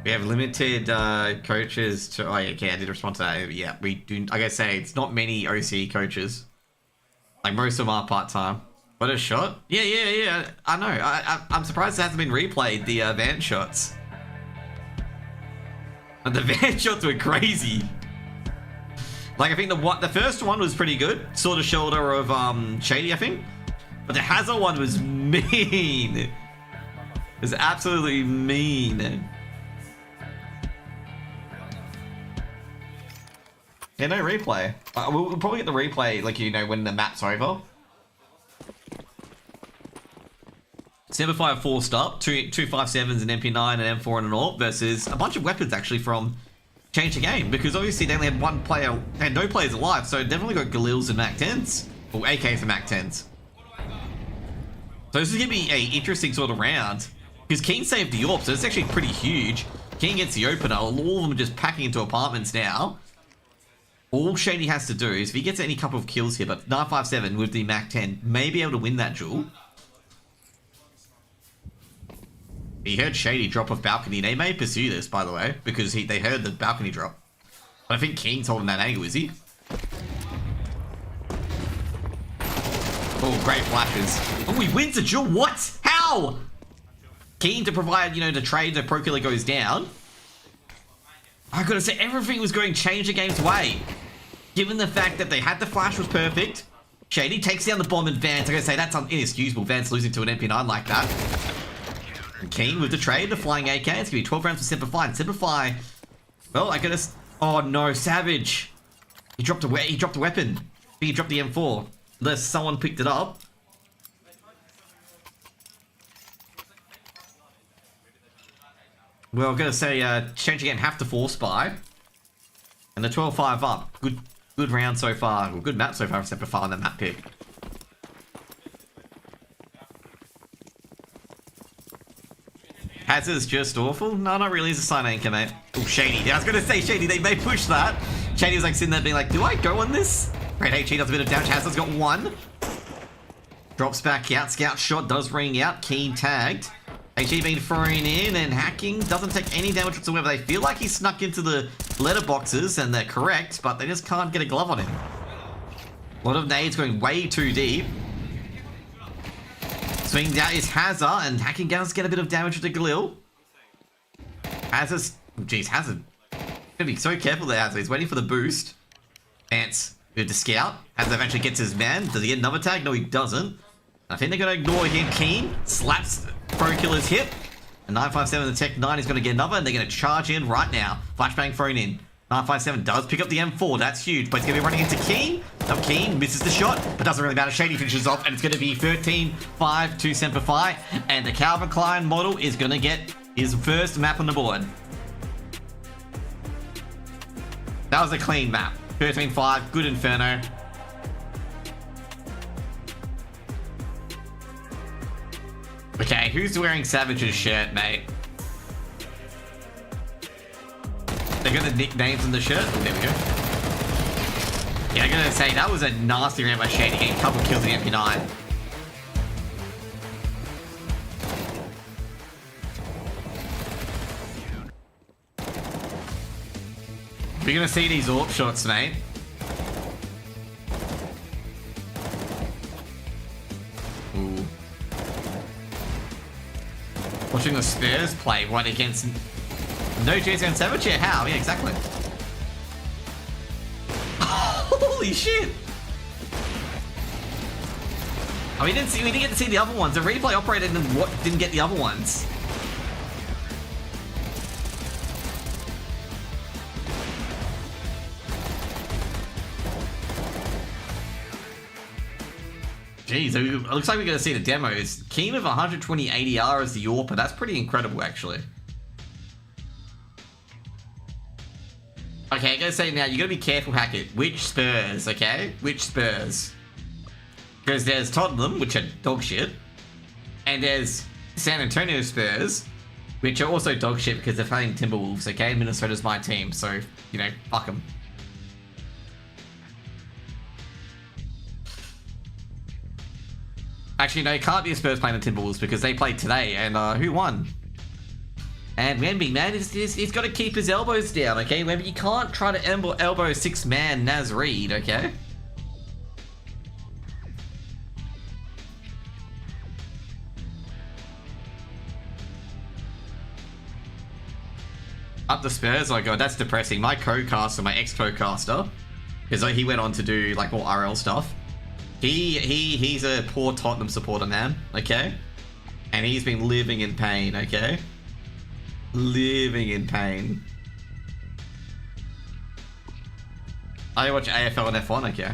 We have limited coaches to. Oh, yeah, okay, I did respond to that. Yeah, we do. Like I say, it's not many OC coaches. Like most of them are part time. What a shot! Yeah. I know. I'm surprised it hasn't been replayed. The van shots. And the van shots were crazy. Like I think the first one was pretty good. Saw the shoulder of Shady, I think. But the Hazard one was mean. It was absolutely mean. Yeah, no replay. We'll probably get the replay, like, you know, when the map's over. Semper forced up, 257s, an MP9, an M4, and an AWP versus a bunch of weapons, actually, from Change the Game. Because obviously they only had one player, they had no players alive, so definitely got Galils and Mac 10s. Or AKs and Mac 10s. So this is going to be an interesting sort of round. Because Keen saved the AWP, so it's actually pretty huge. Keen gets the opener, all of them are just packing into apartments now. All Shady has to do is, if he gets any couple of kills here, but 957 with the Mac 10 may be able to win that duel. He heard Shady drop off balcony. They may pursue this, by the way, because they heard the balcony drop. But I think King's holding that angle, is he? Oh, great flashes. Oh, he wins the duel. What? How? Keen to provide, you know, the trade, the pro killer goes down. I gotta say, everything was going Change the Game's way. Given the fact that they had the flash was perfect. Shady takes down the bomb and Vance. I gotta say, that's inexcusable. Vance losing to an MP9 like that. And Keen with the trade, the flying AK. It's gonna be 12 rounds for Semper. And Semper, well, I gotta... Oh no, Savage. He dropped a weapon. He dropped the M4. Unless someone picked it up. Well, I'm gonna say, Change the Game have to force buy. And the 12-5 up. Good round so far. Well, good map so far, except for on the map pick. Hazard's just awful? No, not really. He's a sign anchor, mate. Oh, Shady. Yeah, I was gonna say, Shady, they may push that. Shady was like sitting there being like, do I go on this? Great HE does a bit of damage. Hazard's got one. Drops back out. Scout shot does ring out. Keen tagged. HE being thrown in and hacking doesn't take any damage whatsoever. They feel like he snuck into the letterboxes and they're correct, but they just can't get a glove on him. A lot of nades going way too deep. Swinging out is Hazard and hacking does get a bit of damage with the Galil. Hazard's, geez, Hazard. Gonna be so careful there, Hazard. He's waiting for the boost. Ants with the scout. Hazard eventually gets his man. Does he get another tag? No, he doesn't. I think they're gonna ignore him. Keen slaps Pro Killer's hip. And 957, the Tech 9 is going to get another, and they're going to charge in right now. Flashbang thrown in. 957 does pick up the M4. That's huge, but it's going to be running into Keen. Now Keen misses the shot, but doesn't really matter. Shady finishes off, and it's going to be 13-5 to Semper. And the Calvin Klein model is going to get his first map on the board. That was a clean map. 13-5, good Inferno. Okay, who's wearing Savage's shirt, mate? They got the nicknames on the shirt? Oh, there we go. Yeah, I'm gonna say, that was a nasty round by Shady, getting a couple kills in the MP9. We're gonna see these AWP shots, mate. Ooh. Watching the Spurs play right against no chance against Savage? Yeah, how? Yeah, exactly. Holy shit! Oh, we didn't get to see the other ones. The replay operated and didn't get the other ones. Jeez, it looks like we're going to see the demos. Keen of 120 ADR as the Yorper. That's pretty incredible, actually. Okay, I'm going to say now, you got to be careful, Hackett. Which Spurs, okay? Which Spurs? Because there's Tottenham, which are dog shit. And there's San Antonio Spurs, which are also dog shit because they're playing Timberwolves, okay? Minnesota's my team, so, you know, fuck them. Actually, no, it can't be a Spurs playing the Timberwolves because they played today, and who won? And Wemby, man, he's got to keep his elbows down, okay? Wemby, you can't try to elbow six-man Naz Reid, okay? Up the Spurs? Oh god, that's depressing. My co-caster, my ex-co-caster, because he went on to do like more RL stuff. He's a poor Tottenham supporter, man, okay? And he's been living in pain, okay? Living in pain. I watch AFL and F1, okay?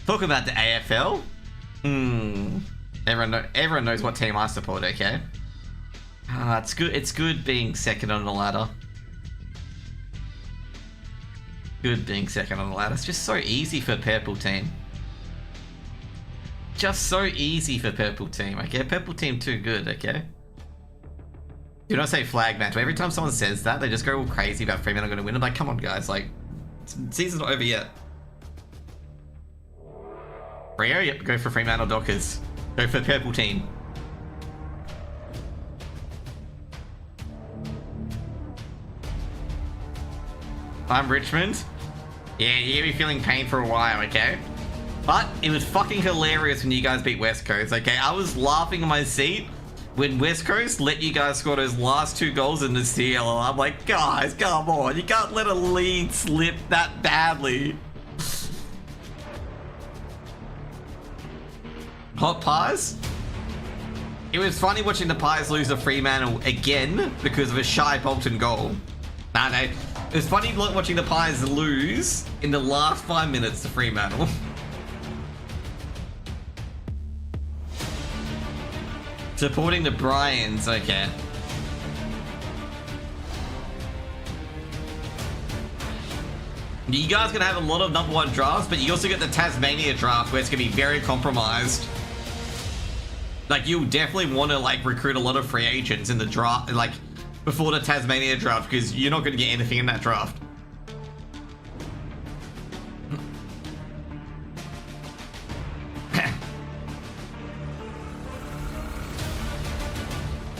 Talk about the AFL. Everyone knows what team I support, okay? It's good. It's good being second on the ladder. Good being second on the ladder. It's just so easy for Purple Team. Just so easy for Purple Team, okay? Purple Team too good, okay? Do not say flag match. Every time someone says that, they just go all crazy about Fremantle going to win. I'm like, come on, guys. Like, season's not over yet. Rio? Yep, go for Fremantle Dockers. Go for Purple Team. I'm Richmond. Yeah, you're gonna be feeling pain for a while, okay? But it was fucking hilarious when you guys beat West Coast, okay? I was laughing in my seat when West Coast let you guys score those last 2 goals in the CL. I'm like, guys, come on. You can't let a lead slip that badly. Hot Pies? It was funny watching the Pies lose to Fremantle again because of a shy Bolton goal. No. It was funny watching the Pies lose in the last 5 minutes to Fremantle. Supporting the Bryans, okay. You guys are gonna have a lot of number 1 drafts, but you also get the Tasmania draft where it's gonna be very compromised. Like, you'll definitely want to like recruit a lot of free agents in the draft, like before the Tasmania draft, because you're not going to get anything in that draft.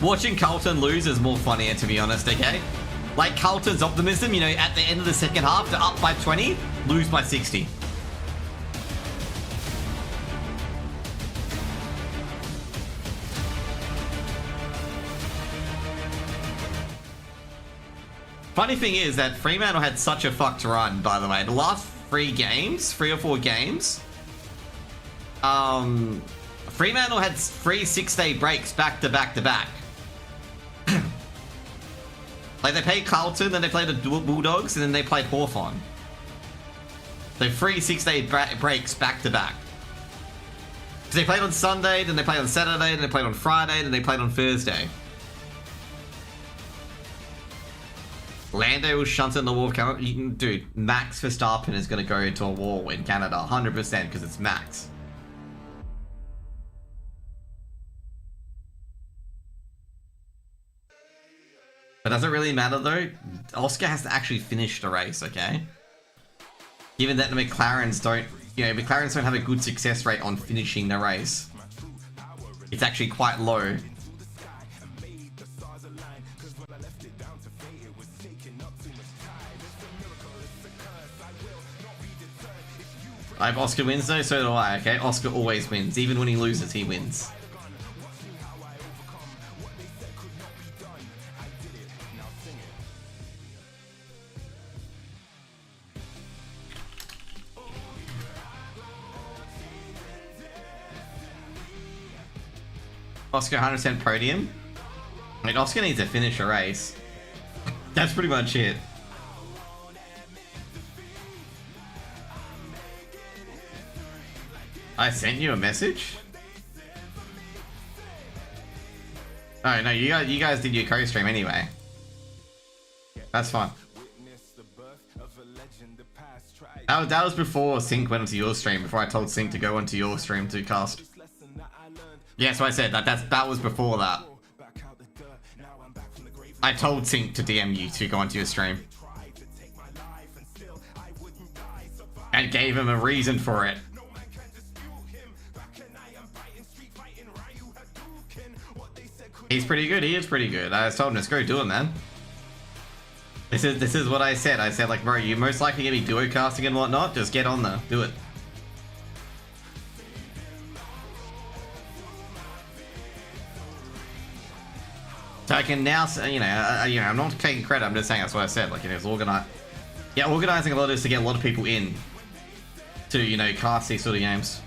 Watching Carlton lose is more funnier, to be honest, okay? Like Carlton's optimism, you know, at the end of the second half, they're up by 20, lose by 60. Funny thing is that Fremantle had such a fucked run, by the way. The last 3 or 4 games, Fremantle had 3 6-day breaks back to back to back. Like, they played Carlton, then they played the Bulldogs, and then they played Hawthorn. So 3 6-day breaks back to back. So they played on Sunday, then they played on Saturday, then they played on Friday, then they played on Thursday. Lando was shunted in the wall of Canada. Dude, Max Verstappen is going to go into a wall in Canada, 100%, because it's Max. But does it really matter, though? Oscar has to actually finish the race, okay? Given that the McLarens don't, McLarens don't have a good success rate on finishing the race. It's actually quite low. I have Oscar wins though, so do I, okay? Oscar always wins. Even when he loses, he wins. Oscar 100% podium. I mean, Oscar needs to finish a race. That's pretty much it. I sent you a message? Oh no, you guys did your co-stream anyway. That's fine. That was before Sync went onto your stream, before I told Sync to go onto your stream to cast. Yeah, so I said that was before that. I told Sync to DM you to go onto your stream. And gave him a reason for it. He's pretty good, he is pretty good. I just told him, let's go do it, man. This is what I said. I said, like, bro, you're most likely gonna be duo casting and whatnot. Just get on there, do it. So I can now, you know, I'm not taking credit. I'm just saying that's what I said. Like, you know, it's organizing a lot of this to get a lot of people in to, you know, cast these sort of games.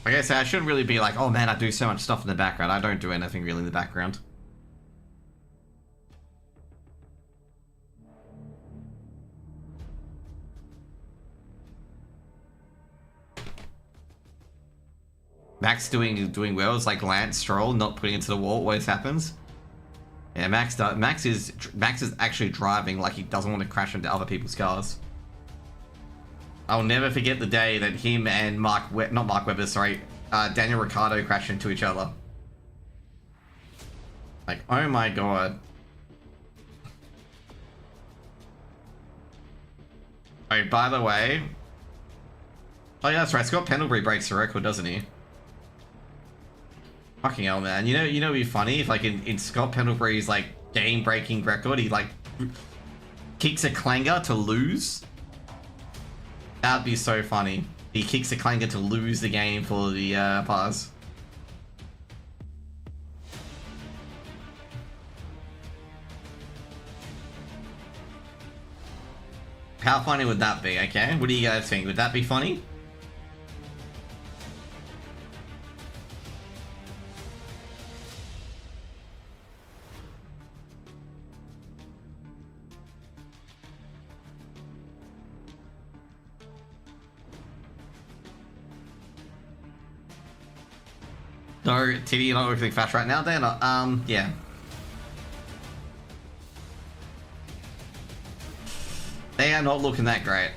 Like I said, I shouldn't really be like, oh man, I do so much stuff in the background. I don't do anything really in the background. Max doing well. It's like Lance Stroll not putting it to the wall. Always happens. Yeah, Max is actually driving like he doesn't want to crash into other people's cars. I'll never forget the day that him and Daniel Ricciardo crashed into each other. Like, oh my god. Oh, by the way. Oh yeah, that's right. Scott Pendlebury breaks the record, doesn't he? Fucking hell, man. You know, it'd be funny if, like, in Scott Pendlebury's like game-breaking record, he like kicks a clanger to lose. That'd be so funny. He kicks a clanger to lose the game for the pass. How funny would that be, okay? What do you guys think? Would that be funny? No, TV, you're not looking fast right now, they're not. Yeah. They are not looking that great.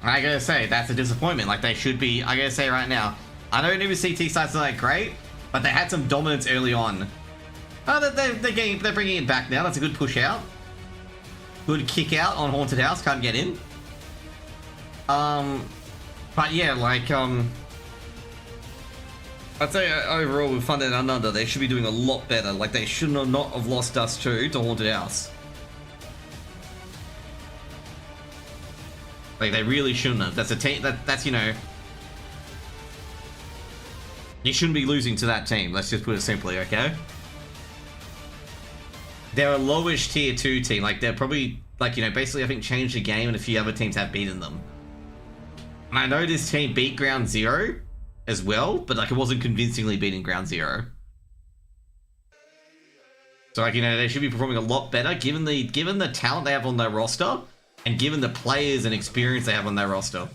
I gotta say, that's a disappointment. Like, they should be, I gotta say right now, I don't even see T-Sites not that great, but they had some dominance early on. Oh, they're bringing it back now. That's a good push out. Good kick out on Haunted House, can't get in. But yeah, like, I'd say overall with Thunder and Under, they should be doing a lot better. Like, they should not have lost Dust 2 to Haunted House. Like, they really shouldn't have. That's a team, that's, you know... You shouldn't be losing to that team, let's just put it simply, okay? They're a lowish tier 2 team. Like, they're probably, like, you know, basically, I think, changed the game and a few other teams have beaten them. And I know this team beat Ground Zero as well, but like it wasn't convincingly beating Ground Zero. So like, you know, they should be performing a lot better given the talent they have on their roster and given the players and experience they have on their roster.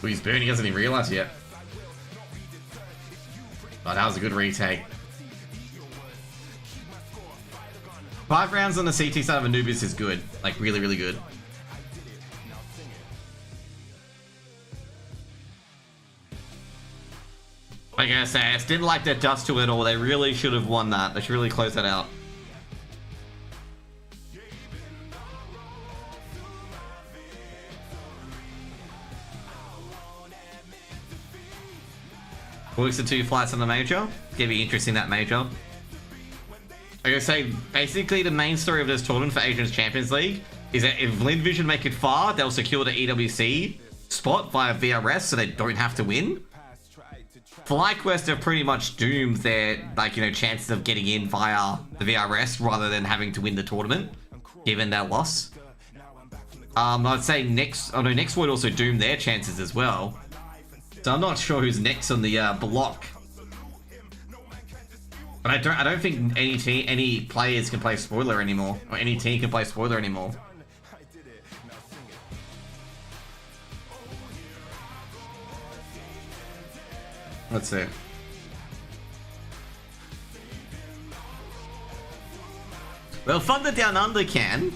Oh, he's burning, he hasn't even realized yet. Oh, that was a good retake. 5 rounds on the CT side of Anubis is good. Like, really, really good. Like I say, I just didn't like that Dust 2 at all. They really should have won that. They should really close that out. Looks at 2 flights on the major. It's gonna be interesting, that major. Like I say, basically the main story of this tournament for Asians Champions League is that if Lin Vision make it far, they'll secure the EWC spot via VRS so they don't have to win. FlyQuest have pretty much doomed their, like, you know, chances of getting in via the VRS rather than having to win the tournament, given their loss. I'd say Next would also doom their chances as well. So I'm not sure who's next on the block. But I don't think any players can play spoiler anymore, or any team can play spoiler anymore. Let's see. Well, Thunder Down Under can.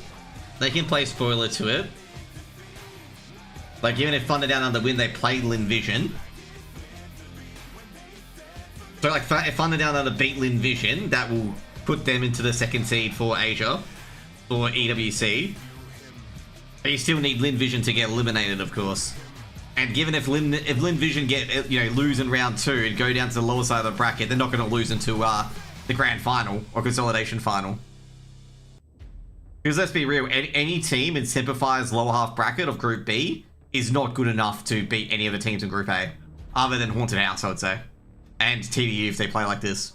They can play spoiler to it. Like, even if Thunder Down Under win, they play Lin Vision. So, like, if Thunder Down Under beat Lin Vision, that will put them into the second seed for Asia, or EWC. But you still need Lin Vision to get eliminated, of course. And given if Lin Vision get, you know, lose in round 2 and go down to the lower side of the bracket, they're not going to lose until the grand final or consolidation final. Because let's be real, any team in Semper's lower half bracket of Group B is not good enough to beat any of the teams in Group A, other than Haunted House, I would say, and TDU if they play like this.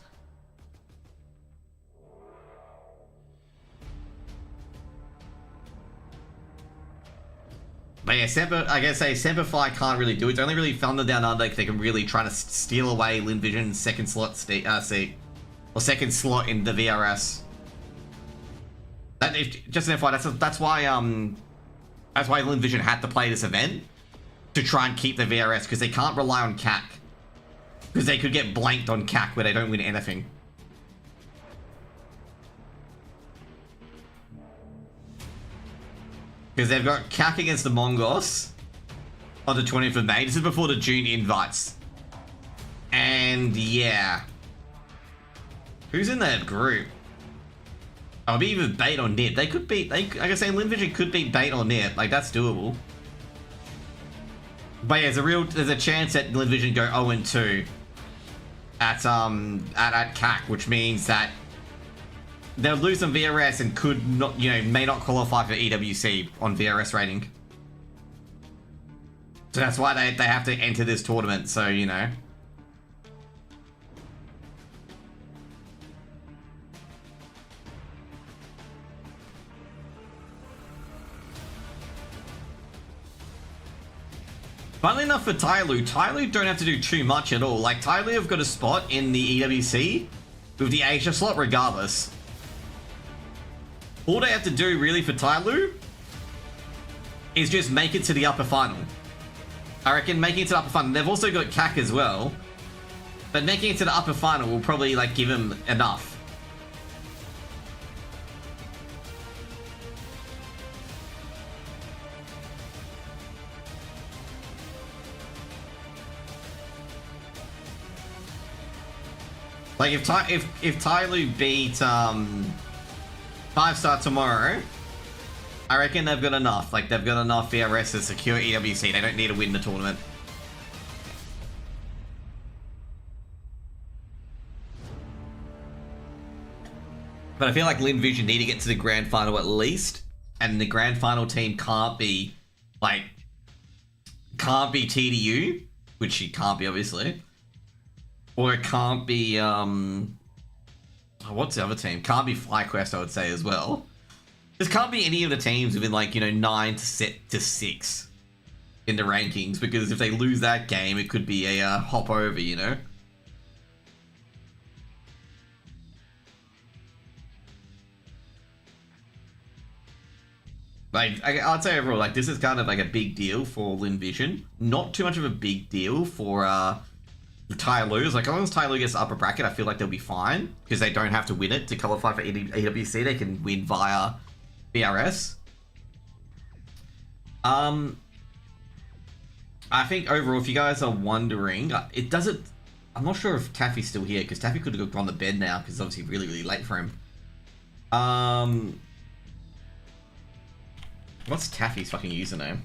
But yeah, Semper, I gotta say, Semperfy can't really do it. It's only really Thunder Down Under they can really try to steal away Lin Vision's second slot seat, or second slot in the VRS. Just an FYI, that's why Lin Vision had to play this event, to try and keep the VRS, because they can't rely on CAC. Because they could get blanked on CAC where they don't win anything. Because they've got CAC against the Mongos on the 20th of May. This is before the June invites. And yeah. Who's in that group? I'll be either Bait or Nib. They could beat, like I say, Lin Vision could beat Bait or Nib. Like, that's doable. But yeah, there's a chance that Lin Vision go 0-2 at CAC, which means that they'll lose on VRS and could not, you know, may not qualify for EWC on VRS rating. So that's why they have to enter this tournament, so, you know. Funnily enough for Tyloo don't have to do too much at all. Like, Tyloo have got a spot in the EWC with the Asia slot regardless. All they have to do really for Tyloo is just make it to the upper final. I reckon making it to the upper final. They've also got CAC as well, but making it to the upper final will probably, like, give them enough. Like, if Tyloo beat 5-star tomorrow, I reckon they've got enough. Like, they've got enough VRS to secure EWC. They don't need to win the tournament. But I feel like Lin Vision need to get to the grand final at least, and the grand final team can't be TDU, which it can't be, obviously. Or it can't be, what's the other team? Can't be FlyQuest, I would say, as well. This can't be any of the teams within, like, you know, 9 to 6 in the rankings, because if they lose that game, it could be a hop over, you know? Like, I'd say overall, like, this is kind of like a big deal for Lin Vision. Not too much of a big deal for, Tyloo. Like, as long as Tyloo gets the upper bracket, I feel like they'll be fine, because they don't have to win it to qualify for EWC. They can win via BRS. I think overall, if you guys are wondering, it doesn't... I'm not sure if Taffy's still here, because Taffy could have gone to bed now, because it's obviously really, really late for him. What's Taffy's fucking username?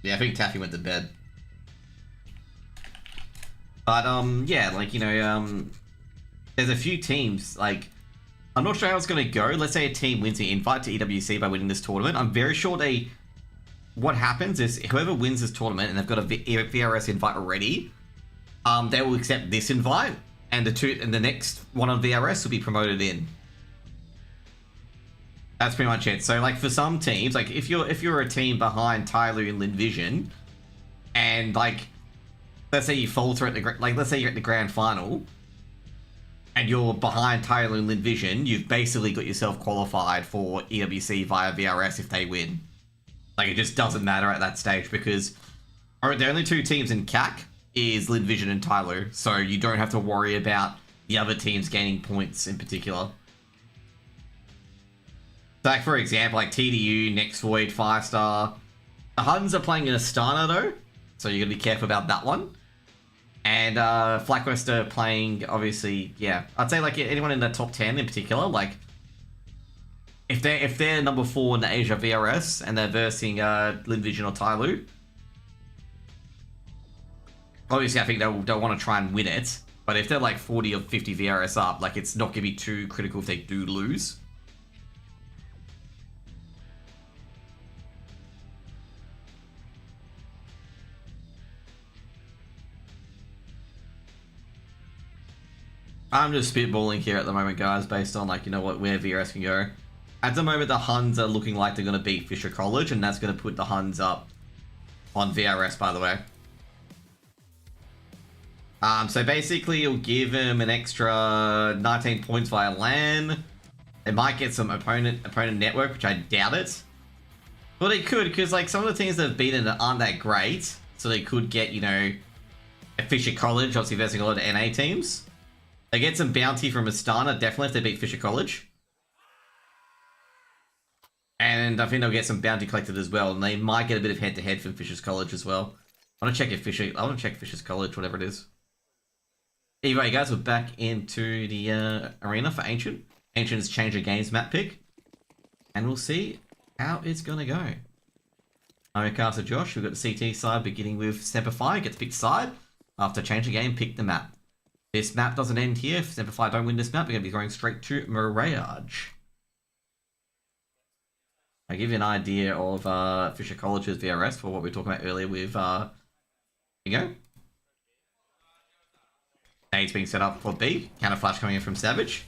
Yeah, I think Taffy went to bed. But, yeah, like, you know, there's a few teams, like, I'm not sure how it's going to go. Let's say a team wins the invite to EWC by winning this tournament. I'm very sure they what happens is whoever wins this tournament and they've got a VRS invite already, they will accept this invite, and the next one on VRS will be promoted in. That's pretty much it. So like for some teams, like if you're a team behind Tyler and Lin Vision, and like let's say you falter at let's say you're at the grand final, and you're behind Tyler and Lin Vision, you've basically got yourself qualified for EWC via VRS if they win. Like it just doesn't matter at that stage because the only two teams in CAC is Lin Vision and Tyler, so you don't have to worry about the other teams gaining points in particular. So like for example, like TDU, Next Void, 5-star. The Huns are playing in Astana though, so you gotta be careful about that one. And FlakWest are playing, obviously, yeah. I'd say like anyone in the top 10 in particular, like if they're number 4 in the Asia VRS and they're versing Lin Vision or Tyloo, obviously I think they'll want to try and win it. But if they're like 40 or 50 VRS up, like it's not gonna be too critical if they do lose. I'm just spitballing here at the moment, guys, based on like, you know what, where VRS can go. At the moment, the Huns are looking like they're going to beat Fisher College, and that's going to put the Huns up on VRS, by the way. So basically, you'll give him an extra 19 points via LAN. It might get some opponent network, which I doubt it. But it could, because like some of the teams that have beaten it aren't that great. So they could get, you know, a Fisher College, obviously versing a lot of NA teams. They get some bounty from Astana, definitely, if they beat Fisher College. And I think they'll get some bounty collected as well. And they might get a bit of head-to-head from Fisher's College as well. I want to check Fisher's College, whatever it is. Either way, guys, we're back into the arena for Ancient. Ancient's changed a games map pick. And we'll see how it's going to go. I'm Caster Josh. We've got the CT side beginning with Semper gets picked side. After change a game, pick the map. This map doesn't end here. If Semper don't win this map, we're going to be going straight to Mirage. I'll give you an idea of Fisher College's VRS for what we were talking about earlier with, here you go. Nade's being set up for B. Counter flash coming in from Savage.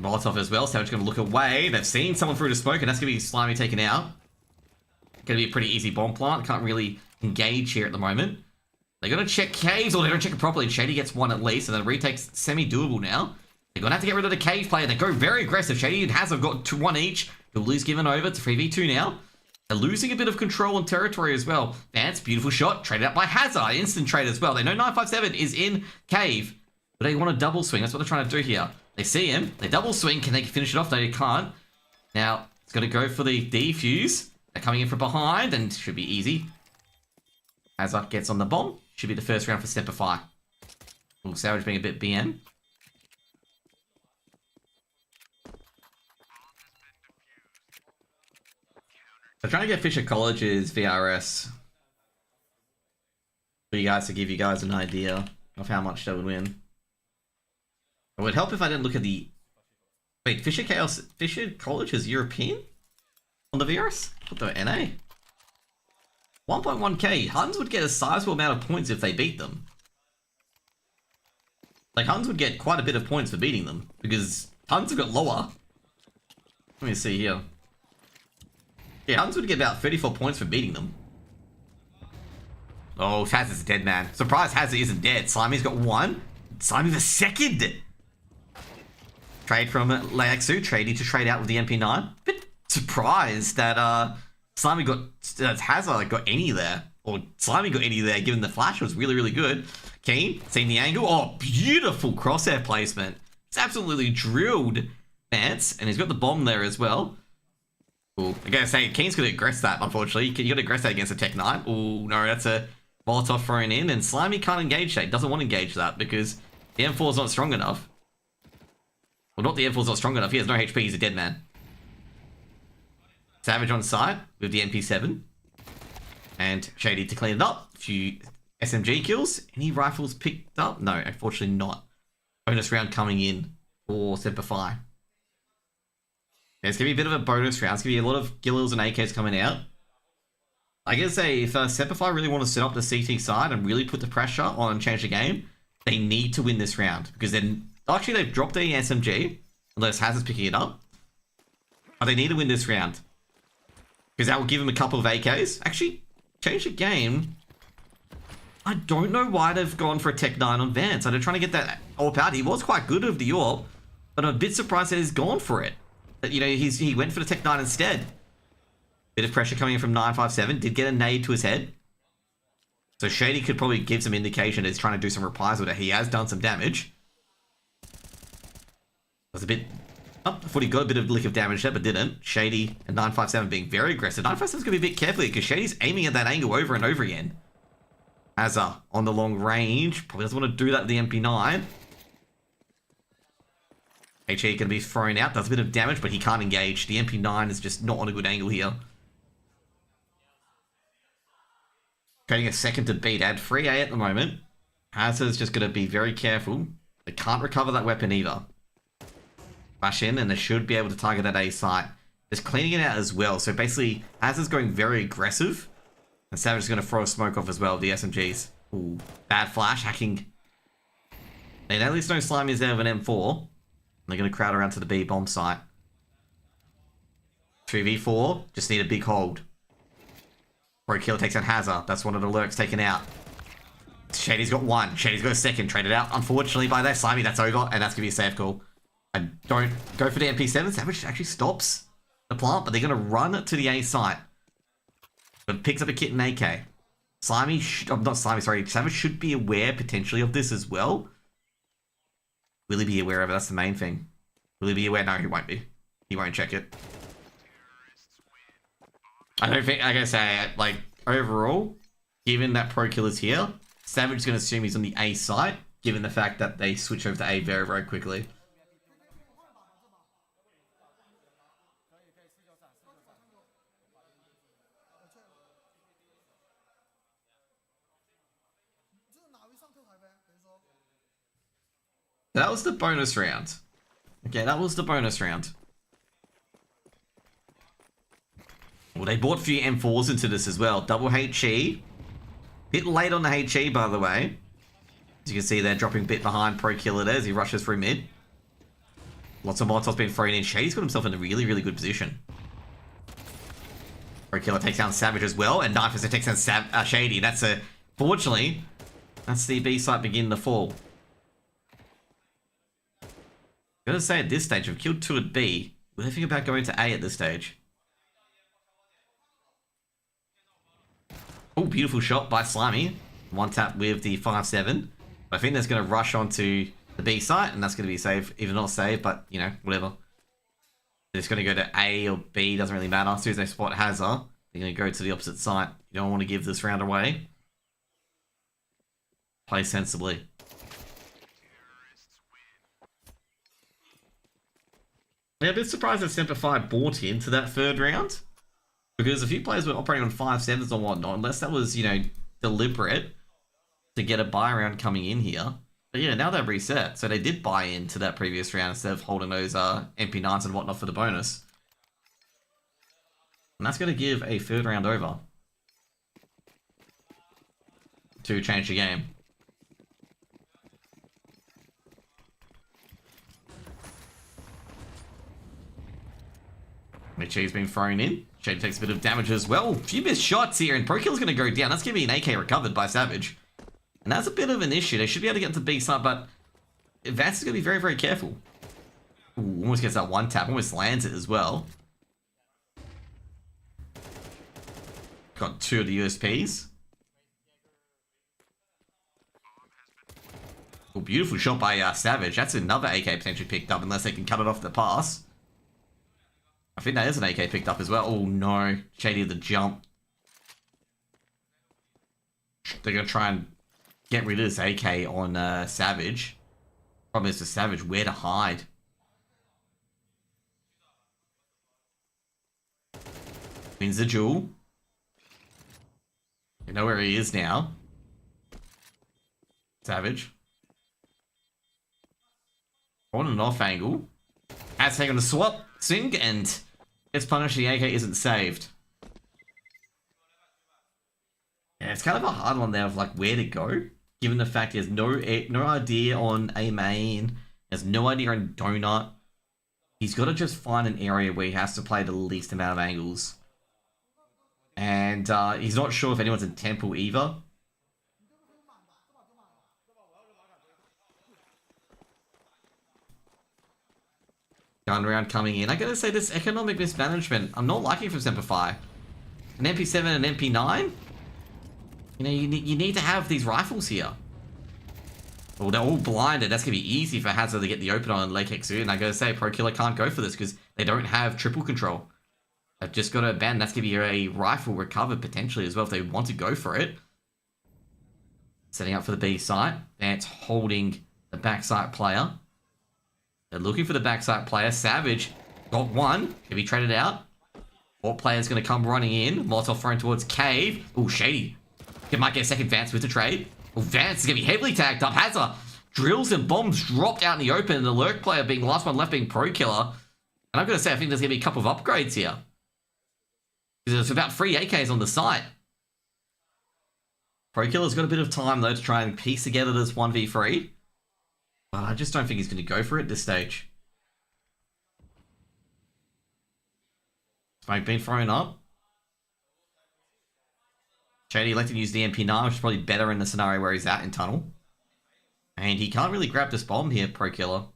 Molotov as well. Savage going to look away. They've seen someone through the smoke, and that's going to be Slimy taken out. Going to be a pretty easy bomb plant. Can't really engage here at the moment. They're going to check caves, or they don't check it properly, and Shady gets one at least, and then retake's semi-doable now. They're going to have to get rid of the cave player. They go very aggressive. Shady and Haz have got one each. The lose given over to 3v2 now. They're losing a bit of control and territory as well. Vance, beautiful shot, traded up by Hazard. Instant trade as well. They know 957 is in cave, but they want a double swing. That's what they're trying to do here. They see him. They double swing. Can they finish it off? No, they can't. Now, it's going to go for the defuse. They're coming in from behind, and should be easy. Hazard gets on the bomb. Should be the first round for Semper. Ooh, Savage being a bit BM. I'm trying to get Fisher College's VRS for you guys to give you guys an idea of how much they would win. It would help if I didn't look at the... Wait, Fisher College is European? On the VRS? What the NA? 1.1k. Huns would get a sizable amount of points if they beat them. Like, Huns would get quite a bit of points for beating them, because Huns have got lower. Let me see here. Yeah, Huns would get about 34 points for beating them. Oh, Haz is dead, man. Surprised Haz isn't dead. Slimy's got one. Slimy the second. Trade from Laxu. Trading to trade out with the MP9. Bit surprised that Slimy got... Hazard got any there. Or Slimy got any there, given the flash was really, really good. Keen, seeing the angle. Oh, beautiful crosshair placement. It's absolutely drilled Vance. And he's got the bomb there as well. Ooh, I gotta say, Keen's gonna aggress that, unfortunately. You gotta aggress that against a Tech 9. Ooh, no, that's a Molotov thrown in. And Slimy can't engage that. He doesn't want to engage that because the M4 is not strong enough. Well, not the M4 is not strong enough. He has no HP. He's a dead man. Savage on site with the MP7. And Shady to clean it up. A few SMG kills. Any rifles picked up? No, unfortunately not. Bonus round coming in for Semper. There's going to be a bit of a bonus round. It's going to be a lot of Gilils and AKs coming out. I gotta say, if Semper really want to set up the CT side and really put the pressure on Change the Game, they need to win this round. Because then, actually they've dropped the SMG, unless Hazard's picking it up. But they need to win this round. Because that will give them a couple of AKs. Actually, Change the Game, I don't know why they've gone for a Tech 9 on Vance. They're trying to get that AWP out. He was quite good of the AWP, but I'm a bit surprised that he's gone for it. That, you know, he went for the Tech 9 instead. Bit of pressure coming in from 957. Did get a nade to his head. So Shady could probably give some indication that he's trying to do some reprisal that he has done some damage. Was a bit... Oh, I thought he got a bit of lick of damage there, but didn't. Shady and 957 being very aggressive. 957's going to be a bit careful because Shady's aiming at that angle over and over again. Hazard on the long range. Probably doesn't want to do that with the MP9. HE going to be thrown out. Does a bit of damage, but he can't engage. The MP9 is just not on a good angle here. Getting a second to beat. Add 3A at the moment. Hazard's just going to be very careful. They can't recover that weapon either. Flash in, and they should be able to target that A site. Just cleaning it out as well. So basically, Hazard's going very aggressive. And Savage is going to throw a smoke off as well, the SMGs. Ooh, bad flash, hacking. They at least know Slimy is there with an M4. They're going to crowd around to the B bomb site. 3v4, just need a big hold. Pro Killer takes out Hazard. That's one of the lurks taken out. Shady's got one. Shady's got a second. Traded out, unfortunately, by that Slimy. That's over, and that's going to be a safe call. And don't go for the MP7. Savage actually stops the plant, but they're going to run to the A site. But picks up a kit and AK. Slimy, not Slimy, sorry. Savage should be aware potentially of this as well. Will he be aware of it? That's the main thing. Will he be aware? No, he won't be. He won't check it. I don't think, like I say, like, overall, given that Pro Killer's here, Savage is going to assume he's on the A site, given the fact that they switch over to A very, very quickly. That was the bonus round. Okay, that was the bonus round. Well, they bought a few M4s into this as well. Double HE. Bit late on the HE, by the way. As you can see, they're dropping a bit behind Pro Killer there as he rushes through mid. Lots of Molotovs being thrown in. Shady's got himself in a really, really good position. Pro Killer takes down Savage as well, and Knife takes down Shady. That's a... Fortunately, that's the B site beginning to fall. I'm gonna say at this stage, we've killed 2 at B. We're thinking about going to A at this stage. Oh, beautiful shot by Slimy. One tap with the 5-7. I think that's going to rush onto the B site, and that's going to be safe. Even not safe, but, you know, whatever. They're just going to go to A or B, doesn't really matter. As soon as they spot Hazard, they're going to go to the opposite site. You don't want to give this round away. Play sensibly. Yeah, a bit surprised that Semper bought into that third round. Because a few players were operating on 5-7s and whatnot, unless that was, you know, deliberate to get a buy round coming in here. But yeah, now they've reset. So they did buy into that previous round instead of holding those MP9s and whatnot for the bonus. And that's going to give a third round over. To change the game. Michi's been thrown in. Shady takes a bit of damage as well. A few missed shots here, and Pro Kill's going to go down. That's going to be an AK recovered by Savage. And that's a bit of an issue. They should be able to get into B side, but Vance is going to be very, very careful. Ooh, almost gets that one tap. Almost lands it as well. Got 2 of the USPs. Oh, beautiful shot by Savage. That's another AK potentially picked up, unless they can cut it off the pass. I think that is an AK picked up as well. Oh no, Shady at the jump. They're going to try and get rid of this AK on Savage. Problem is for Savage, where to hide. Wins the duel. You know where he is now. Savage. On and off angle. Has taken a swap, sink, and gets punished. The AK isn't saved. Yeah, it's kind of a hard one there of like where to go, given the fact he has no idea on a main, has no idea on donut. He's got to just find an area where he has to play the least amount of angles. And he's not sure if anyone's in temple either. Gun round coming in. I gotta say, this economic mismanagement, I'm not liking from Semper. An MP7 and an MP9? You know, you need to have these rifles here. Well, they're all blinded. That's gonna be easy for Hazard to get the open on Lake Hexu. And I gotta say, Pro Killer can't go for this because they don't have triple control. They've just got to abandon. That's gonna be a rifle recovered potentially as well if they want to go for it. Setting up for the B site. That's holding the backside player. They're looking for the backside player. Savage got one. Can be traded out. What player's going to come running in? Molotov thrown towards Cave. Oh, Shady. You might get a second Vance with the trade. Oh, Vance is going to be heavily tagged up. Hazard drills and bombs dropped out in the open. And the lurk player being the last one left being Pro Killer. And I'm going to say I think there's going to be a couple of upgrades here. Because there's about 3 AKs on the site. Pro Killer's got a bit of time though to try and piece together this 1v3. But I just don't think he's going to go for it at this stage. Smoke being thrown up. Shady elected to use the MP9, which is probably better in the scenario where he's at in tunnel. And he can't really grab this bomb here, Pro Killer.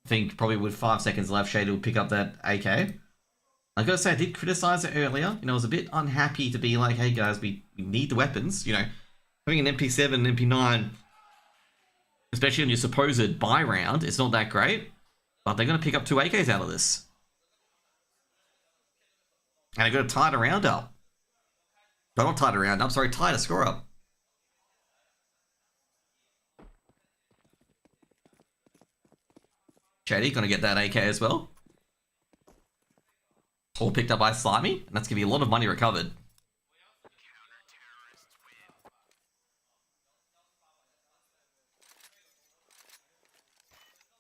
I think probably with 5 seconds left, Shady will pick up that AK. I gotta say, I did criticize it earlier. You know, I was a bit unhappy to be like, hey guys, we need the weapons. You know, having an MP7 and MP9, especially on your supposed buy round, it's not that great. But they're going to pick up 2 AKs out of this. And they're going to tie the round up. No, not tie the round up, sorry, tie the score up. Shady going to get that AK as well. All picked up by Slimy, and that's going to be a lot of money recovered.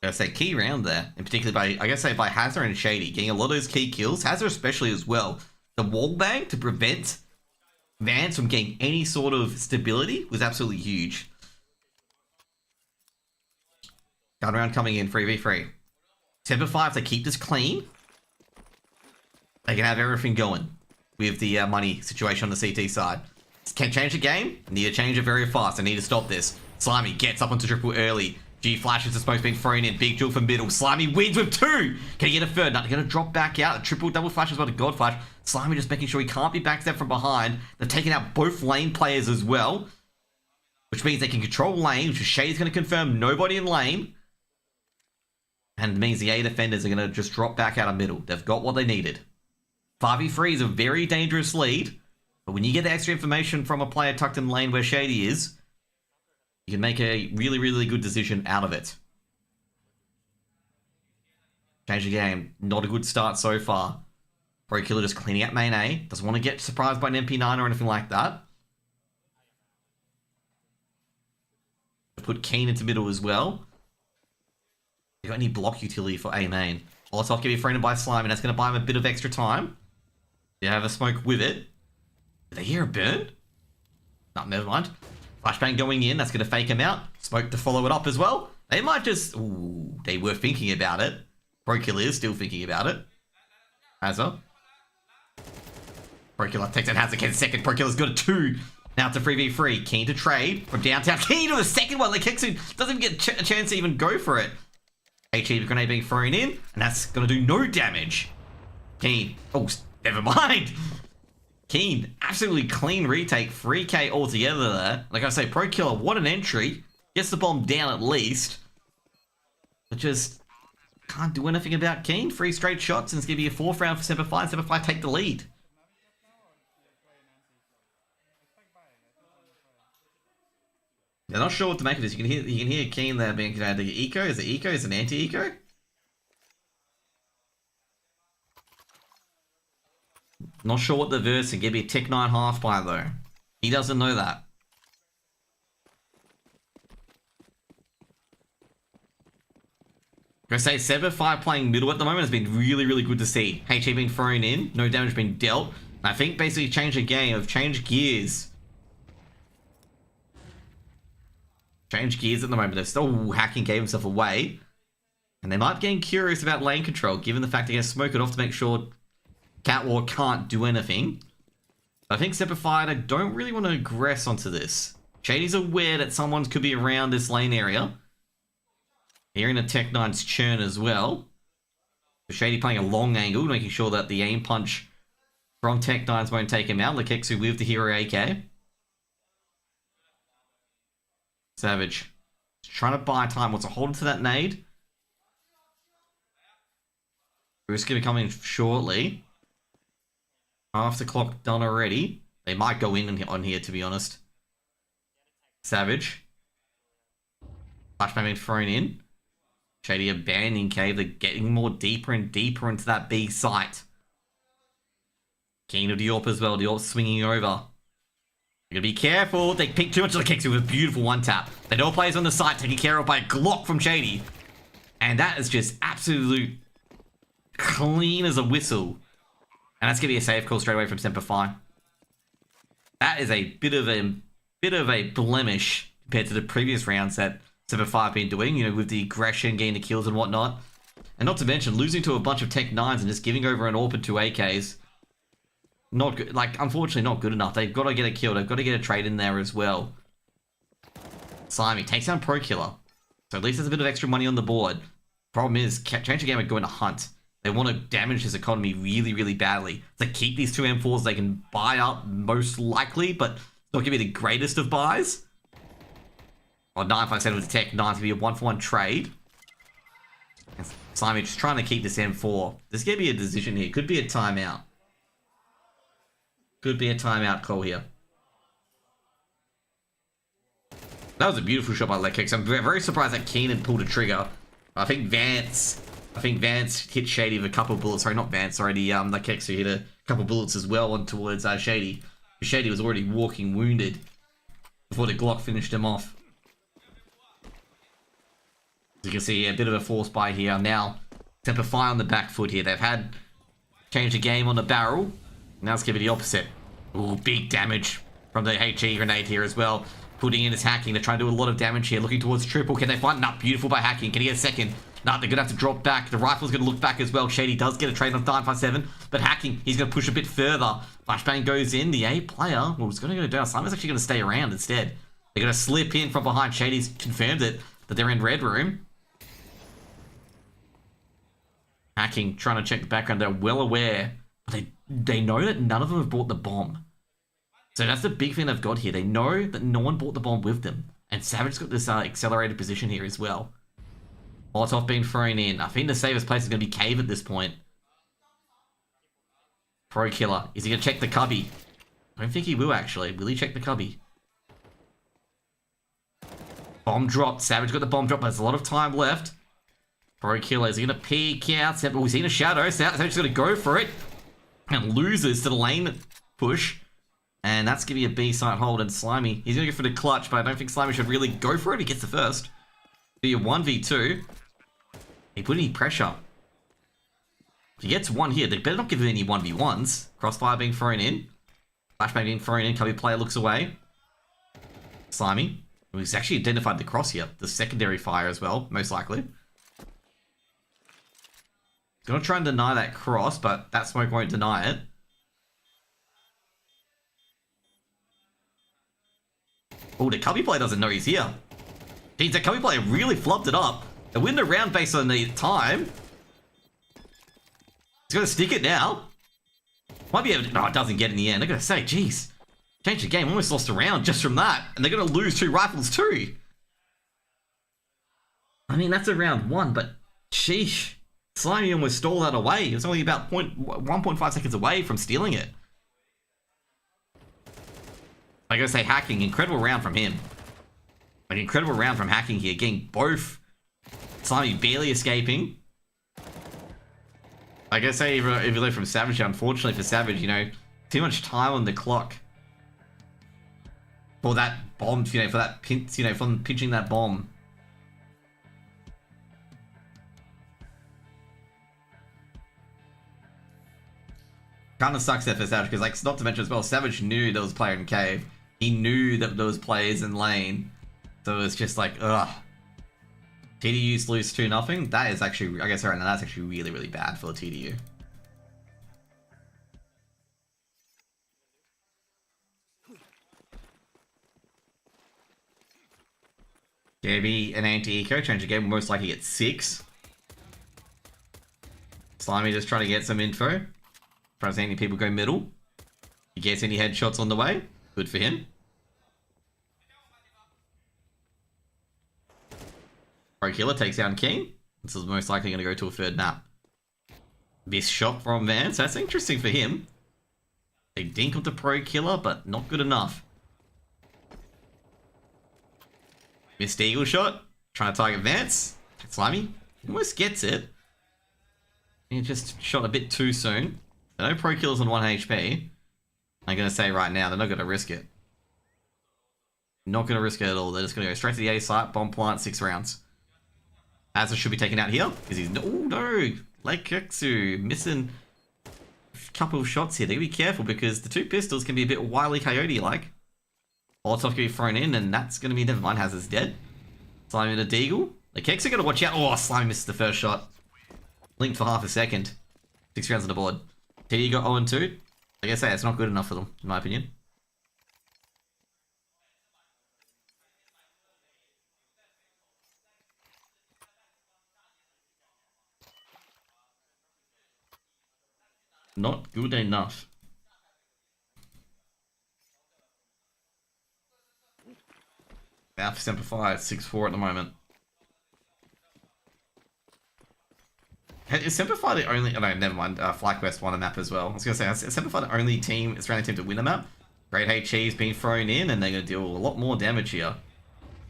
I gotta say, key round there, and particularly by, I gotta say, by Hazard and Shady, getting a lot of those key kills. Hazard especially as well. The wall bang to prevent Vance from getting any sort of stability was absolutely huge. Gun round coming in, 3v3. Semper 5, they keep this clean. They can have everything going with the money situation on the CT side. Can't change the game, need to change it very fast. I need to stop this. Slimy gets up onto triple early. G flashes the smoke's been thrown in. Big jewel for middle. Slimy wins with 2. Can he get a third? Not gonna drop back out. A triple double flash as well to God flash. Slimy just making sure he can't be backstabbed from behind. They're taking out both lane players as well, which means they can control lane, which is Shade's gonna confirm nobody in lane. And it means the A defenders are gonna just drop back out of middle. They've got what they needed. 5v3 is a very dangerous lead, but when you get the extra information from a player tucked in lane where Shady is, you can make a really, really good decision out of it. Change the game. Not a good start so far. Pro Killer just cleaning out main A. Doesn't want to get surprised by an MP9 or anything like that. Put Keen into middle as well. You got any block utility for A main? Molotov can be thrown in by Slime, and that's going to buy him a bit of extra time. You have a smoke with it. Did they hear a burn? No, never mind. Flashbang going in, that's going to fake him out. Smoke to follow it up as well. They might just... Ooh, they were thinking about it. Pro Killer is still thinking about it. Hazard. Pro Killer takes out Hazard, gets second. Pro Killer's got a 2. Now to 3v3. Keen to trade from downtown. Keen to the second one. Like Hexu doesn't even get a chance to even go for it. HE grenade being thrown in, and that's going to do no damage. Keen. Oh, never mind. Keen, absolutely clean retake, 3k altogether there. Like I say, Pro Killer, what an entry. Gets the bomb down at least. But just can't do anything about Keen. 3 straight shots, and it's going to be a 4th round for Semper 5. Semper 5 take the lead. They're not sure what to make of this. You can hear Keen there being the eco. Is it eco? Is it an anti-eco? Not sure what the verse is. Give me a tick 9 half by though. He doesn't know that. I say Semper 5 playing middle at the moment has been really, really good to see. HE being thrown in, no damage being dealt. And I think basically change the game, of changed gears. Change gears at the moment. They're still hacking, gave himself away. And they might be getting curious about lane control, given the fact they're going to smoke it off to make sure Catwalk can't do anything. I think Semper 5 don't really want to aggress onto this. Shady's aware that someone could be around this lane area. Hearing a Tech 9's churn as well. Shady playing a long angle, making sure that the aim punch from Tech 9's won't take him out. Lekexu with the hero AK. Savage. Trying to buy time. Wants to hold to that nade. Risk going to be coming shortly. Half the clock done already. They might go in on here, to be honest. Savage. Flashbang being thrown in. Shady abandoning cave. They're getting more deeper and deeper into that B site. Keen of Diorp as well. Diorp swinging over. You gotta be careful. They pick too much of the kicks with a beautiful one tap. They know players on the site taken care of by a Glock from Shady. And that is just absolute clean as a whistle. And that's gonna be a safe call straight away from Semper Fi. That is a bit of a blemish compared to the previous rounds that Semper Fi have been doing, you know, with the aggression, getting the kills and whatnot. And not to mention losing to a bunch of Tech 9s and just giving over an AWP and 2 AKs. Not good, like, unfortunately not good enough. They've got to get a kill. They've got to get a trade in there as well. Slimy takes down Pro Killer. So at least there's a bit of extra money on the board. Problem is, Change the Game are going to hunt. They want to damage this economy really, really badly. To keep these 2 M4s, they can buy up most likely, but it's not going to be the greatest of buys. Or 957 with the Tech 9 to be a 1-for-1 trade. And Slimy just trying to keep this M4. There's going to be a decision here. Could be a timeout. Could be a timeout call here. That was a beautiful shot by Lekix. I'm very surprised that Keenan pulled a trigger. I think Vance hit Shady with a couple of bullets. Sorry, not Vance. Sorry, the Lekix who hit a couple of bullets as well on towards Shady. Shady was already walking wounded before the Glock finished him off. As you can see, a bit of a force buy here. Now, Semper Fi on the back foot here. They've had changed the game on the barrel. Now let's give it the opposite. Ooh, big damage from the HE grenade here as well. Putting in his hacking. They're trying to do a lot of damage here. Looking towards triple. Can they find? Nah, beautiful by hacking. Can he get a second? Nah, they're going to have to drop back. The rifle's going to look back as well. Shady does get a trade on 957. But hacking, he's going to push a bit further. Flashbang goes in. The A player, well, it's going to go down. Simon's actually going to stay around instead. They're going to slip in from behind. Shady's confirmed it, that they're in red room. Hacking, trying to check the background. They're well aware. But they know that none of them have brought the bomb. So that's the big thing they've got here. They know that no one brought the bomb with them. And Savage's got this accelerated position here as well. Molotov being thrown in. I think the safest place is going to be Cave at this point. Pro Killer. Is he going to check the cubby? I don't think he will, actually. Will he check the cubby? Bomb dropped. Savage got the bomb drop, but there's a lot of time left. Pro Killer. Is he going to peek out? Oh, he's in a shadow. Savage's going to go for it. And loses to the lane push. And that's going to be a B site hold. And Slimy, he's going to go for the clutch, but I don't think Slimy should really go for it. He gets the first. Be a 1v2. He put any pressure. If he gets one here, they better not give him any 1v1s. Crossfire being thrown in. Flashbang being thrown in. Cubby player looks away. Slimy. He's actually identified the cross here. The secondary fire as well, most likely. Gonna try and deny that cross, but that smoke won't deny it. Oh, the Cubby player doesn't know he's here. Jeez, the Cubby player really flubbed it up. They win the round based on the time. He's gonna stick it now. Might be able to... No, it doesn't get in the end. They're gonna say, geez, change the game. Almost lost a round just from that. And they're gonna lose 2 rifles too. I mean, that's a round 1, but sheesh. Slimy almost stole that away. It was only about 1.5 seconds away from stealing it. I gotta say, hacking, incredible round from him. An incredible round from hacking here, getting both. Slimy barely escaping. I gotta say, if you look from Savage, unfortunately for Savage, you know, too much time on the clock. For that bomb, you know, for that pinch, you know, from pinching that bomb. Kind of sucks there for Savage, because, like, not to mention as well, Savage knew there was a player in cave. He knew that there was players in lane. So it was just like, ugh. TDUs lose 2-0. That is actually, I guess right now, that's actually really, really bad for the TDU. JB and anti-eco change the game, will most likely get 6. Slimy just trying to get some info. Trying to see any people go middle. He gets any headshots on the way. Good for him. Pro Killer takes down King. This is most likely going to go to a third map. Missed shot from Vance. That's interesting for him. They dink onto Pro Killer, but not good enough. Missed Eagle shot. Trying to target Vance. Slimy almost gets it. He just shot a bit too soon. I know Pro Killer's on 1 HP. I'm going to say right now, they're not going to risk it. Not going to risk it at all. They're just going to go straight to the A site, bomb plant, 6 rounds. Asa should be taken out here. Because he's... Oh, no! Lake Keksu missing a couple of shots here. They gotta be careful because the 2 pistols can be a bit Wile E. Coyote-like. Molotov can be thrown in, and that's going to be... Never mind, Hazard's dead. Slimy and a Deagle. Lake Keksu got to watch out. Oh, Slimy misses the first shot. Linked for half a second. 6 rounds on the board. TD got 0-2. Like I say, it's not good enough for them, in my opinion. Not good enough. Now for Semper 6-4 at the moment. Is Semper the only... Oh no, never mind. FlyQuest won a map as well. I was going to say, is Semper the only team, Australian team to win a map? Great HE's been thrown in, and they're going to deal a lot more damage here.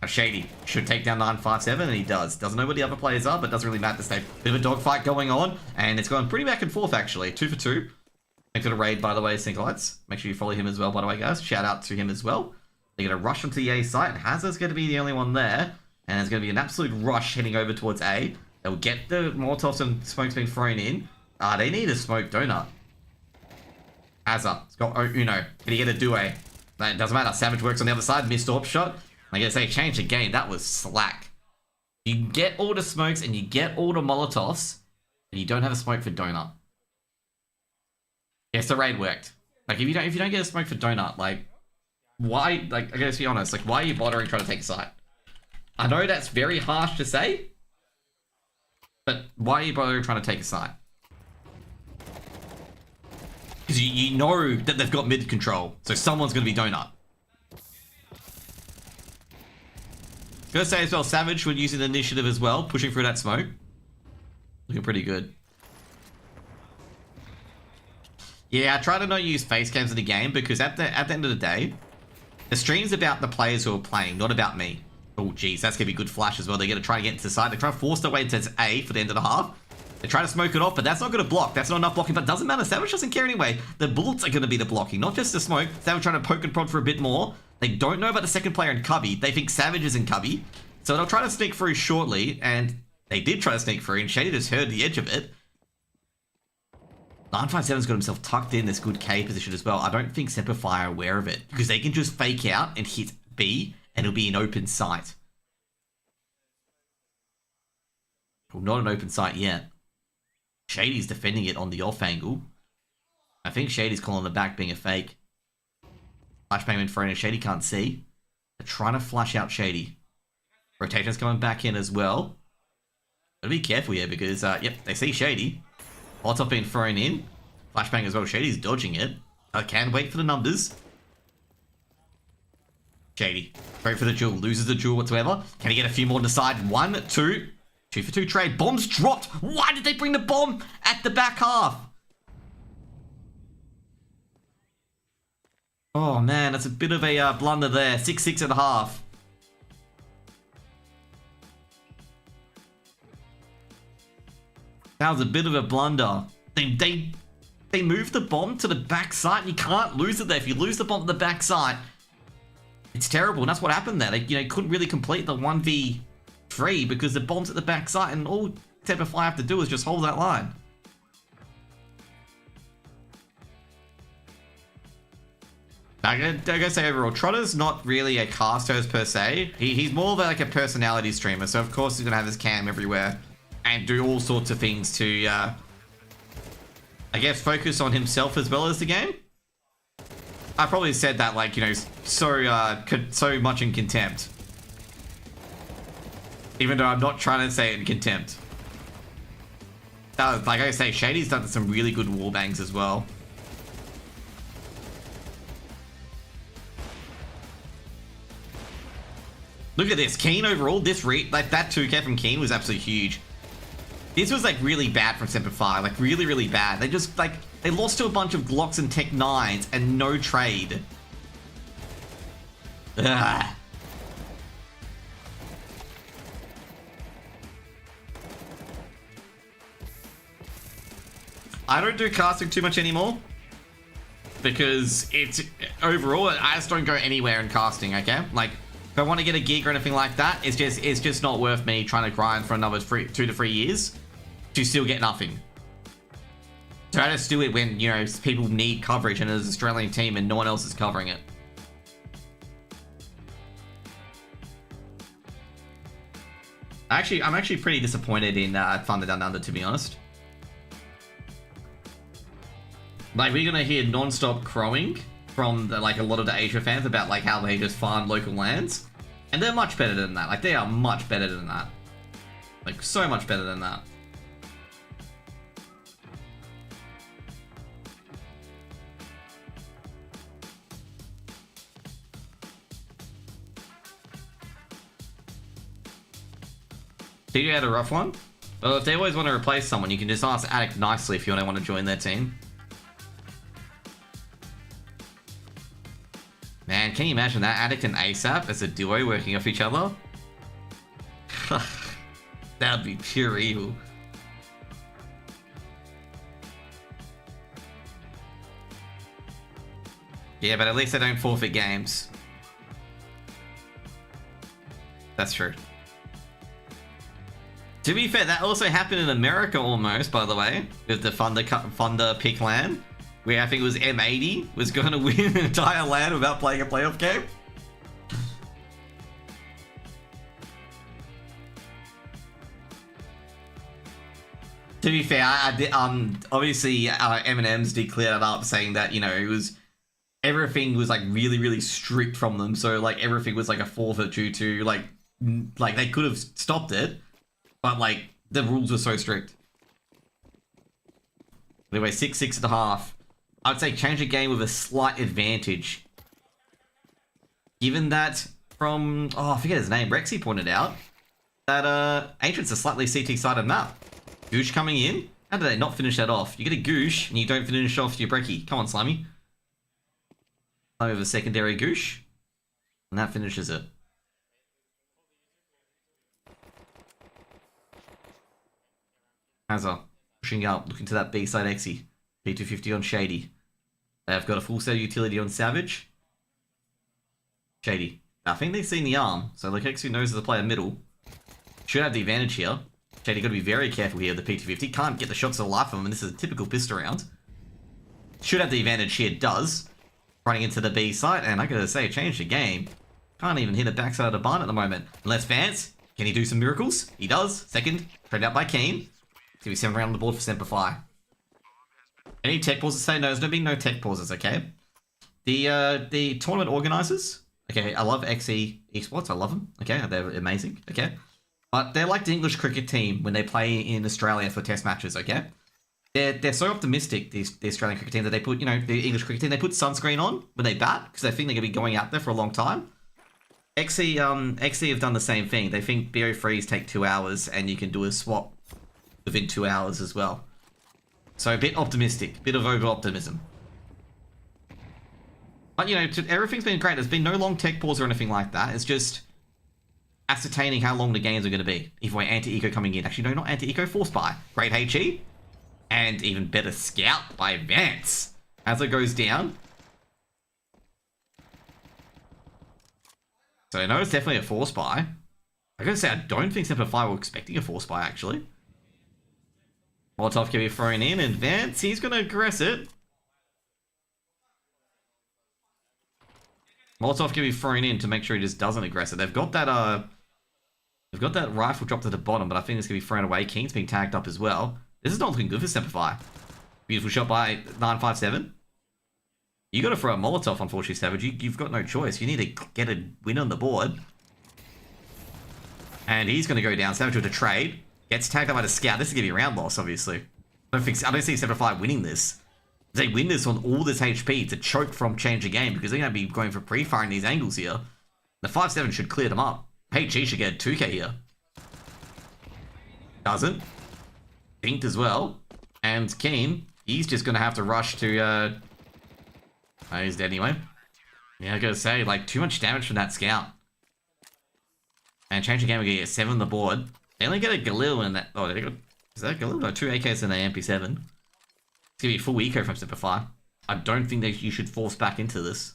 Now Shady should take down 957, and he does. Doesn't know where the other players are, but doesn't really matter this stage. Bit of a dogfight going on, and it's gone pretty back and forth, actually. 2 for 2. Thanks for the raid, by the way, Syncolites. Make sure you follow him as well, by the way, guys. Shout out to him as well. They're going to rush onto the A site, and Hazard's going to be the only one there. And there's going to be an absolute rush heading over towards A. They'll get the Molotovs and smokes being thrown in. They need a smoke donut. Hazard. It's got Uno. Can he get a Due? That doesn't matter. Savage works on the other side. Missed AWP shot. Like I say, change the game. That was slack. You get all the smokes and you get all the Molotovs, and you don't have a smoke for donut. Yes, the raid worked. Like if you don't get a smoke for donut, like why? Like I gotta be honest. Like why are you bothering trying to take site? I know that's very harsh to say. But why are you bothering trying to take a site? Because you know that they've got mid control, so someone's going to be donut. Gonna say as well, Savage when using the initiative as well, pushing through that smoke. Looking pretty good. Yeah, I try to not use face cams in the game because at the end of the day, the stream's about the players who are playing, not about me. Oh, geez, that's going to be good flash as well. They're going to try to get into the side. They're trying to force their way into A for the end of the half. They're trying to smoke it off, but that's not going to block. That's not enough blocking, but it doesn't matter. Savage doesn't care anyway. The bullets are going to be the blocking, not just the smoke. Savage trying to poke and prod for a bit more. They don't know about the second player in cubby. They think Savage is in cubby. So they'll try to sneak through shortly, and they did try to sneak through, and Shady just heard the edge of it. 957's got himself tucked in this good K position as well. I don't think Semper are aware of it, because they can just fake out and hit B, and it'll be an open sight. Well, not an open sight yet. Shady's defending it on the off angle. I think Shady's calling the back being a fake. Flashbang in front and Shady can't see. They're trying to flash out Shady. Rotation's coming back in as well. Gotta be careful here because, yep, they see Shady. Molotov being thrown in. Flashbang as well. Shady's dodging it. I can wait for the numbers. Shady. Go for the duel. Loses the duel whatsoever. Can he get a few more on the side? 1, 2. 2 for 2 trade. Bombs dropped. Why did they bring the bomb at the back half? Oh man, that's a bit of a blunder there. 6-6 and a half. That was a bit of a blunder. They moved the bomb to the back side. You can't lose it there. If you lose the bomb to the back side, it's terrible. And that's what happened there. They couldn't really complete the 1v3 because the bomb's at the back side, and all Semper have to do is just hold that line. I gotta say overall, Trotter's not really a cast host per se. He's more of like a personality streamer, so of course he's gonna have his cam everywhere and do all sorts of things to, I guess, focus on himself as well as the game. I probably said that like, you know, so much in contempt. Even though I'm not trying to say it in contempt. Like I say, Shady's done some really good warbangs as well. Look at this. Keen overall, that 2k from Keen was absolutely huge. This was like really bad from Semper, like really, really bad. They just like, they lost to a bunch of Glocks and Tech 9s and no trade. Ugh. I don't do casting too much anymore because it's overall, I just don't go anywhere in casting, okay? Like, if I want to get a gig or anything like that, it's just not worth me trying to grind for another 2 to 3 years to still get nothing. So I just do it when, you know, people need coverage and there's an Australian team and no one else is covering it. I'm actually pretty disappointed in Thunder Down Under, to be honest. Like, we're gonna hear non-stop crowing from like a lot of the Asia fans about like how they just farm local lands, and they're much better than that. Like, they are much better than that. Like, so much better than that. TJ had a rough one. Well, if they always want to replace someone, you can just ask Attic nicely if you don't want to join their team. Man, can you imagine that? Attic and ASAP as a duo working off each other? That would be pure evil. Yeah, but at least they don't forfeit games. That's true. To be fair, that also happened in America almost, by the way, with the Thunder pick LAN, where I think it was M80 was going to win an entire LAN without playing a playoff game. To be fair, obviously M&M's did clear that up, saying that, you know, everything was like really, really strict from them. So like everything was like a forfeit due to like they could have stopped it, but like the rules were so strict. Anyway, 6.5. I'd say change the game with a slight advantage. Given that from, oh, I forget his name, Rexy pointed out that Ancient's a slightly CT-sided map. Goosh coming in. How did they not finish that off? You get a Goosh and you don't finish off your Brekkie. Come on, Slimy. Slimy with a secondary Goosh. And that finishes it. Hazza pushing up, looking to that B-side Exy. P250 on Shady. They have got a full set of utility on Savage. Shady. I think they've seen the arm, so like Exy knows to play a middle. Should have the advantage here. Shady got to be very careful here. The P250 can't get the shots of life of him, and this is a typical pistol round. Should have the advantage here. Does. Running into the B site, and I gotta say, change the game. Can't even hit a backside of the barn at the moment. Unless Vance, can he do some miracles? He does. Second, trained out by Keen. It's gonna be 7 round on the board for Semper. Any tech pauses? Say no. There's gonna be no tech pauses. Okay. The tournament organizers. Okay, I love XE Esports. I love them. Okay, they're amazing. Okay, but they're like the English cricket team when they play in Australia for test matches. Okay, they're so optimistic. The Australian cricket team that they put, you know, the English cricket team, they put sunscreen on when they bat because they think they're gonna be going out there for a long time. XE have done the same thing. They think BO3s take 2 hours and you can do a swap within 2 hours as well. So a bit optimistic, bit of over-optimism. But, you know, everything's been great. There's been no long tech pause or anything like that. It's just ascertaining how long the games are going to be. Either way, anti-eco coming in. Actually, no, not anti-eco, force buy. Great HE. And even better scout by Vance. As it goes down. So, no, it's definitely a force buy. I gotta say, I don't think Semper were expecting a force buy, actually. Molotov can be thrown in, and Vance, he's gonna aggress it. Molotov can be thrown in to make sure he just doesn't aggress it. They've got that rifle dropped at the bottom, but I think it's gonna be thrown away. King's being tagged up as well. This is not looking good for Semper. Beautiful shot by 957. You got to throw a Molotov, unfortunately, Savage. You've got no choice. You need to get a win on the board. And he's going to go down. Savage with a trade. Gets tagged up by the scout. This is going to be a round loss, obviously. I don't see Semper winning this. They win this on all this HP to choke from change of game because they're going to be going for pre-fire in these angles here. The 5-7 should clear them up. HG should get 2k here. Doesn't. Dinked as well. And Keen, he's just going to have to rush to... Oh, he's dead anyway. Yeah, I gotta say, like, too much damage from that scout. And change the game, we get 7 on the board. They only get a Galil in that... Oh, they got... Is that a Galil? No, 2 AKs and an MP7. It's gonna be a full eco from Semper. I don't think that you should force back into this.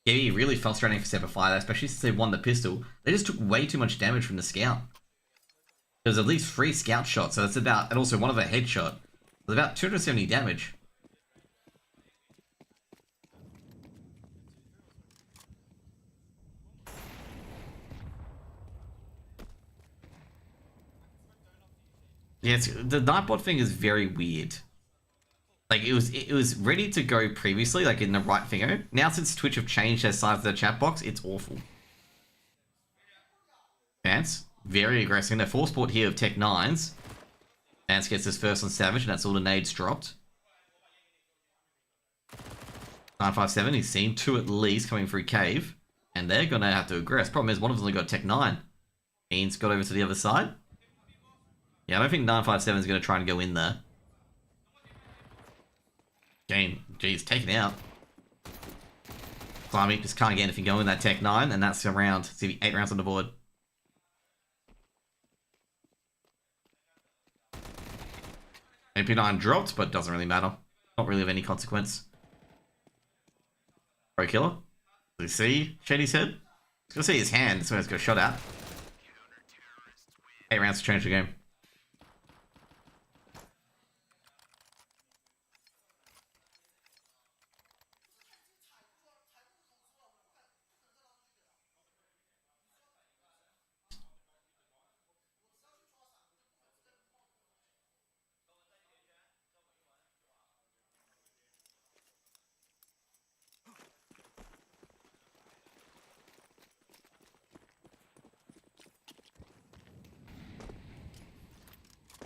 Yeah, really frustrating for Semper, especially since they won the pistol. They just took way too much damage from the scout. There was at least 3 scout shots, so that's about... And also one of a headshot. It was about 270 damage. Yeah, the Nightbot thing is very weird. Like, it was ready to go previously, like in the right finger. Now, since Twitch have changed their size of their chat box, it's awful. Vance, very aggressive. They're full sport here of Tech 9s. Vance gets his first on Savage, and that's all the nades dropped. 957, he's seen 2 at least coming through cave. And they're going to have to aggress. Problem is, one of them's only got Tech 9. Ian's got over to the other side. Yeah, I don't think 957 is going to try and go in there. Game, geez, taken out. Slimy just can't get anything going in that Tech 9, and that's a round. See, 8 rounds on the board. MP9 dropped, but doesn't really matter. Not really of any consequence. Pro killer. Does he see Shady's head? He's going to see his hand, so he's got shot at. 8 rounds to change the game.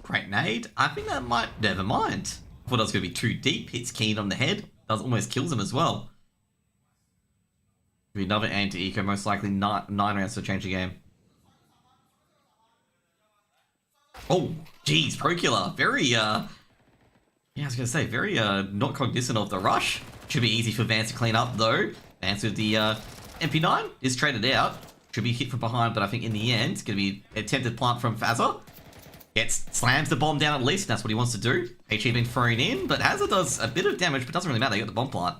Great nade. I think that might... Never mind. I thought it was going to be too deep. Hits Keen on the head. Does almost kills him as well. Be another aim to eco. Most likely 9 rounds to change the game. Oh, geez. Pro killer. Very, yeah, I was going to say, very, not cognizant of the rush. Should be easy for Vance to clean up, though. Vance with the, MP9 is traded out. Should be hit from behind, but I think in the end, it's going to be attempted plant from Fazza. Slams the bomb down at least, that's what he wants to do. HE been thrown in, but Hazard does a bit of damage, but doesn't really matter, they got the bomb plant.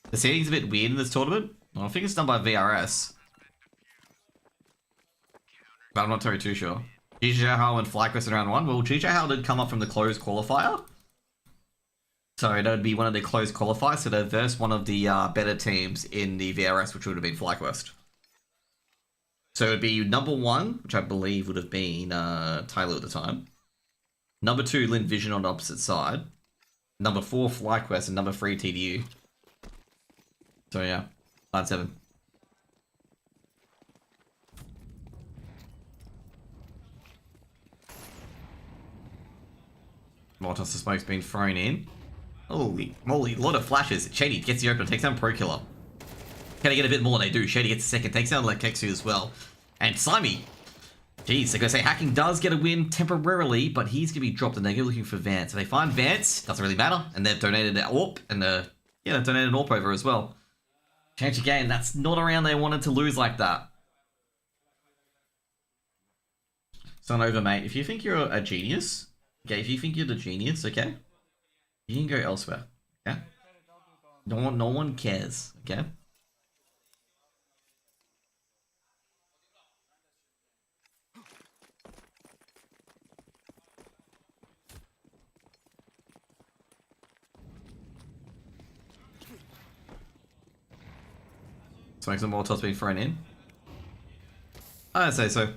The seating's a bit weird in this tournament. Well, I think it's done by VRS. But I'm not too sure. GJ Howell and FlyQuest in round 1. Well, GJ Howell did come up from the closed qualifier. So that would be one of the closed qualifiers, so they're versus one of the better teams in the VRS, which would have been FlyQuest. So it would be number 1, which I believe would have been Tyler at the time. Number 2, Lin Vision on the opposite side. Number 4, FlyQuest, and number 3, TDU. So yeah, 9-7. More toss of smoke's been thrown in. Holy moly, a lot of flashes. Shady gets the open, takes down Pro Killer. Can I get a bit more? They do. Shady gets a second, takes down Lekexu as well. And Slimy. Jeez, they're going to say Hacking does get a win temporarily, but he's going to be dropped and they're looking for Vance. So they find Vance, doesn't really matter, and they've donated an AWP, and yeah, they've donated an AWP over as well. Change the game, that's not a round they wanted to lose like that. Son over, mate. If you think you're a genius, okay, if you think you're the genius, okay, you can go elsewhere, okay? No one cares, okay? Smokes and Molotovs being thrown in. I'd say so.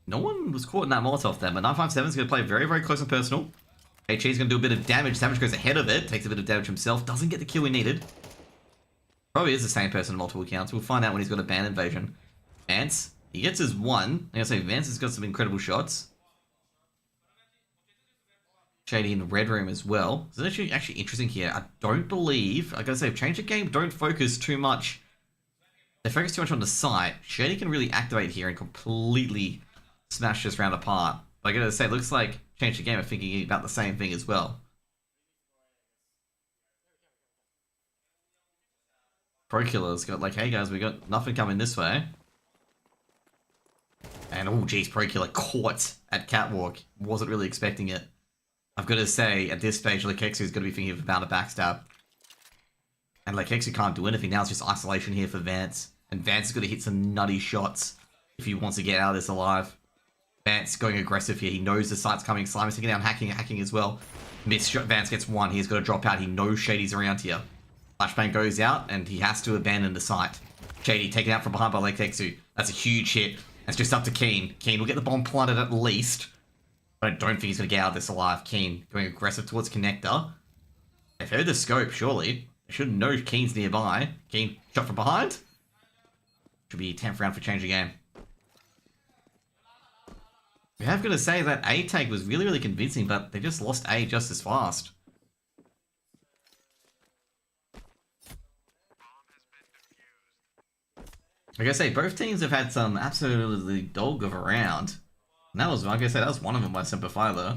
No one was caught in that Molotov then, but 957 is going to play very, very close and personal. HE is going to do a bit of damage. Savage goes ahead of it, takes a bit of damage himself, doesn't get the kill he needed. Probably is the same person in multiple accounts. We'll find out when he's got a band invasion. Vance, he gets his one. I'm going to say Vance has got some incredible shots. Shady in the red room as well. So it's actually interesting here. I don't believe, like I say, change the game, don't focus too much. They focus too much on the site. Shady can really activate here and completely smash this round apart. But I gotta say, it looks like change the game are thinking about the same thing as well. Pro Killer's got like, hey guys, we got nothing coming this way. And oh geez, Pro Killer caught at Catwalk. Wasn't really expecting it. I've got to say, at this stage, Lekexu is going to be thinking about a backstab. And Lekexu can't do anything now, it's just isolation here for Vance. And Vance is going to hit some nutty shots if he wants to get out of this alive. Vance going aggressive here, he knows the site's coming. Slime is taking down hacking as well. Missed shot, Vance gets one, he's got to drop out, he knows Shady's around here. Flashbang goes out, and he has to abandon the site. Shady taken out from behind by Lekexu. That's a huge hit. That's just up to Keen. Keen will get the bomb planted at least. But I don't think he's going to get out of this alive. Keen going aggressive towards Connector. They've heard the scope, surely. They should know Keen's nearby. Keen shot from behind. Should be 10th round for change the game. We have got to say that A take was really, really convincing, but they just lost A just as fast. Like I say, both teams have had some absolutely dog of a round. And that was, like I said, that was one of them by Semper though.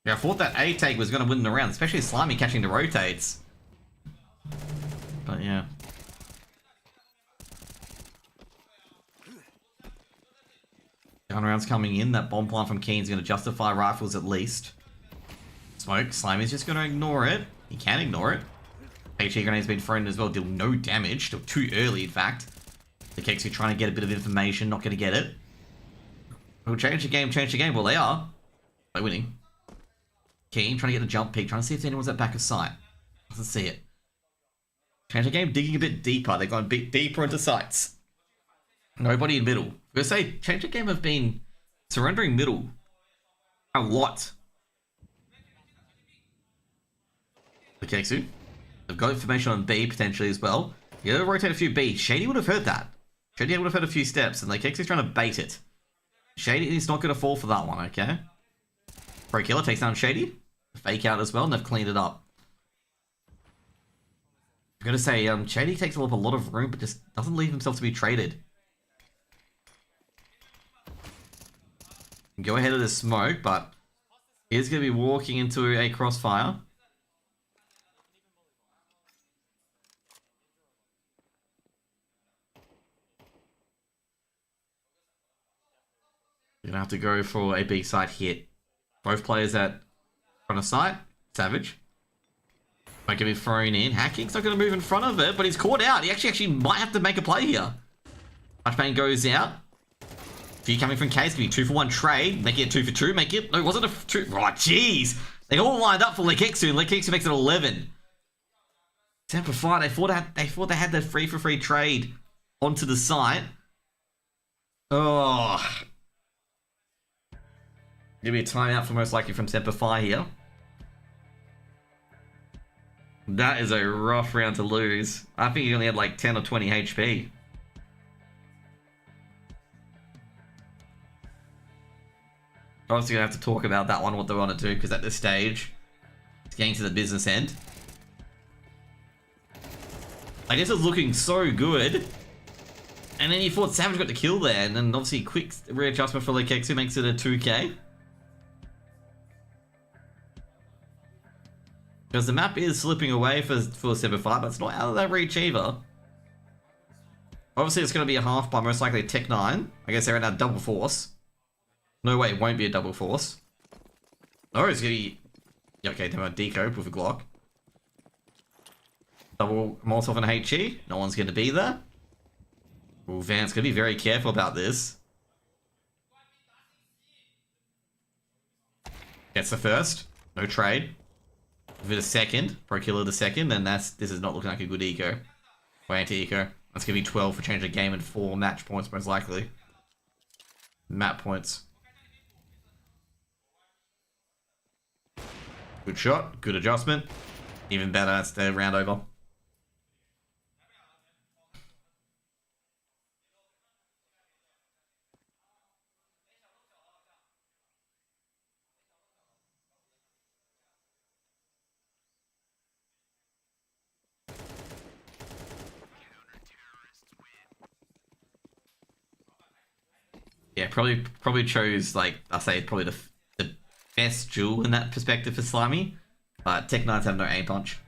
Yeah, I thought that A take was going to win the round, especially Slimy catching the rotates. But yeah. Gun rounds coming in. That bomb plant from Keen's going to justify rifles at least. Smoke. Slimy's just going to ignore it. He can ignore it. HE grenade's been thrown as well. Deal no damage. Still too early, in fact. The Keks are trying to get a bit of information. Not going to get it. We'll change the game. Change the game. Well, they are. They're winning. Keen trying to get the jump peak. Trying to see if anyone's at back of sight. Doesn't see it. Change the game. Digging a bit deeper. They're going a bit deeper into sights. Nobody in middle. I'm going to say, change the game have been surrendering middle a lot. The Keksu. They've got information on B potentially as well. You gotta rotate a few B. Shady would have heard that. Shady would have heard a few steps, and the Keksu's trying to bait it. Shady is not going to fall for that one, okay? Pro Killer takes down Shady. Fake out as well, and they've cleaned it up. I'm going to say, Shady takes up a lot of room, but just doesn't leave himself to be traded. Go ahead of the smoke, but he's going to be walking into a crossfire. You're going to have to go for a big side hit. Both players at front of sight. Savage. Might get me thrown in. Hacking's not going to move in front of it, but he's caught out. He actually might have to make a play here. Flashbang goes out. Few coming from Case. Give me 2-for-1 trade. Make it a 2-for-2. Make it... No, it wasn't a... 2... Oh, jeez. They all lined up for Lekexu, and Lekexu makes it 11. Semper Fi, they thought they had that 3-for-3 trade onto the site. Oh... Gonna be a timeout for most likely from Semper Fi here. That is a rough round to lose. I think he only had like 10 or 20 HP. Obviously gonna have to talk about that one, what they want to do, because at this stage, it's getting to the business end. I guess it's looking so good. And then you thought Savage got the kill there, and then obviously quick readjustment for Lekexu makes it a 2k. Because the map is slipping away for Semper Fi, but it's not out of that reach either. Obviously, it's going to be a half by most likely Tech 9. I guess they're in a double force. No way, it won't be a double force. Oh, it's going to be... Yeah, okay, they're a decope with a Glock. Double Molotov and HE. No one's going to be there. Ooh, Van's going to be very careful about this. Gets the first. No trade. For the second. Pro Killer the second. And this is not looking like a good eco. Or anti-eco. That's going to be 12 for change of game and 4 match points most likely. Map points. Good shot. Good adjustment. Even better. That's the round over. Yeah, probably chose, like, I'll say probably the best duel in that perspective for Slimy. But Tech Knights have no aim punch.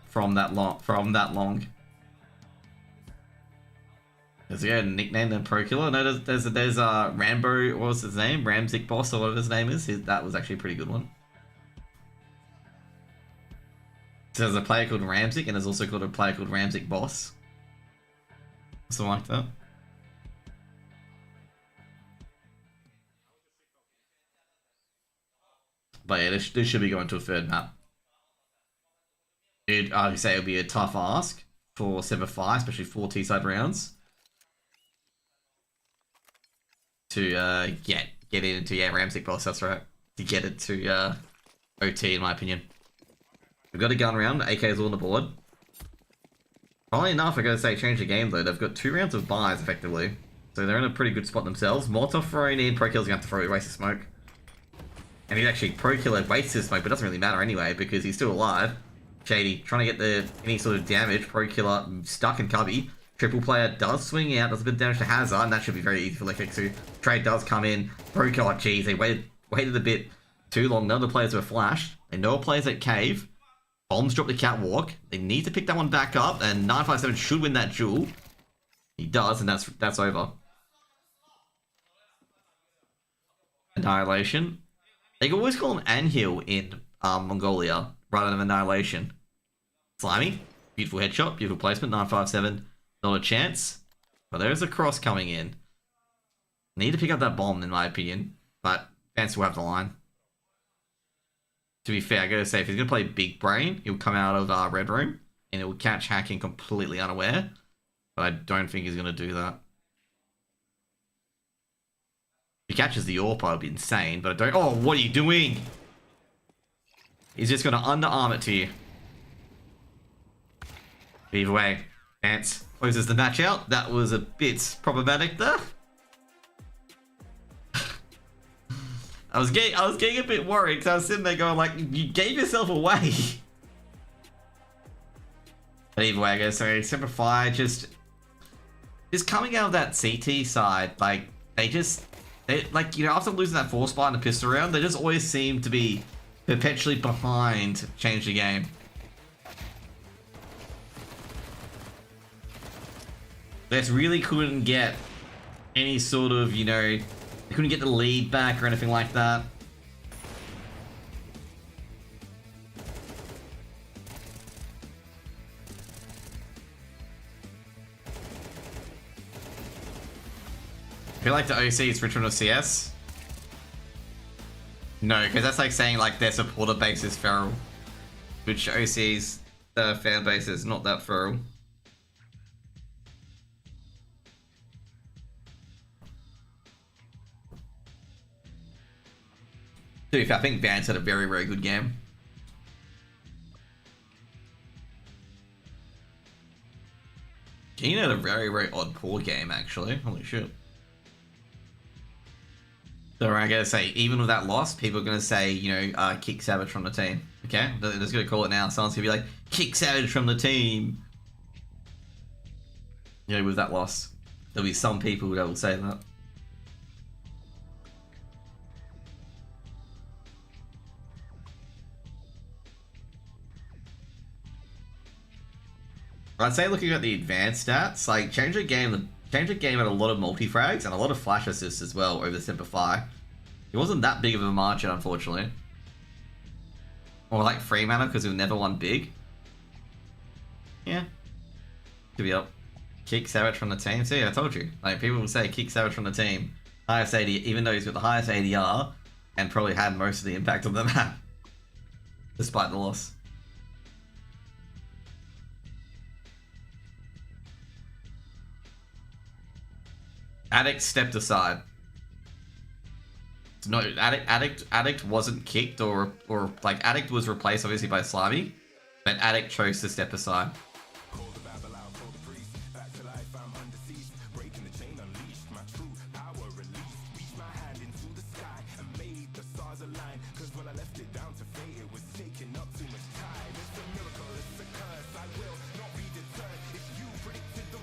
From that long. There's a nickname than Pro Killer. No, there's Rambo, what was his name? Ramzik Boss or whatever his name is. That was actually a pretty good one. So there's a player called Ramzik, and there's also called a player called Ramzik Boss. Something like that. But yeah, this should be going to a third map. I'd say it would be a tough ask for Semper 5, especially 4 T-side rounds. To get it into, yeah, Ramsey Boss, that's right. To get it to OT, in my opinion. We've got a gun round, AK is all on the board. Funnily enough, I gotta say, change the game though. They've got 2 rounds of buys, effectively. So they're in a pretty good spot themselves. Molotov throwing in, Pro Killer's gonna have to throw a waste of smoke. And he's actually Pro Killer wastes his smoke, but it doesn't really matter anyway, because he's still alive. Shady, trying to get any sort of damage. Pro Killer stuck in cubby. Triple player does swing out, does a bit of damage to Hazard, and that should be very easy for Electric to. Trade does come in. Pro Killer, geez, they waited a bit too long. None of the players were flashed. They know players at cave. Bombs drop the catwalk. They need to pick that one back up, and 957 should win that duel. He does, and that's over. Annihilation. They can always call him Anhil in Mongolia rather than Annihilation. Slimy. Beautiful headshot. Beautiful placement. 957. Not a chance. But there's a cross coming in. Need to pick up that bomb in my opinion. But Vance will have the line. To be fair, I gotta say, if he's gonna play Big Brain, he'll come out of Red Room. And it will catch hacking completely unaware. But I don't think he's gonna do that. If he catches the AWP, it'll be insane, but I don't. Oh, what are you doing? He's just gonna underarm it to you. Either way, Vance closes the match out. That was a bit problematic there. I was getting a bit worried because I was sitting there going like, you gave yourself away. But either way, I guess so. Simplify just coming out of that CT side, like they like, you know, after losing that 4 spot in the pistol round, they just always seem to be perpetually behind change the game. They just really couldn't get any sort of, you know, they couldn't get the lead back or anything like that. I feel like the OC is Richmond or CS. No, because that's like saying like their supporter base is feral. Which OC's fan base is not that feral. Dude, I think Vance had a very, very good game. Keen had a very, very odd poor game actually. Holy shit. So I gotta say, even with that loss, people are gonna say, you know, kick Savage from the team. Okay, they're just gonna call it now. Someone's gonna be like, kick Savage from the team. You know, with that loss, there'll be some people that will say that. I'd say looking at the advanced stats, like change the game had a lot of multi-frags and a lot of flash assists as well over Semper. It wasn't that big of a margin, unfortunately. Or like free mana because he'll never won big. Yeah. Could be up. Kick Savage from the team. See, I told you. Like, people will say kick Savage from the team. Highest AD, even though he's got the highest ADR and probably had most of the impact on the map. Despite the loss. Addict stepped aside. No, Addict wasn't kicked or like Addict was replaced obviously by Slimy, but Addict chose to step aside.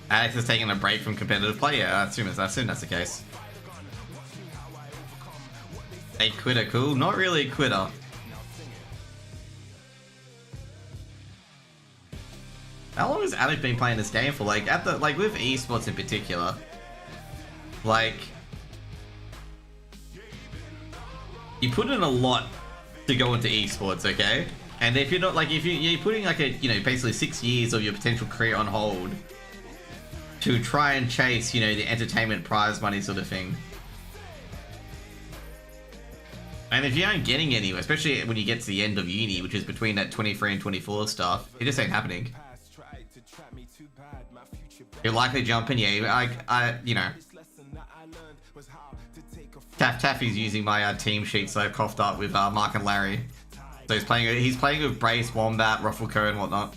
Addict is taking a break from competitive play. Yeah, I assume that's the case. A quitter, cool. Not really a quitter. How long has Addict been playing this game for? Like with esports in particular, like you put in a lot to go into esports, okay? And if you're not like if you're putting like basically 6 years of your potential career on hold to try and chase the entertainment prize money sort of thing. And if you aren't getting anywhere, especially when you get to the end of uni, which is between that 23 and 24 stuff, it just ain't happening. You're likely jumping, yeah. Taffy's using my team sheet, so I've coughed up with Mark and Larry. So he's playing with Brace, Wombat, Ruffleco, and whatnot.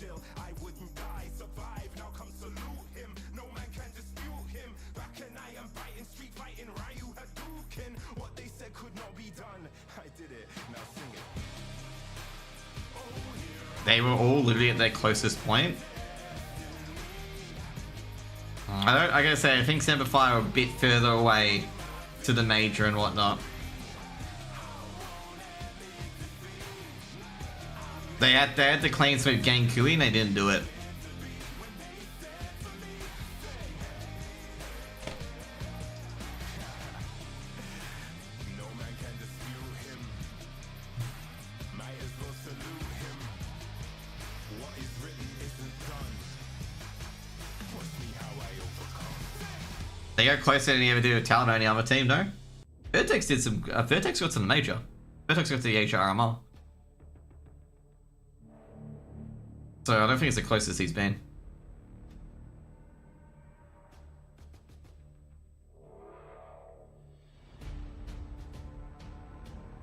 They were all literally at their closest point. I gotta say, I think Semper are a bit further away to the major and whatnot. They had to clean sweep Gankui and they didn't do it. They got closer than he ever did with Talon or any other team, no? Vertex did some. Vertex got to the major. Vertex got to the HRMR. So I don't think it's the closest he's been.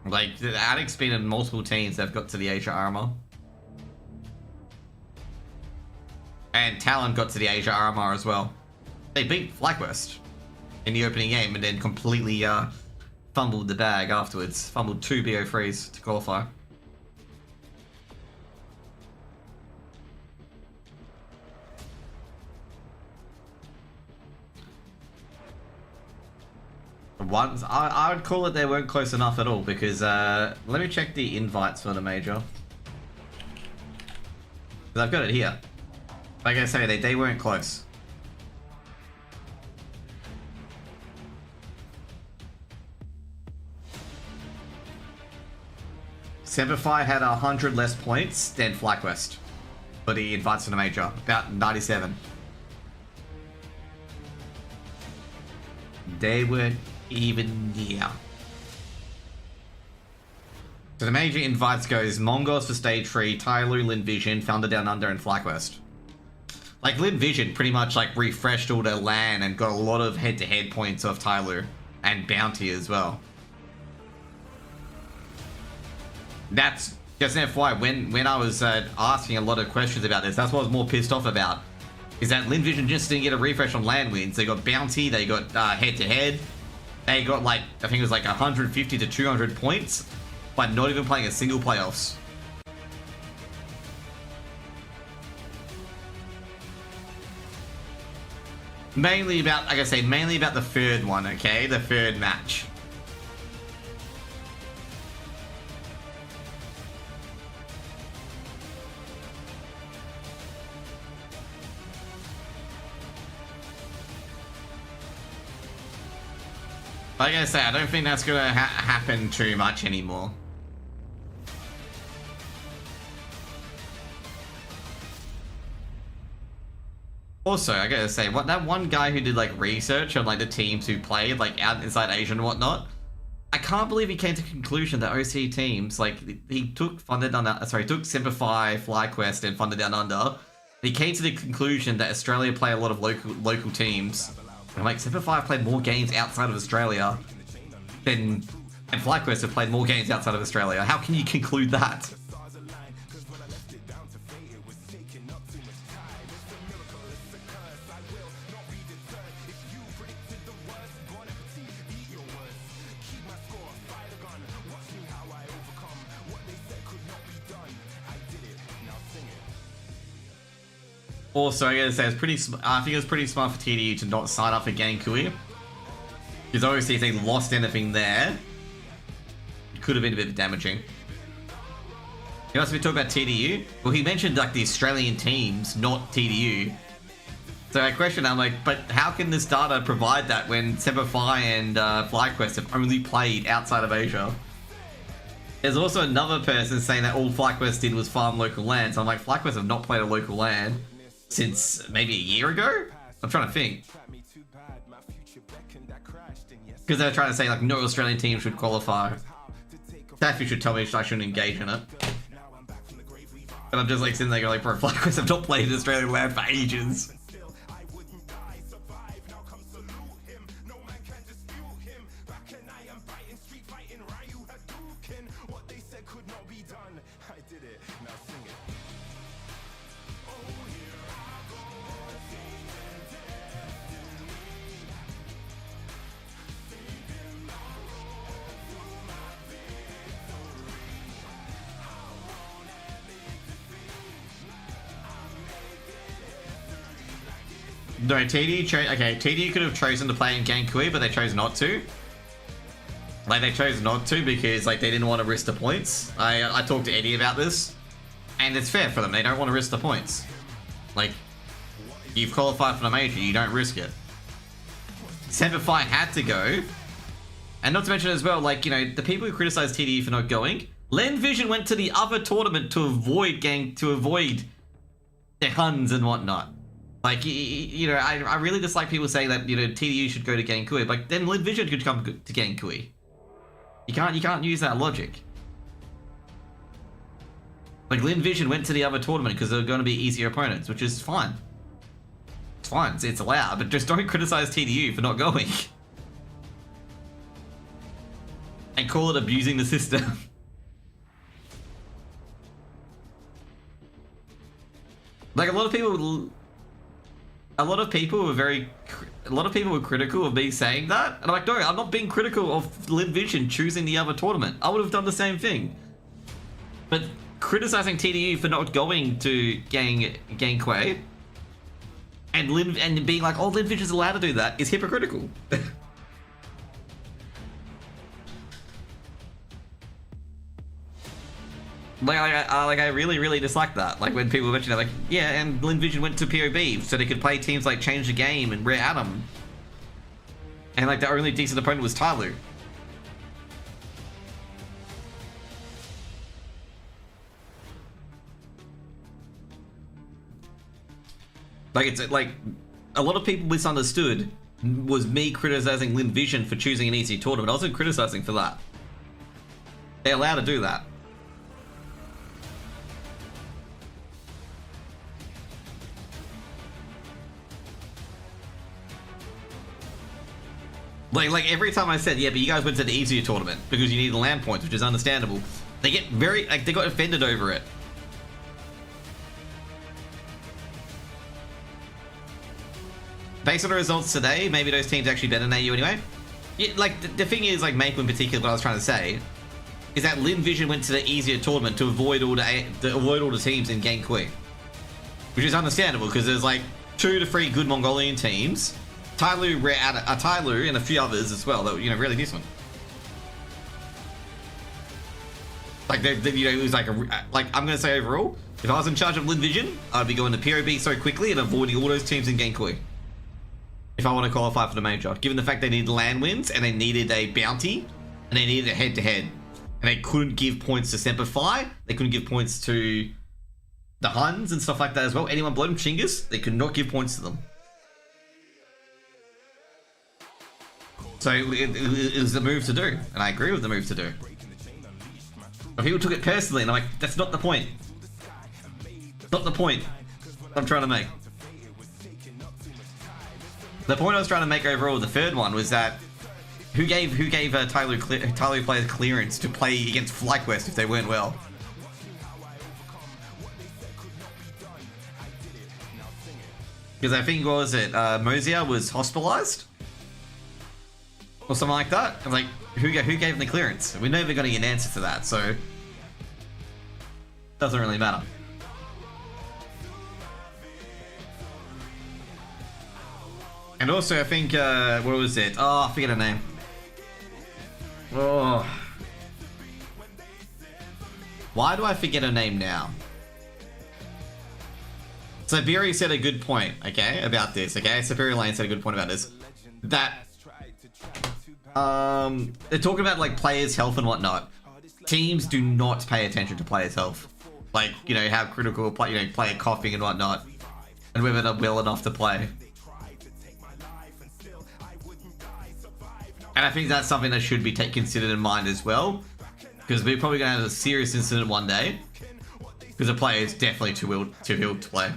Like, the Addict's been in multiple teams that have got to the HRMR. And Talon got to the HRMR as well. They beat FlyQuest in the opening game and then completely fumbled the bag afterwards. Fumbled 2 BO3s to qualify. Once I would call it they weren't close enough at all because let me check the invites for the major. Because I've got it here. Like I say, they weren't close. Semper had 100 less points than FlyQuest for the invites to the major, about 97. They weren't even near. So the major invites goes Mongols for stage 3, Tyloo, Lin Vision, Founder Down Under, and FlyQuest. Like Lin Vision pretty much like refreshed all their LAN and got a lot of head-to-head points off Tyloo and Bounty as well. That's just an FYI, when I was asking a lot of questions about this, that's what I was more pissed off about. Is that Lin Vision just didn't get a refresh on LAN wins. They got Bounty, they got head-to-head. They got like, I think it was like 150 to 200 points, but not even playing a single playoffs. Mainly about, like I say, mainly about the third one, okay? The third match. Like I say, I don't think that's gonna happen too much anymore. Also, I gotta say, what that one guy who did like research on like the teams who played like out inside Asia and whatnot, I can't believe he came to the conclusion that OC teams, like he took took Semper Fi, FlyQuest, and Thunder Down Under. He came to the conclusion that Australia play a lot of local teams. And like Semper Fi played more games outside of Australia than, and FlyQuest have played more games outside of Australia. How can you conclude that? Also, I gotta say, I think it was pretty smart for TDU to not sign up for Gankui. Because obviously if they lost anything there, it could have been a bit damaging. He also talking about TDU. Well, he mentioned like the Australian teams, not TDU. So I question, I'm like, but how can this data provide that when Semper Fi and FlyQuest have only played outside of Asia? There's also another person saying that all FlyQuest did was farm local land. So I'm like, FlyQuest have not played a local land since maybe a year ago? I'm trying to think. Because they were trying to say like no Australian team should qualify. Taffy should tell me I shouldn't engage in it. But I'm just like sitting there going like, bro, FlyQuest have not played in Australian land for ages. No, TD could have chosen to play in Gankui, but they chose not to. Like, they chose not to because, like, they didn't want to risk the points. I talked to Eddie about this, and it's fair for them. They don't want to risk the points. Like, you've qualified for the major, you don't risk it. Semper Fi had to go. And not to mention as well, like, you know, the people who criticize TD for not going, Len Vision went to the other tournament to avoid their Huns and whatnot. Like, you know, I really dislike people saying that, you know, TDU should go to Gankui. Like, then Lin Vision could come to Gankui. You can't use that logic. Like, Lin Vision went to the other tournament because they were going to be easier opponents, which is fine. It's fine, it's allowed, but just don't criticize TDU for not going. And call it abusing the system. Like, a lot of people were critical of me saying that, and I'm like, no, I'm not being critical of Lin Vision choosing the other tournament. I would have done the same thing. But criticizing TDU for not going to Gankui and being like, oh, Lin Vision's allowed to do that is hypocritical. I really dislike that. Like, when people mention it, like, yeah, and Lin Vision went to POB so they could play teams like Change the Game and Rare Atom. And, like, the only decent opponent was Tyloo. Like, it's, like, a lot of people misunderstood was me criticizing Lin Vision for choosing an easy tournament. I wasn't criticizing for that. They're allowed to do that. Like every time I said, yeah, but you guys went to the easier tournament because you needed land points, which is understandable. They get very, like, they got offended over it. Based on the results today, maybe those teams actually better than AU anyway. Yeah, like, the thing is, like, Maple in particular, what I was trying to say, is that Lin Vision went to the easier tournament to avoid all the teams in Gankui. Which is understandable, because there's, like, 2 to 3 good Mongolian teams. Tyloo and a few others as well that were, you know, really decent. Like, you know, it was like I'm gonna say overall, if I was in charge of Lin Vision, I'd be going to POB so quickly and avoiding all those teams in Gankui. If I want to qualify for the major, given the fact they needed land wins and they needed a bounty and they needed a head-to-head, and they couldn't give points to Semper Fi, they couldn't give points to The Huns and stuff like that as well. Anyone below them, Chinggis, they could not give points to them. So it was the move to do, and I agree with the move to do. But people took it personally, and I'm like, that's not the point. Not the point I'm trying to make. The point I was trying to make overall, the third one, was that who gave Tyler players clearance to play against FlyQuest if they weren't well? Because I think, what was it, Mosier was hospitalized? Or something like that? I was like, who gave them the clearance? We're never going to get an answer to that, so... doesn't really matter. And also, I think, what was it? Oh, I forget her name. Oh. Why do I forget her name now? So Beery said a good point, okay, about this, okay? Superior Lane said a good point about this. That, they're talking about, like, players' health and whatnot. Teams do not pay attention to players' health. Like, you know, how critical, player coughing and whatnot. And whether they're well enough to play. And I think that's something that should be considered in mind as well. Because we're probably going to have a serious incident one day. Because the player is definitely too ill to play.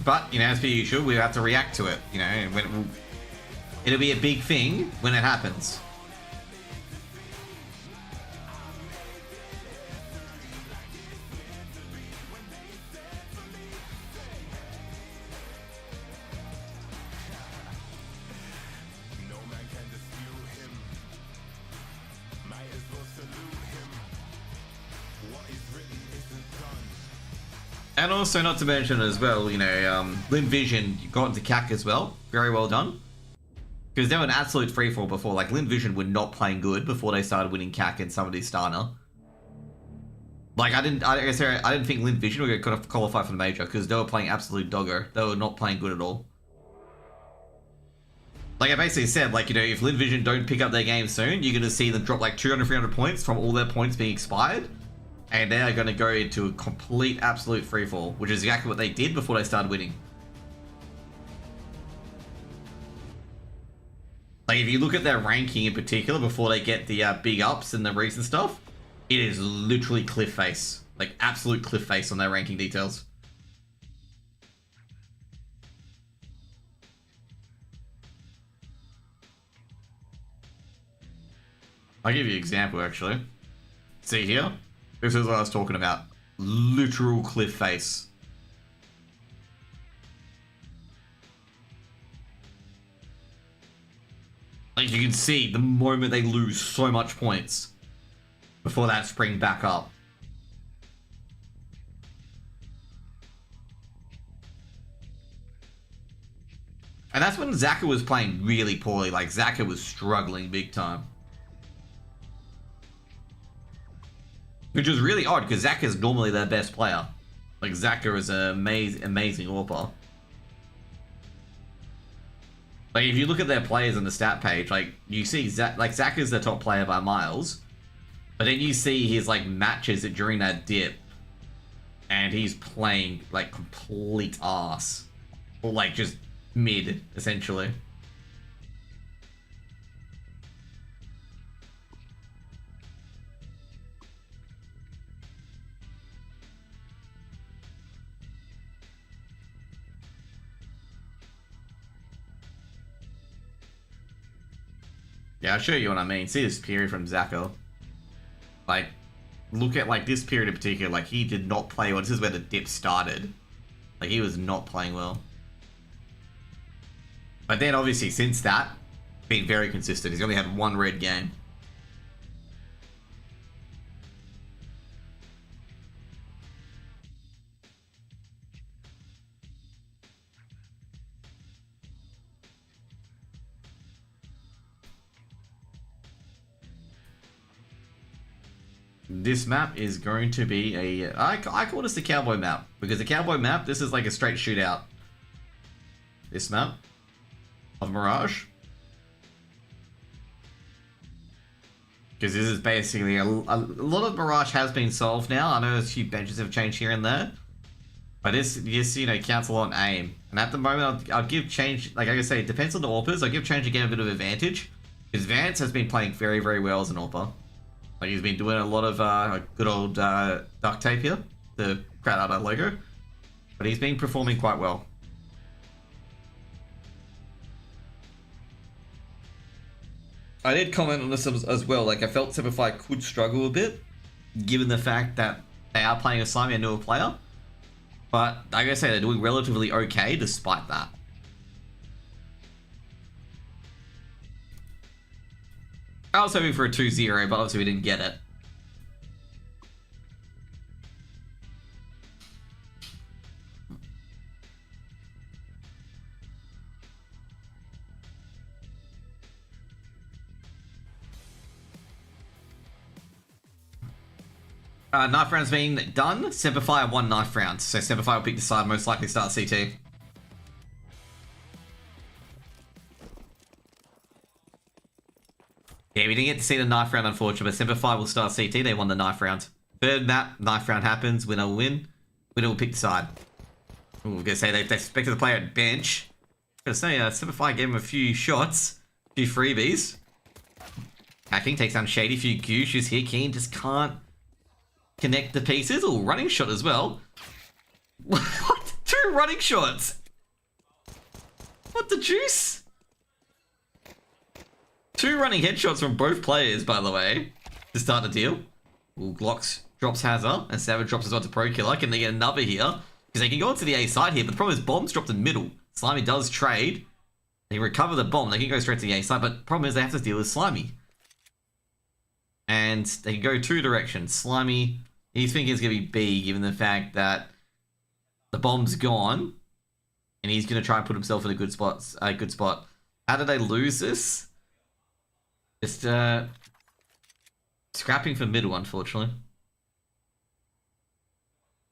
But, you know, as per usual, we have to react to it. You know, it'll be a big thing when it happens. And also, not to mention as well, you know, Lin Vision got into CAC as well. Very well done. Because they were an absolute free-for-all before. Like, Lin Vision were not playing good before they started winning CAC and some of these starter. Like, I didn't think Lin Vision were going to qualify for the major because they were playing absolute doggo. They were not playing good at all. Like I basically said, like, you know, if Lin Vision don't pick up their game soon, you're going to see them drop like 200, 300 points from all their points being expired. And they are going to go into a complete, absolute free-fall, which is exactly what they did before they started winning. Like, if you look at their ranking in particular, before they get the big ups and the recent stuff, it is literally cliff face. Like, absolute cliff face on their ranking details. I'll give you an example, actually. See here? This is what I was talking about. Literal cliff face. Like, you can see the moment they lose so much points before that spring back up. And that's when Zaka was playing really poorly. Like, Zaka was struggling big time. Which is really odd, because Zaka is normally their best player. Like, Zaka is an amazing AWPer. Like, if you look at their players on the stat page, like, you see Zaka is the top player by miles. But then you see his, like, matches during that dip. And he's playing, like, complete ass. Or, like, just mid, essentially. Yeah, I'll show you what I mean. See this period from Zaka. Like, look at, like, this period in particular. Like, he did not play well. This is where the dip started. Like, he was not playing well. But then, obviously, since that, been very consistent. He's only had one red game. This map is going to be a... I call this the cowboy map. Because the cowboy map, this is like a straight shootout. This map of Mirage. Because this is basically a lot of Mirage has been solved now. I know a few benches have changed here and there. But this, you know, counts a lot on aim. And at the moment, I'll give Change, like I say, it depends on the AWPers. I'll give Change again a bit of advantage. Because Vance has been playing very, very well as an AWPer. Like, he's been doing a lot of good old duct tape here. The Crowd logo. But he's been performing quite well. I did comment on this as well. Like, I felt Semper could struggle a bit, given the fact that they are playing a Slimy, a newer player. But I gotta say, they're doing relatively okay despite that. I was hoping for a 2-0, but obviously we didn't get it. Knife round's being done. Semper 1 knife round. So Semper will pick the side, most likely start CT. Yeah, we didn't get to see the knife round, unfortunately, but Semper will start CT. They won the knife round. Third map, knife round happens. Winner will win. Winner will pick the side. Ooh, we're gonna say they expected the player at bench. I'm gonna say Semper gave him a few shots, a few freebies. Hacking takes down Shady, a few gooshes here. Keen just can't connect the pieces. Oh, running shot as well. What? 2 running shots. What the juice? 2 running headshots from both players, by the way, to start the deal. Ooh, Glocks drops Hazard, and Savage drops as well to Pro Killer. Can they get another here? Because they can go into the A side here, but the problem is bombs dropped in middle. Slimy does trade. They recover the bomb. They can go straight to the A side, but the problem is they have to deal with Slimy. And they can go 2 directions. Slimy, he's thinking it's going to be B, given the fact that the bomb's gone, and he's going to try and put himself in a good spot. How did they lose this? Just scrapping for middle, unfortunately.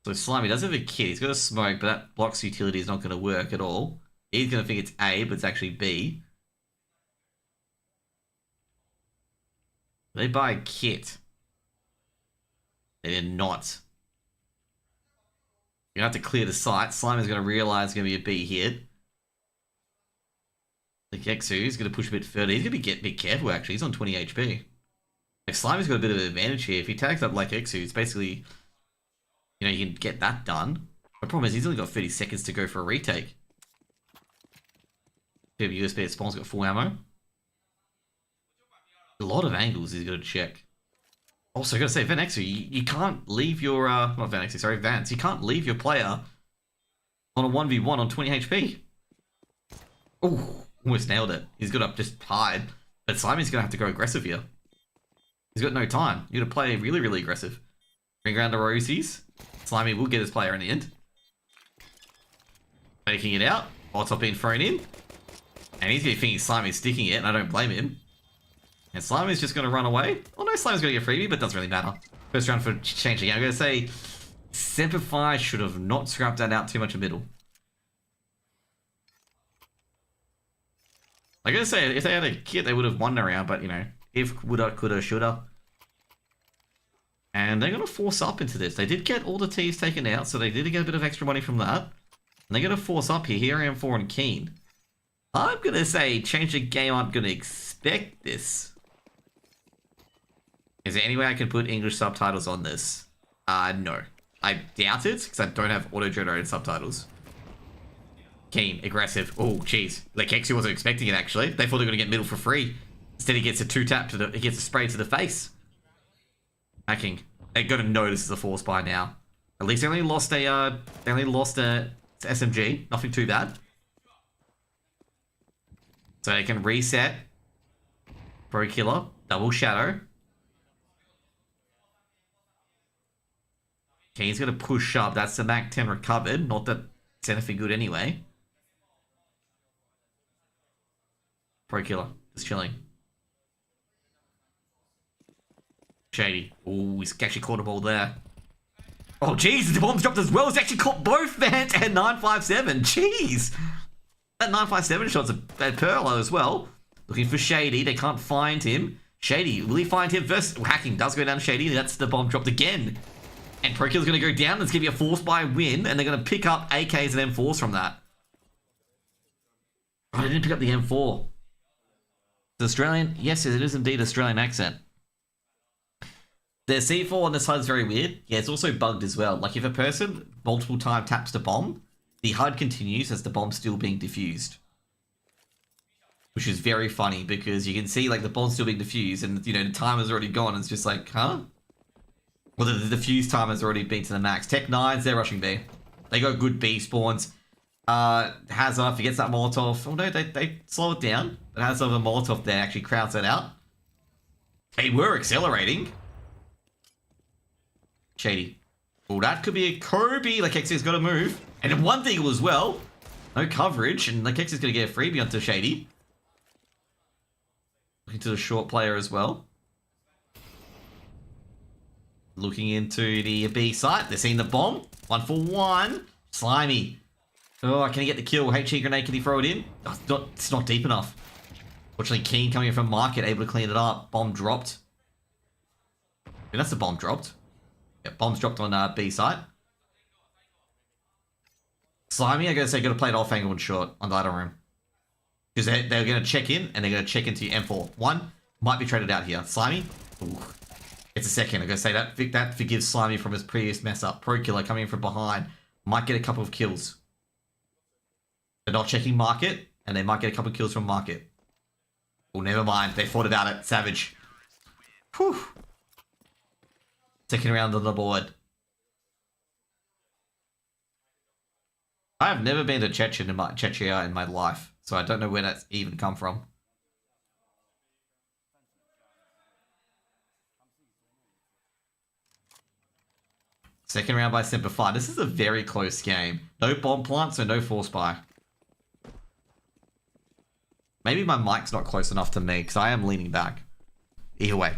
So Slimy does have a kit. He's got a smoke, but that blocks utility is not going to work at all. He's going to think it's A, but it's actually B. They buy a kit. They did not. You're going to have to clear the site. Slime is going to realize it's going to be a B hit. The Kexu is going to push a bit further. He's going to be careful, actually. He's on 20 HP. If Slime's got a bit of an advantage here, if he tags up like Exu, it's basically, you know, you can get that done. The problem is he's only got 30 seconds to go for a retake. Bit of USB at spawn's got full ammo. A lot of angles he's got to check. Also, I gotta say, Van you can't leave your, not Van sorry, Vance. You can't leave your player on a 1v1 on 20 HP. Oh, almost nailed it. He's got to just hide. But Slimy's gonna have to go aggressive here. He's got no time. You gotta play really, really aggressive. Bring around the Rosies. Slimy will get his player in the end. Making it out. While top being thrown in. And he's gonna think Slimy's sticking it, and I don't blame him. And Slimy's just going to run away. Oh no, Slimy's going to get freebie, but it doesn't really matter. First round for changing. I'm going to say Semper should have not scrapped that out too much in middle. I'm going to say if they had a kit, they would have won the round, but you know, if woulda, coulda, shoulda. And they're going to force up into this. They did get all the T's taken out, so they did get a bit of extra money from that. And they're going to force up here. Here I am 4 and Keen. I'm going to say change the game. I'm going to expect this. Is there any way I can put English subtitles on this? No. I doubt it, because I don't have auto-generated subtitles. Keen, aggressive. Oh, jeez. Like, Kexu wasn't expecting it, actually. They thought they were going to get middle for free. Instead, he gets a 2-tap to the... He gets a spray to the face. Hacking. They're going to know this is a force by now. At least they only lost a... They only lost a SMG. Nothing too bad. So they can reset. Pro Killer. Double Shadow. Okay, he's going to push up. That's the Mac 10 recovered. Not that it's anything good anyway. Pro Killer. Just chilling. Shady. Oh, he's actually caught a ball there. Oh, jeez. The bomb's dropped as well. He's actually caught both Vance and 957. Jeez. That 957 shot's a Perlo as well. Looking for Shady. They can't find him. Shady, will he find him first? Hacking does go down Shady. That's the bomb dropped again. And Procula's going to go down. There's going to be a force buy win. And they're going to pick up AKs and M4s from that. Oh, they didn't pick up the M4. The Australian? Yes, it is indeed Australian accent. The C4 on this HUD is very weird. Yeah, it's also bugged as well. Like if a person multiple time taps the bomb, the HUD continues as the bomb's still being diffused. Which is very funny because you can see like the bomb's still being diffused and, you know, the timer's already gone. And it's just like, huh? Well, the diffuse timer's already been to the max. Tech 9s, they're rushing B. They got good B spawns. Hazard, if he gets that Molotov. Oh no, they slow it down. But Hazard with a Molotov there actually crowds that out. They were accelerating. Shady. Oh, that could be a Kobe. Like X's got to move. And then one thing as well. No coverage. And like X's going to get a freebie onto Shady. Looking to the short player as well. Looking into the B site. They're seeing the bomb. 1-for-1. Slimy. Oh, can he get the kill? HE grenade, can he throw it in? Oh, it's not deep enough. Fortunately, Keen coming in from market, able to clean it up. Bomb dropped. Yeah, that's the bomb dropped. Yeah, bomb's dropped on B site. Slimy, I gotta say, gotta play it off angle and short on the ladder room. Because they're gonna check in, and they're gonna check into M4. One might be traded out here. Slimy. Ooh. It's a second. I'm gonna say that forgives Slimy from his previous mess up. Pro Killer coming in from behind. Might get a couple of kills. They're not checking market, and they might get a couple of kills from market. Oh, never mind. They thought about it. Savage. Whew. Second round on the board. I have never been to Chechnya in my life, so I don't know where that's even come from. Second round by Semper 5. This is a very close game. No bomb plant, so no force buy. Maybe my mic's not close enough to me, because I am leaning back. Either way.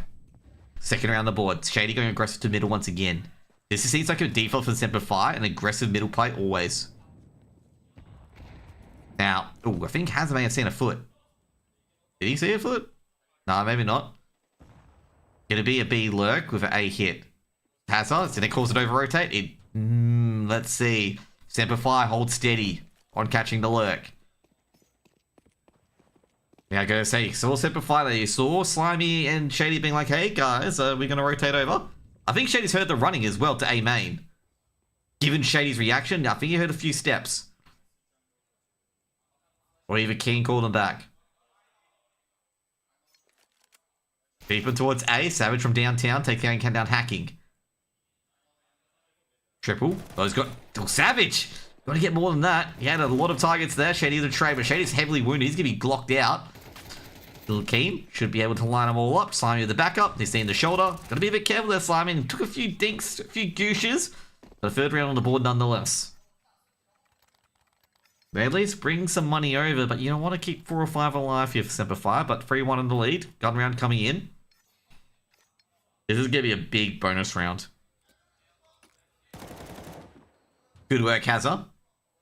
Second round the board. Shady going aggressive to middle once again. This seems like a default for Semper 5, an aggressive middle play always. Now, ooh, I think Hazard may have seen a foot. Did he see a foot? No, maybe not. Gonna be a B lurk with an A hit. Hazard, did it cause it over rotate? Let's see. Semper 5 hold steady on catching the lurk. Yeah, I gotta say, you saw Semper 5 there. You saw Slimy and Shady being like, hey guys, we're gonna rotate over. I think Shady's heard the running as well to A main. Given Shady's reaction, I think he heard a few steps. Or even Keen called him back. Deeper towards A. Savage from downtown taking down Hacking. Triple. Oh, he's got... Oh, Savage! Got to get more than that. He had a lot of targets there. Shady's a trade, but Shady's heavily wounded. He's going to be glocked out. Little Keen should be able to line them all up. Slimy with the backup. He's seeing the shoulder. Got to be a bit careful there, Slimy. Took a few dinks, a few gooshes. But a third round on the board nonetheless. They at least bring some money over, but you don't want to keep 4 or 5 alive here for Semper 5. But 3-1 in the lead. Gun round coming in. This is going to be a big bonus round. Good work, Hazard.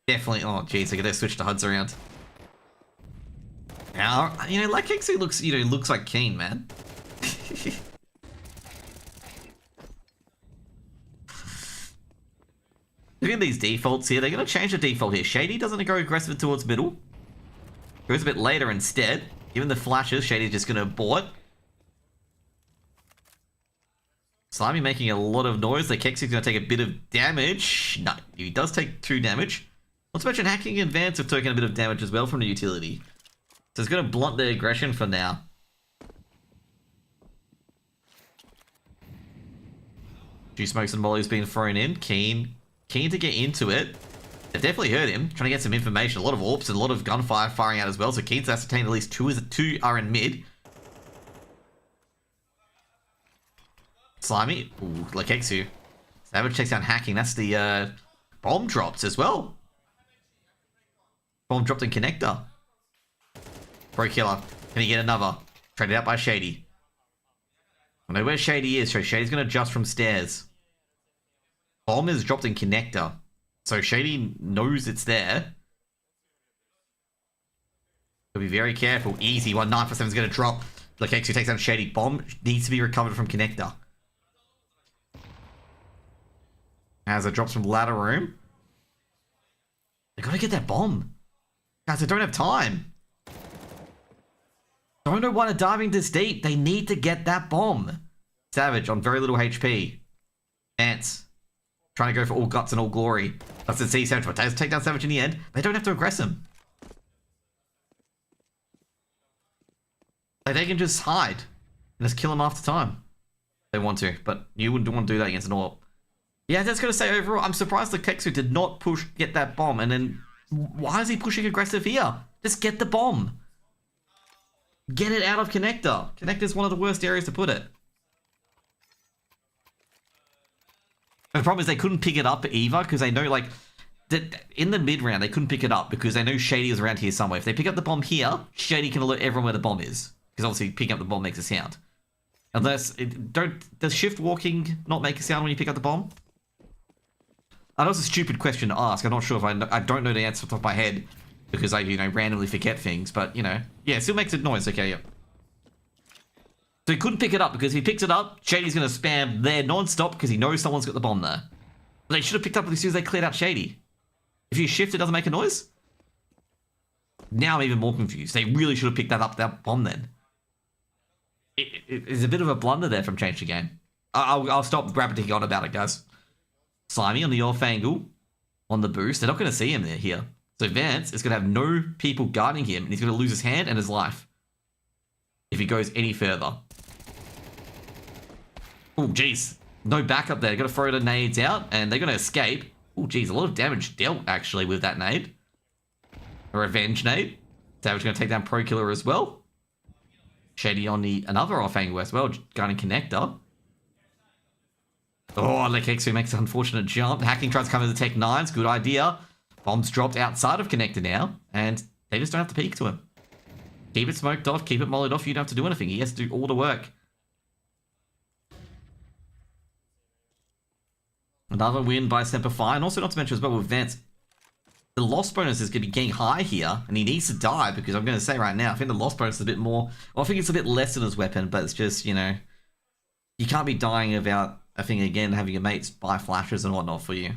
Definitely. Oh, jeez, I gotta switch the HUDs around. Now, you know, like Xu looks, you know, looks like Keen, man. Look at these defaults here. They're gonna change the default here. Shady doesn't go aggressive towards middle. Goes a bit later instead. Given the flashes, Shady's just gonna abort. Slimy making a lot of noise. The Kexy's going to take a bit of damage. No, he does take 2 damage. Not to mention Hacking and Vance have taken a bit of damage as well from the utility. So it's going to blunt their aggression for now. Few smokes and mollies being thrown in. Keen to get into it. They definitely heard him. Trying to get some information. A lot of AWPs and a lot of gunfire firing out as well. So Keen to ascertain at least 2 are in mid. Slimy. Ooh, like Xu. Savage takes down Hacking. That's the bomb drops as well. Bomb dropped in connector. Pro Killer. Can he get another? Traded out by Shady. I know where Shady is, so Shady's going to adjust from stairs. Bomb is dropped in connector. So Shady knows it's there. He'll be very careful. Easy. 1 9 for 7 is going to drop. Like, X who takes down Shady. Bomb needs to be recovered from Connector. As it drops from the ladder room. They gotta get that bomb. Guys, they don't have time. Don't know why they're diving this deep. They need to get that bomb. Savage on very little HP. Ants. Trying to go for all guts and all glory. That's the C Savage, but does take down Savage in the end. They don't have to aggress him. Like, they can just hide. And just kill him after time. They want to, but you wouldn't want to do that against an AWP. Yeah, that's gonna say overall, I'm surprised the Kexu did not get that bomb, and then why is he pushing aggressive here? Just get the bomb. Get it out of Connector. Connector's one of the worst areas to put it. And the problem is they couldn't pick it up either, because they know, like, that in the mid round they couldn't pick it up because they know Shady is around here somewhere. If they pick up the bomb here, Shady can alert everyone where the bomb is, because obviously picking up the bomb makes a sound. Unless does shift walking not make a sound when you pick up the bomb? I know it's a stupid question to ask. I'm not sure if I don't know the answer off the top of my head because I, randomly forget things. But, yeah, it still makes a noise. Okay, yeah. So he couldn't pick it up because if he picks it up, Shady's going to spam there non-stop because he knows someone's got the bomb there. But they should have picked up as soon as they cleared out Shady. If you shift, it doesn't make a noise? Now I'm even more confused. They really should have picked that bomb then. It's a bit of a blunder there from Change the Game. I'll stop rapidly on about it, guys. Slimy on the off angle, on the boost. They're not going to see him there here. So Vance is going to have no people guarding him, and he's going to lose his hand and his life if he goes any further. Oh, jeez. No backup there. They're going to throw the nades out, and they're going to escape. Oh, jeez. A lot of damage dealt, actually, with that nade. A revenge nade. Savage going to take down Pro Killer as well. Shady on another off angle as well, guarding Connector. Oh, Lekexu makes an unfortunate jump. Hacking tries to come into the Tech 9s. Good idea. Bomb's dropped outside of Connector now, and they just don't have to peek to him. Keep it smoked off, keep it mollied off. You don't have to do anything. He has to do all the work. Another win by Semper. And also not to mention as well with Vance, the loss bonus is going to be getting high here, and he needs to die because I'm going to say right now, I think the loss bonus is a bit more... Well, I think it's a bit less than his weapon, but it's just, you can't be dying without... I think, again, having your mates buy flashes and whatnot for you.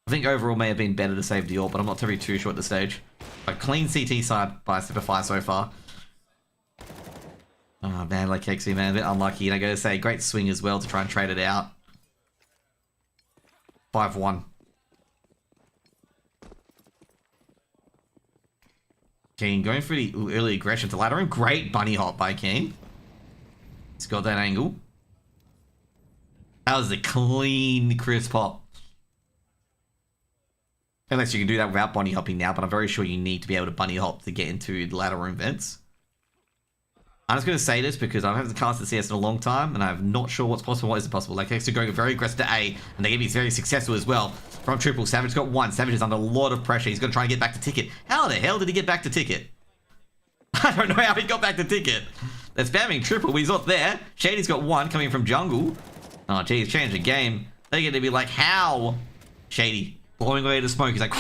I think overall may have been better to save the AWP, but I'm not terribly too sure at this stage. A clean CT side by Semper so far. Oh, man, like Kexi, man, a bit unlucky. And I gotta say, great swing as well to try and trade it out. 5-1. Keen going for the early aggression to ladder room. Great bunny hop by Keen. He's got that angle. That was a clean, crisp hop. Unless you can do that without bunny hopping now, but I'm very sure you need to be able to bunny hop to get into the ladder room vents. I'm just going to say this because I haven't cast the CS in a long time, and I'm not sure what's possible and what isn't possible. Like, they're going very aggressive to A, and they're going to be very successful as well. From triple, Savage got one. Savage is under a lot of pressure. He's going to try and get back to Ticket. How the hell did he get back to Ticket? I don't know how he got back to Ticket. They're spamming triple, but he's not there. Shady's got one coming from jungle. Oh, geez, changed the game. They're going to be like, how? Shady, blowing away the smoke. He's like,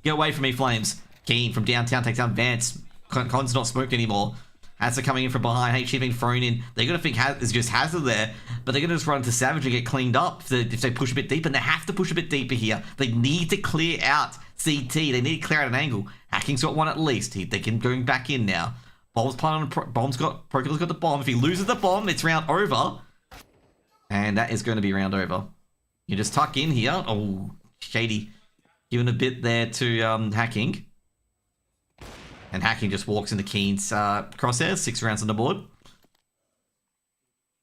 get away from me, Flames. Keen from downtown takes down Vance. Con's not smoked anymore. Hazard coming in from behind. HG being thrown in. They're going to think it's just Hazard there, but they're going to just run to Savage and get cleaned up if they push a bit deeper. And they have to push a bit deeper here. They need to clear out CT. They need to clear out an angle. Hacking's got one at least. They can go back in now. Bomb's planted on Bomb's got Procula's got the bomb. If he loses the bomb, it's round over. And that is going to be round over. You just tuck in here. Oh, Shady. Giving a bit there to Hacking. And Hacking just walks into Keen's crosshairs. 6 rounds on the board.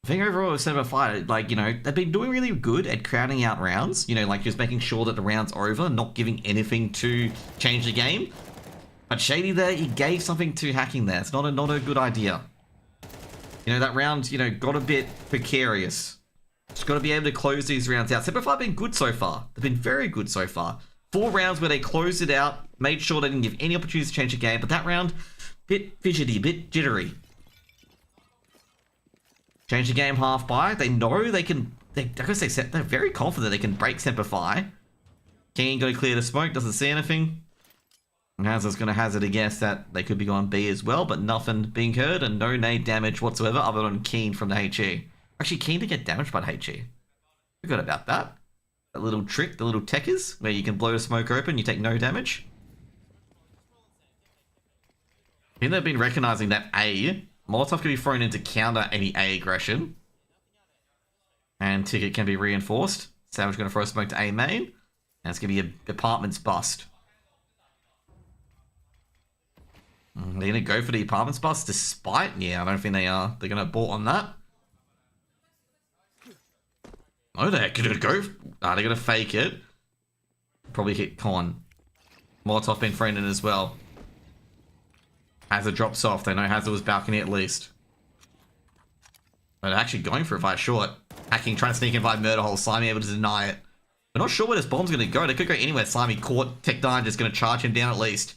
I think overall, with Semper Fight, they've been doing really good at crowding out rounds. Just making sure that the round's over, not giving anything to change the game. But Shady there, he gave something to Hacking there. It's not a good idea. That round, got a bit precarious. Just got to be able to close these rounds out. Semper Fight have been good so far. They've been very good so far. 4 rounds where they closed it out, made sure they didn't give any opportunities to change the game, but that round, bit fidgety, bit jittery. Change the game half by. They know they can, they're very confident they can break Semper Fi. King got to clear the smoke, doesn't see anything. And Hazard's going to hazard a guess that they could be going B as well, but nothing being heard and no nade damage whatsoever other than Keen from the HE. Actually, Keen to get damaged by the HE. Forgot about that. That little trick, the little techers, where you can blow the smoke open, you take no damage. I think they've been recognizing that A, Molotov can be thrown in to counter any A aggression. And Ticket can be reinforced. Savage going to throw smoke to A main. And it's going to be a apartments bust. They're going to go for the apartments bust despite... Yeah, I don't think they are. They're going to abort on that. Oh, they're going to go... they're going to fake it. Probably hit Con. Molotov been thrown in as well. Hazard drops off. They know Hazard was balcony at least. But they're actually going for it via short. Hacking, trying to sneak in via murder hole. Slimy able to deny it. We're not sure where this bomb's going to go. They could go anywhere. Slimy caught. Tech 9 just going to charge him down at least.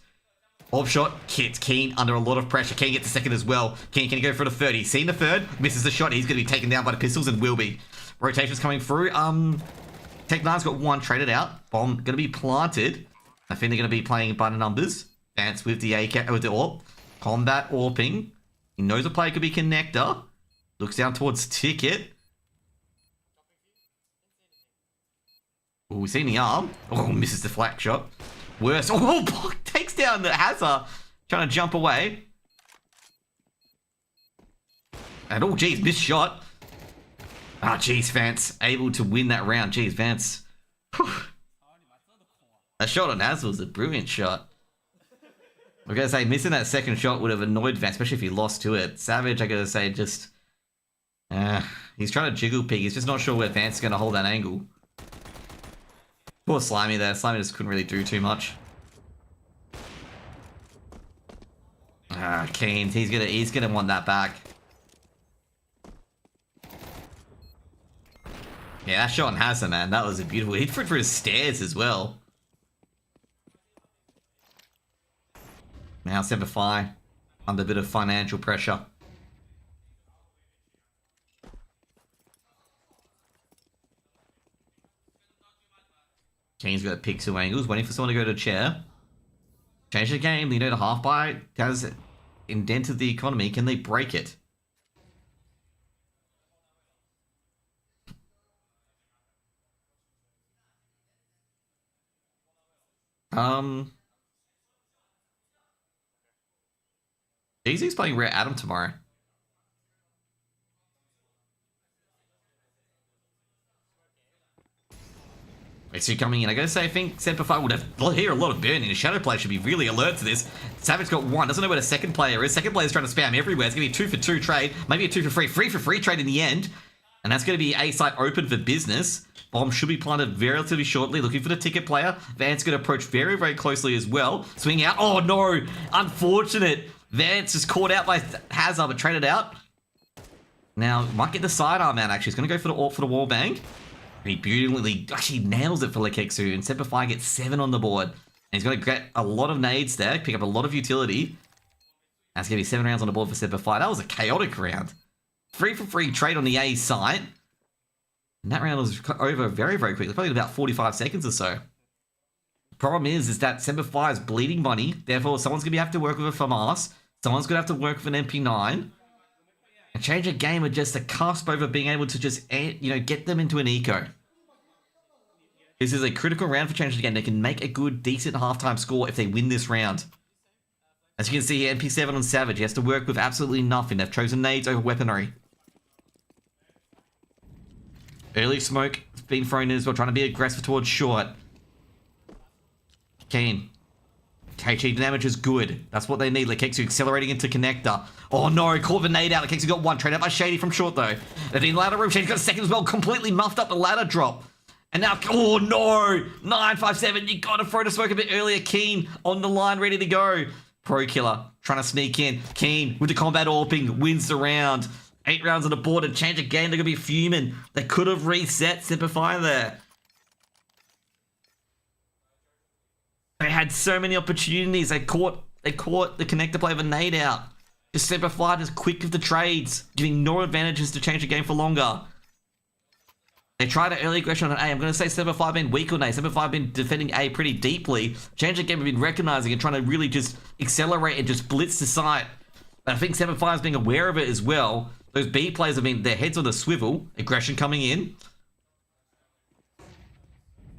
Orb shot. Hits Keen under a lot of pressure. Keen gets the second as well. Keen can he go for the third. He's seen the third. Misses the shot. He's going to be taken down by the pistols and will be. Rotations coming through. Tech 9's got one traded out. Bomb going to be planted. I think they're going to be playing by the numbers. Vance with the AK, with the AWP. Combat AWPing. He knows a player could be connector. Looks down towards Ticket. Oh, we've seen the arm. Oh, misses the flat shot. Worse. Oh, takes down the Hazard. Trying to jump away. And oh, geez, missed shot. Ah, geez, Vance. Able to win that round. Geez, Vance. That shot on Hazard was a brilliant shot. I'm going to say, missing that second shot would have annoyed Vance, especially if he lost to it. Savage, I got to say, just... he's trying to jiggle pig. He's just not sure where Vance is going to hold that angle. Poor Slimy there. Slimy just couldn't really do too much. Keen. He's gonna want that back. Yeah, that shot on Hazard, man. That was a beautiful... He threw it through his stairs as well. Now Semper Fi under a bit of financial pressure. Kane's got to pick two angles, waiting for someone to go to a chair. Change the game. You know, the half buy has indented the economy. Can they break it? Easy's playing Rare Adam tomorrow. Actually coming in. I gotta say, I think Semper would have hear a lot of burning. The Shadow player should be really alert to this. Savage got one. Doesn't know where the second player is. Second player's trying to spam everywhere. It's gonna be a 2 for 2 trade. Maybe a 2 for 3. 3 for 3 trade in the end. And that's gonna be A site open for business. Bomb should be planted relatively shortly. Looking for the ticket player. Vance gonna approach very, very closely as well. Swing out. Oh no! Unfortunate. Vance is caught out by Hazard, but traded out. Now, might get the sidearm out actually. He's gonna go for the AWP for the wall bang. And he beautifully actually nails it for Lekeksu. And Semper Fi gets 7 on the board. And he's going to get a lot of nades there. Pick up a lot of utility. That's going to be 7 rounds on the board for Semper Fi. That was a chaotic round. 3 for 3 trade on the A site. And that round was over very, very quickly. Probably about 45 seconds or so. The problem is that Semper Fi is bleeding money. Therefore, someone's going to have to work with a FAMAS. Someone's going to have to work with an MP9. And change a game with just a cusp over being able to just, get them into an eco. This is a critical round for Change the Game. They can make a good, decent halftime score if they win this round. As you can see here, MP7 on Savage. He has to work with absolutely nothing. They've chosen nades over weaponry. Early smoke has been thrown in as well, trying to be aggressive towards short. Keen. HE damage is good. That's what they need. Lekeksu accelerating into connector. Oh no, caught the nade out. Lekeksu got one. Trade out by Shady from short though. They've in ladder room. Shady's got a second as well. Completely muffed up the ladder drop. And now, oh no! 957. You gotta throw the smoke a bit earlier. Keen on the line, ready to go. Pro Killer trying to sneak in. Keen with the combat AWPing wins the round. 8 rounds on the board and change again. They're gonna be fuming. They could have reset Semper Fi there. They had so many opportunities. They caught the connector play of a nade out. Just Semper Fi just quick with the trades, giving no advantages to change the game for longer. They tried an early aggression on A. I'm going to say Semper 5 been weak on A. Semper 5 been defending A pretty deeply. Change the game have been recognizing and trying to really just accelerate and just blitz the site. And I think Semper 5 is being aware of it as well. Those B players have been, their heads on a swivel. Aggression coming in.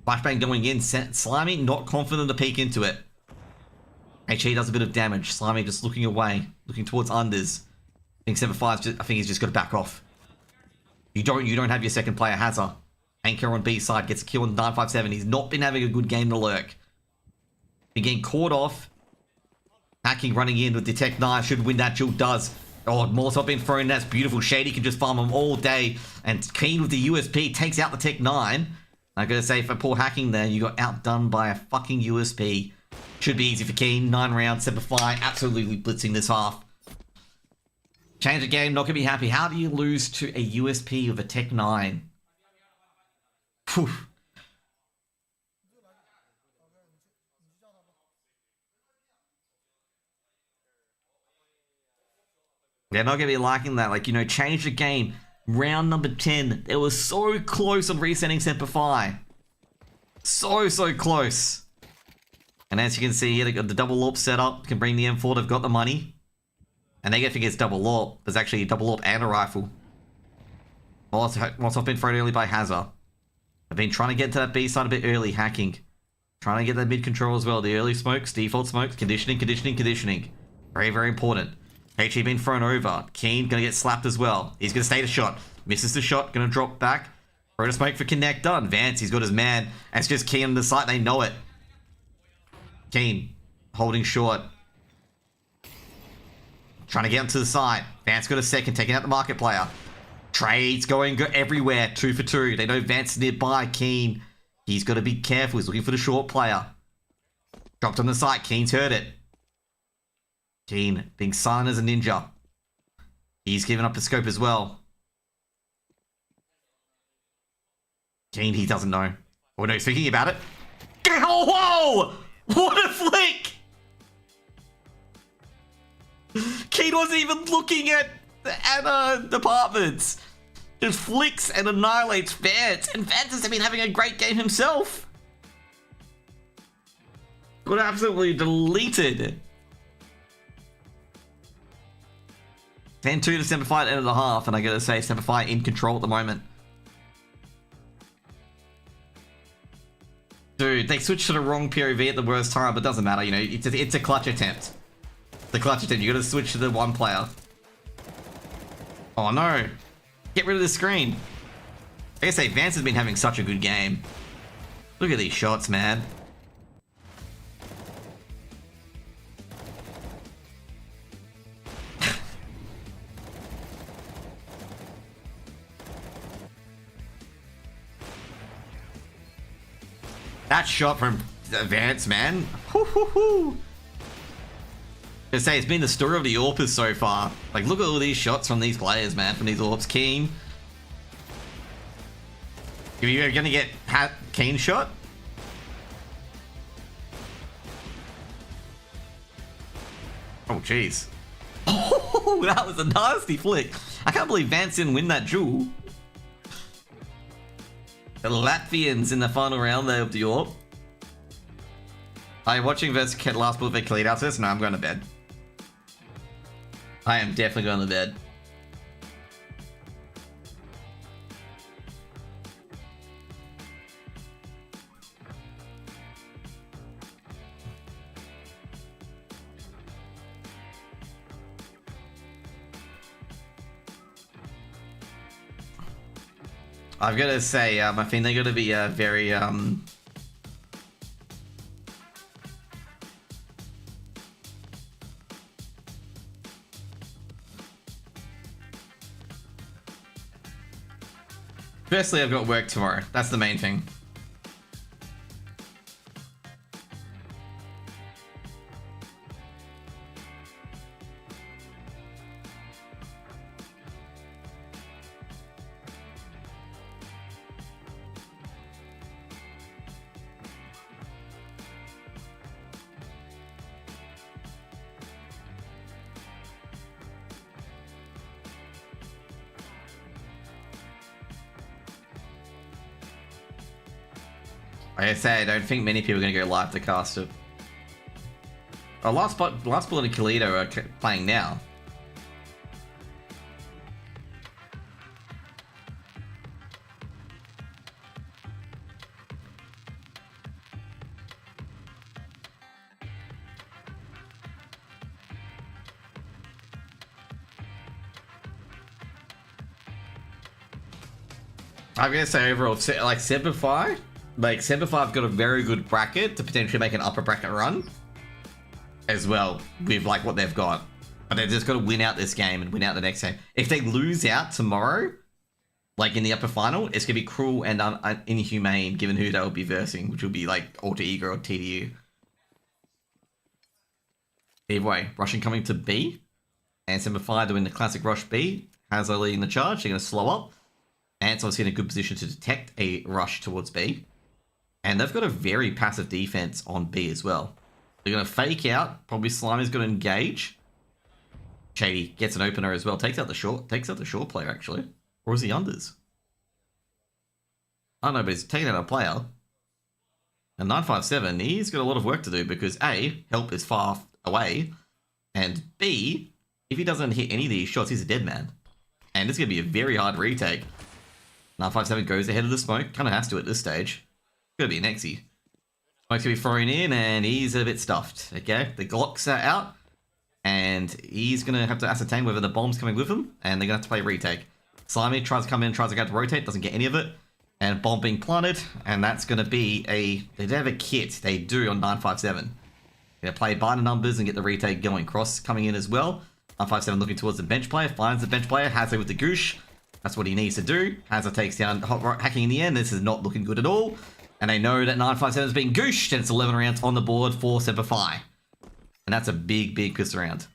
Flashbang going in. Slimy not confident to peek into it. HE does a bit of damage. Slimy just looking away. Looking towards unders. I think Semper 5 I think he's just got to back off. You don't have your second player, Hazard. Anchor on B side gets a kill on 957. He's not been having a good game to lurk. Been getting caught off. Hacking running in with Detect Knife should win that duel, does. Oh, Molotov being thrown, that's beautiful. Shady can just farm him all day. And Keen with the USP takes out the Tech 9. I gotta say, for poor hacking there, you got outdone by a fucking USP. Should be easy for Keen. 9 rounds, Semper 5, absolutely blitzing this half. Change the game, not gonna be happy. How do you lose to a USP of a Tech 9? Whew. They're not gonna be liking that. Like, you know, change the game. Round number 10. They were so close on resetting Semper 5. So close. And as you can see here, they got the double AWP set up. Can bring the M4. They've got the money. And they get to get double AWP. There's actually a double AWP and a rifle. Molotov been thrown early by Hazard. I've been trying to get to that B side a bit early, hacking. Trying to get that mid control as well. The early smokes, default smokes, conditioning. Very important. HE been thrown over. Keen gonna get slapped as well. He's gonna stay the shot. Misses the shot, gonna drop back. Throw to smoke for Connect, done. Vance, he's got his man. And it's just Keen on the site, they know it. Keen, holding short. Trying to get him to the side. Vance got a second, taking out the market player. Trades going everywhere, 2 for 2. They know Vance is nearby. Keen, he's got to be careful. He's looking for the short player. Dropped on the site. Keen's heard it. Keen being silent as a ninja. He's given up the scope as well. Keen, he doesn't know. Oh no, he's thinking about it. Oh, whoa! What a flick! Keen wasn't even looking at apartments. Just flicks and annihilates Vance. And Vance has been having a great game himself. Got absolutely deleted. 10-2 to Semper 5 at the end of the half. And I gotta say, Semper 5 in control at the moment. Dude, they switched to the wrong POV at the worst time, but it doesn't matter, you know, it's a clutch attempt. The clutch attempt, you gotta switch to the one player. Oh no. Get rid of the screen. I gotta say, Vance has been having such a good game. Look at these shots, man. That shot from Vance, man. Woo-hoo-hoo. I say, it's been the story of the AWPers so far. Like, look at all these shots from these players, man. From these AWPs. Keen. You're gonna get Keen shot? Oh, jeez. Oh, that was a nasty flick. I can't believe Vance didn't win that duel. The Latvians in the final round there of the AWP. Are you watching versus last bullet for clean out this? No, I'm going to bed. I am definitely going to bed. I've got to say, I think they're going to be very, Firstly, I've got work tomorrow. That's the main thing. Like I say, I don't think many people are going to go live to cast it. Oh, Last Bullet and Kalito are playing now. I'm gonna say overall, like Semper, Semper got a very good bracket to potentially make an upper bracket run as well with like what they've got. But they've just got to win out this game and win out the next game. If they lose out tomorrow, like in the upper final, it's gonna be cruel and inhumane given who they'll be versing, which will be like Alter Ego or TDU. Either way, Russian coming to B, and Semper doing the classic rush B, has a leading the charge. They're gonna slow up. And so it's in a good position to detect a rush towards B. And they've got a very passive defense on B as well. They're going to fake out. Probably Slimy's going to engage. Shady gets an opener as well. Takes out the short player, actually. Or is he unders? I don't know, but he's taking out a player. And 957, he's got a lot of work to do because A, help is far away. And B, if he doesn't hit any of these shots, he's a dead man. And it's going to be a very hard retake. 957 goes ahead of the smoke. Kind of has to at this stage. Gonna be an Exy. Smoke's gonna be thrown in, and he's a bit stuffed. Okay, the Glocks are out, and he's gonna have to ascertain whether the bomb's coming with him, and they're gonna have to play retake. Slimy tries to come in, tries to go to rotate, doesn't get any of it, and bomb being planted, and that's gonna be a. They do have a kit. They do on 957. Gonna play by the numbers and get the retake going. Cross coming in as well. 957 looking towards the bench player, finds the bench player, has it with the goosh. That's what he needs to do. Hazard takes down Hacking in the end. This is not looking good at all. And they know that 957 is being gooshed, and it's 11 rounds on the board for Semper. And that's a big, big piss round.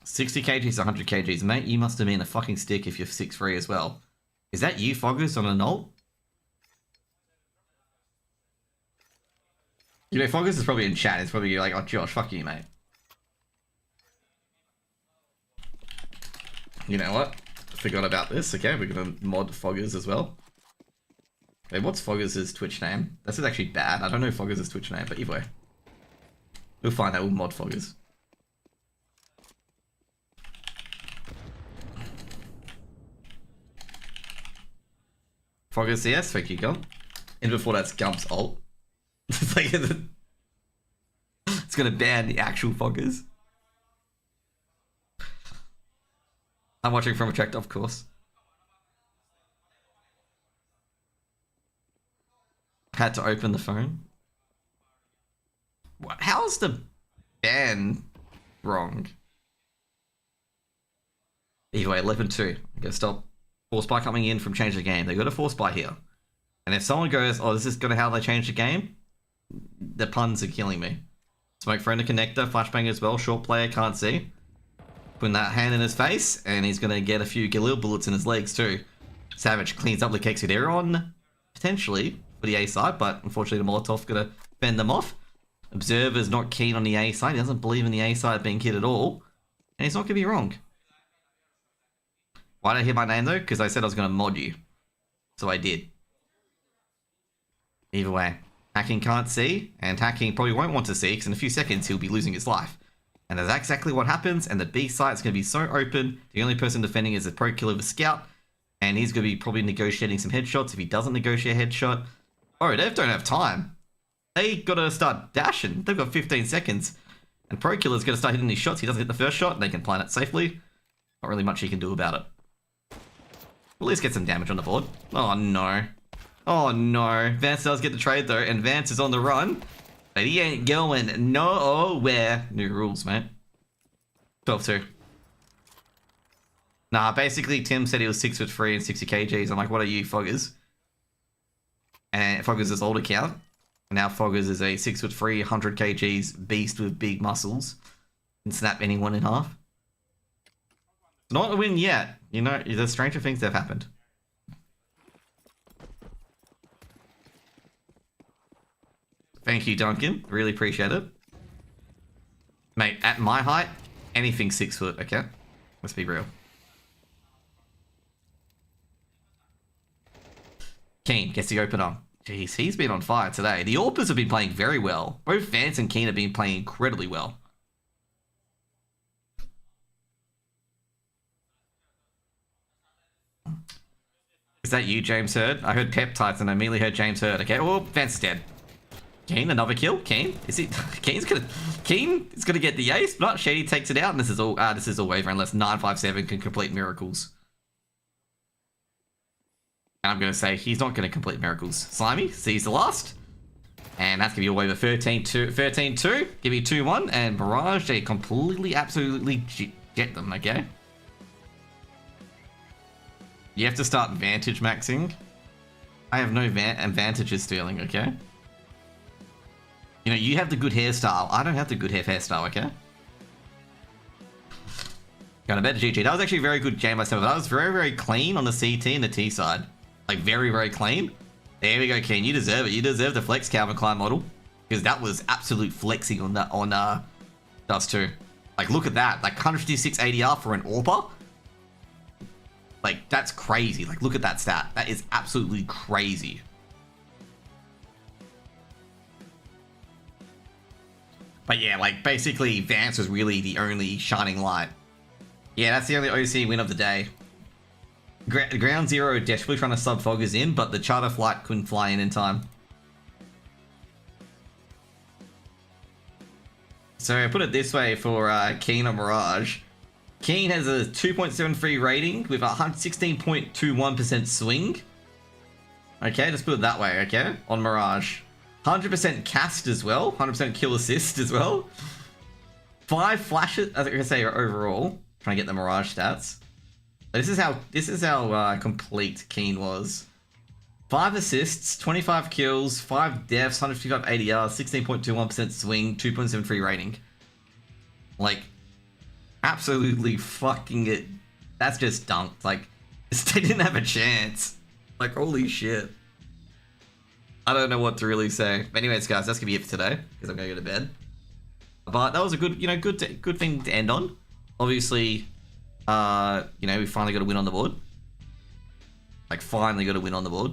60 kgs, 100 kgs. Mate, you must have been a fucking stick if you're 6'3" as well. Is that you, Foggers, on an ult? You know, Foggers is probably in chat. It's probably like, oh, Josh, fuck you, mate. You know what? Forgot about this. Okay, we're gonna mod Foggers as well. Wait, what's Foggers' Twitch name? This is actually bad. I don't know Foggers' Twitch name, but either way. We'll find out. We'll mod Foggers. Foggers CS, thank you, Gump. And before that's Gump's ult. It's like it's gonna ban the actual Foggers. I'm watching from a checked, of course. Had to open the phone. What? How's the ban wrong? Either way, 11-2. I'm gonna stop force buy coming in from change the game. They got a force buy here. And if someone goes, oh, this is gonna how they change the game, the puns are killing me. Smoke friend a connector, flashbang as well, short player, can't see. Putting that hand in his face, and he's going to get a few Galil bullets in his legs too. Savage cleans up the Kexi. They're on, potentially, for the A side, but unfortunately the Molotov going to fend them off. Observer's not keen on the A side. He doesn't believe in the A side being hit at all. And he's not going to be wrong. Why did I hear my name though? Because I said I was going to mod you. So I did. Either way. Hacking can't see, and Hacking probably won't want to see, because in a few seconds he'll be losing his life. And that's exactly what happens, and the B site is going to be so open. The only person defending is a pro killer with a scout, and he's going to be probably negotiating some headshots. If he doesn't negotiate a headshot, oh, they don't have time. They got to start dashing. They've got 15 seconds, and pro killer's going to start hitting these shots. He doesn't hit the first shot, and they can plan it safely. Not really much he can do about it. At least get some damage on the board. Oh no. Oh no. Vance does get the trade though, and Vance is on the run. But he ain't going nowhere. New rules, mate. 12-2. Nah, basically Tim said he was 6'3" and 60 kgs. I'm like, what are you, Foggers? And Foggers is old account. And now Foggers is a 6'3", 100 kgs beast with big muscles. Can snap anyone in half. Not a win yet. You know, there's stranger things that have happened. Thank you, Duncan. Really appreciate it. Mate, at my height, anything 6 foot, okay? Let's be real. Keen gets the opener. Jeez, he's been on fire today. The Orpers have been playing very well. Both Vance and Keen have been playing incredibly well. Is that you, James Hurd? I heard peptides and I immediately heard James Hurd. Okay, well, Vance is dead. Keen, another kill. Keen, is it? Keen is gonna get the ace. Not Shady takes it out, and this is all. This is all over unless 957 can complete miracles. And I'm gonna say he's not gonna complete miracles. Slimy sees the last, and that's gonna be all over 13-2. 13-2. Give me 2-1, and Mirage they completely, absolutely get them. Okay. You have to start Vantage maxing. I have no advantages stealing, okay? You know, you have the good hairstyle. I don't have the good hairstyle, okay? Got a better GG. That was actually a very good game myself. That was very, very clean on the CT and the T side. Like, very, very clean. There we go, Keen. You deserve it. You deserve the flex Calvin Klein model. Because that was absolute flexing on that on Dust 2. Like, look at that. Like, 156 ADR for an AWPer. Like, that's crazy. Like, look at that stat. That is absolutely crazy. But yeah, like, basically, Vance was really the only shining light. Yeah, that's the only OC win of the day. Ground Zero desperately trying to sub Foggers in, but the charter flight couldn't fly in time. So, put it this way for Keen or Mirage. Keen has a 2.73 rating with a 16.21% swing. Okay, just put it that way, okay? On Mirage. 100% cast as well. 100% kill assist as well. 5 flashes, as I can say, overall. Trying to get the Mirage stats. This is how complete Keen was. 5 assists, 25 kills, 5 deaths, 155 ADR, 16.21% swing, 2.73 rating. Like, absolutely fucking it. That's just dunked. Like, they didn't have a chance. Like, holy shit. I don't know what to really say. But anyways, guys, that's gonna be it for today because I'm gonna go to bed. But that was a good, good thing to end on. Obviously, we finally got a win on the board. Like, finally got a win on the board.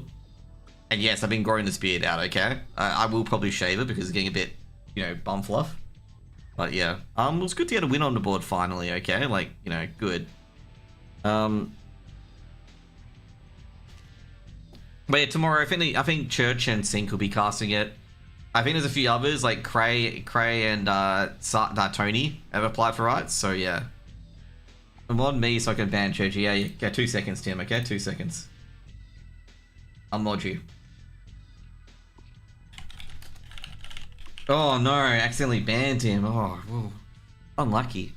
And yes, I've been growing this beard out. Okay, I will probably shave it because it's getting a bit, bum fluff. But yeah, it was good to get a win on the board finally, okay? Like, good. But yeah, tomorrow, I think Church and Sink will be casting it. I think there's a few others, like Cray and Tony have applied for rights, so yeah. Mod me so I can ban Church. Yeah, 2 seconds, Tim, okay? 2 seconds. I'll mod you. Oh no, I accidentally banned him. Oh, whoa. Unlucky.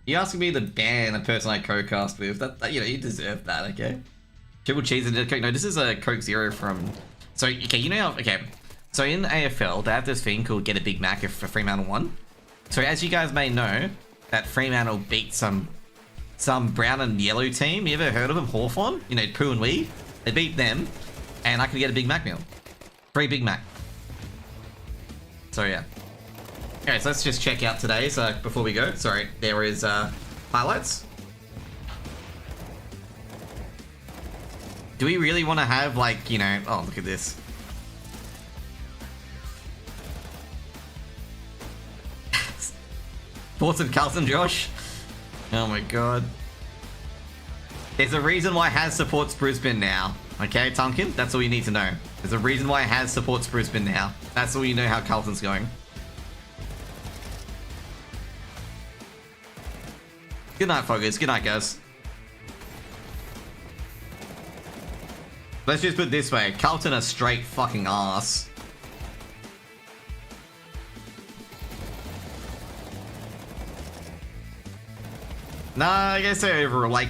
You asking me to ban a person I co-cast with? That you deserve that, okay? Triple cheese and Coke. No, this is a Coke Zero from. So okay, So in AFL, they have this thing called Get a Big Mac for Fremantle won. So as you guys may know, that Fremantle beat some brown and yellow team. You ever heard of them? Hawthorn? Pooh and Wee. They beat them. And I can get a Big Mac meal. Free Big Mac. So yeah. Okay, so let's just check out today. So before we go, sorry, there is highlights. Do we really want to have like, oh, look at this. Thoughts on Carlton, Josh? Oh my god. There's a reason why Has supports Brisbane now. Okay, Tonkin? That's all you need to know. There's a reason why Has supports Brisbane now. That's all you know how Carlton's going. Good night, Foggers. Good night, guys. Let's just put it this way. Carlton are straight fucking ass. Nah, I guess say overall, like,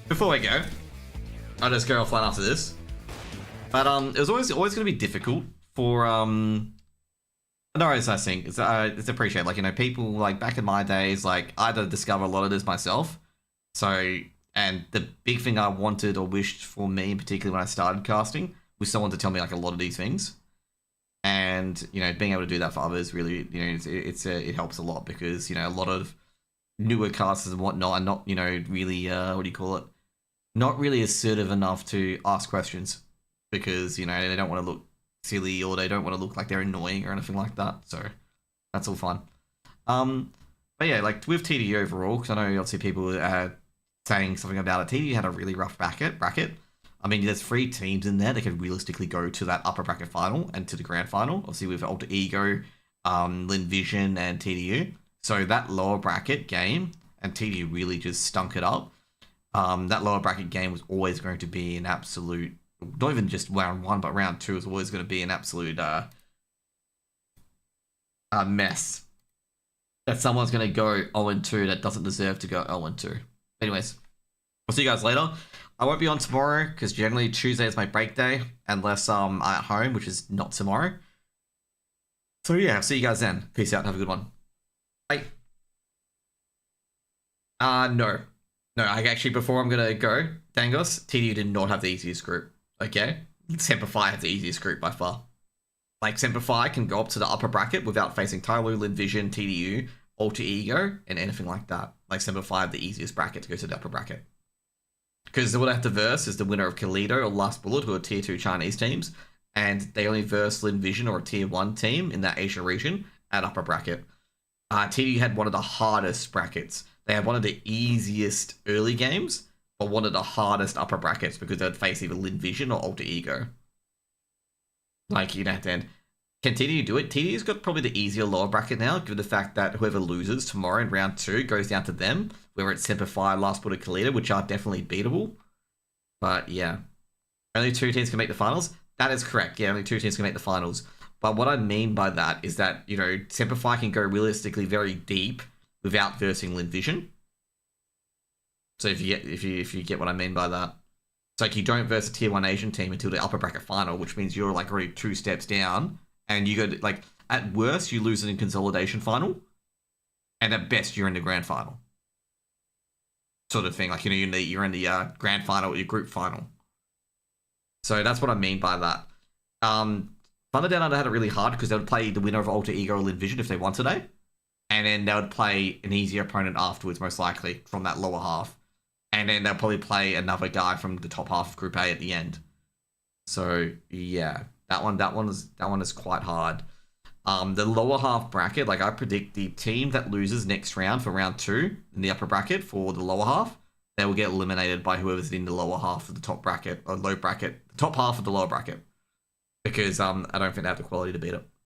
before we go, I'll just go offline after this. But it was always going to be difficult for I think it's appreciated. Like, people like back in my days, like I had to discover a lot of this myself. So, and the big thing I wanted or wished for me, in particular when I started casting, was someone to tell me like a lot of these things. And being able to do that for others really, it helps a lot because a lot of newer casters and whatnot are not really what do you call it, not really assertive enough to ask questions because, you know, they don't want to look silly or they don't want to look like they're annoying or anything like that. So that's all fine. But yeah, like with TDU overall, because I know obviously people saying something about it. TDU had a really rough bracket. I mean, there's 3 teams in there that could realistically go to that upper bracket final and to the grand final. Obviously, with Alter Ego, Lin Vision, and TDU. So that lower bracket game, and TDU really just stunk it up. That lower bracket game was always going to be an absolute, not even just round 1, but round 2 is always going to be an absolute mess. That someone's going to go 0-2 that doesn't deserve to go 0-2. Anyways, I'll see you guys later. I won't be on tomorrow because generally Tuesday is my break day, unless I'm at home, which is not tomorrow. So yeah, I'll see you guys then. Peace out. Have a good one. Bye. No. No, I actually, before I'm going to go, Dangos, TDU did not have the easiest group. Okay? Semper Fi had the easiest group by far. Like, Semper Fi can go up to the upper bracket without facing Tyloo, Lin Vision, TDU, Alter Ego, and anything like that. Like, Semper Fi had the easiest bracket to go to the upper bracket. Because what I have to verse is the winner of Kalido or Last Bullet, who are tier 2 Chinese teams, and they only verse Lin Vision or a tier 1 team in that Asia region at upper bracket. TDU had one of the hardest brackets. They had one of the easiest early games, but one of the hardest upper brackets because they'd face either Lin Vision or Alter Ego. Like, you know, then can TDU do it? TDU's got probably the easier lower bracket now, given the fact that whoever loses tomorrow in round 2 goes down to them, whether it's Semper Fi, Last Bullet, Kalido, which are definitely beatable. But yeah, only 2 teams can make the finals. That is correct. Yeah, only 2 teams can make the finals. But what I mean by that is that, you know, Semper Fi can go realistically very deep without versing Lin Vision. So if you get what I mean by that. It's like you don't verse a tier 1 Asian team until the upper bracket final, which means you're like already 2 steps down, and you go to, like, at worst you lose it in consolidation final, and at best you're in the grand final. Sort of thing, like, you know, you're in the grand final or your group final. So that's what I mean by that. Thunder Down Under had it really hard because they would play the winner of Alter Ego or Lin Vision if they won today, and then they would play an easier opponent afterwards, most likely from that lower half. And then they'll probably play another guy from the top half of Group A at the end. So yeah, that one is quite hard. The lower half bracket, like I predict the team that loses next round for round 2 in the upper bracket for the lower half, they will get eliminated by whoever's in the lower half of the top bracket or low bracket, the top half of the lower bracket, because I don't think they have the quality to beat it.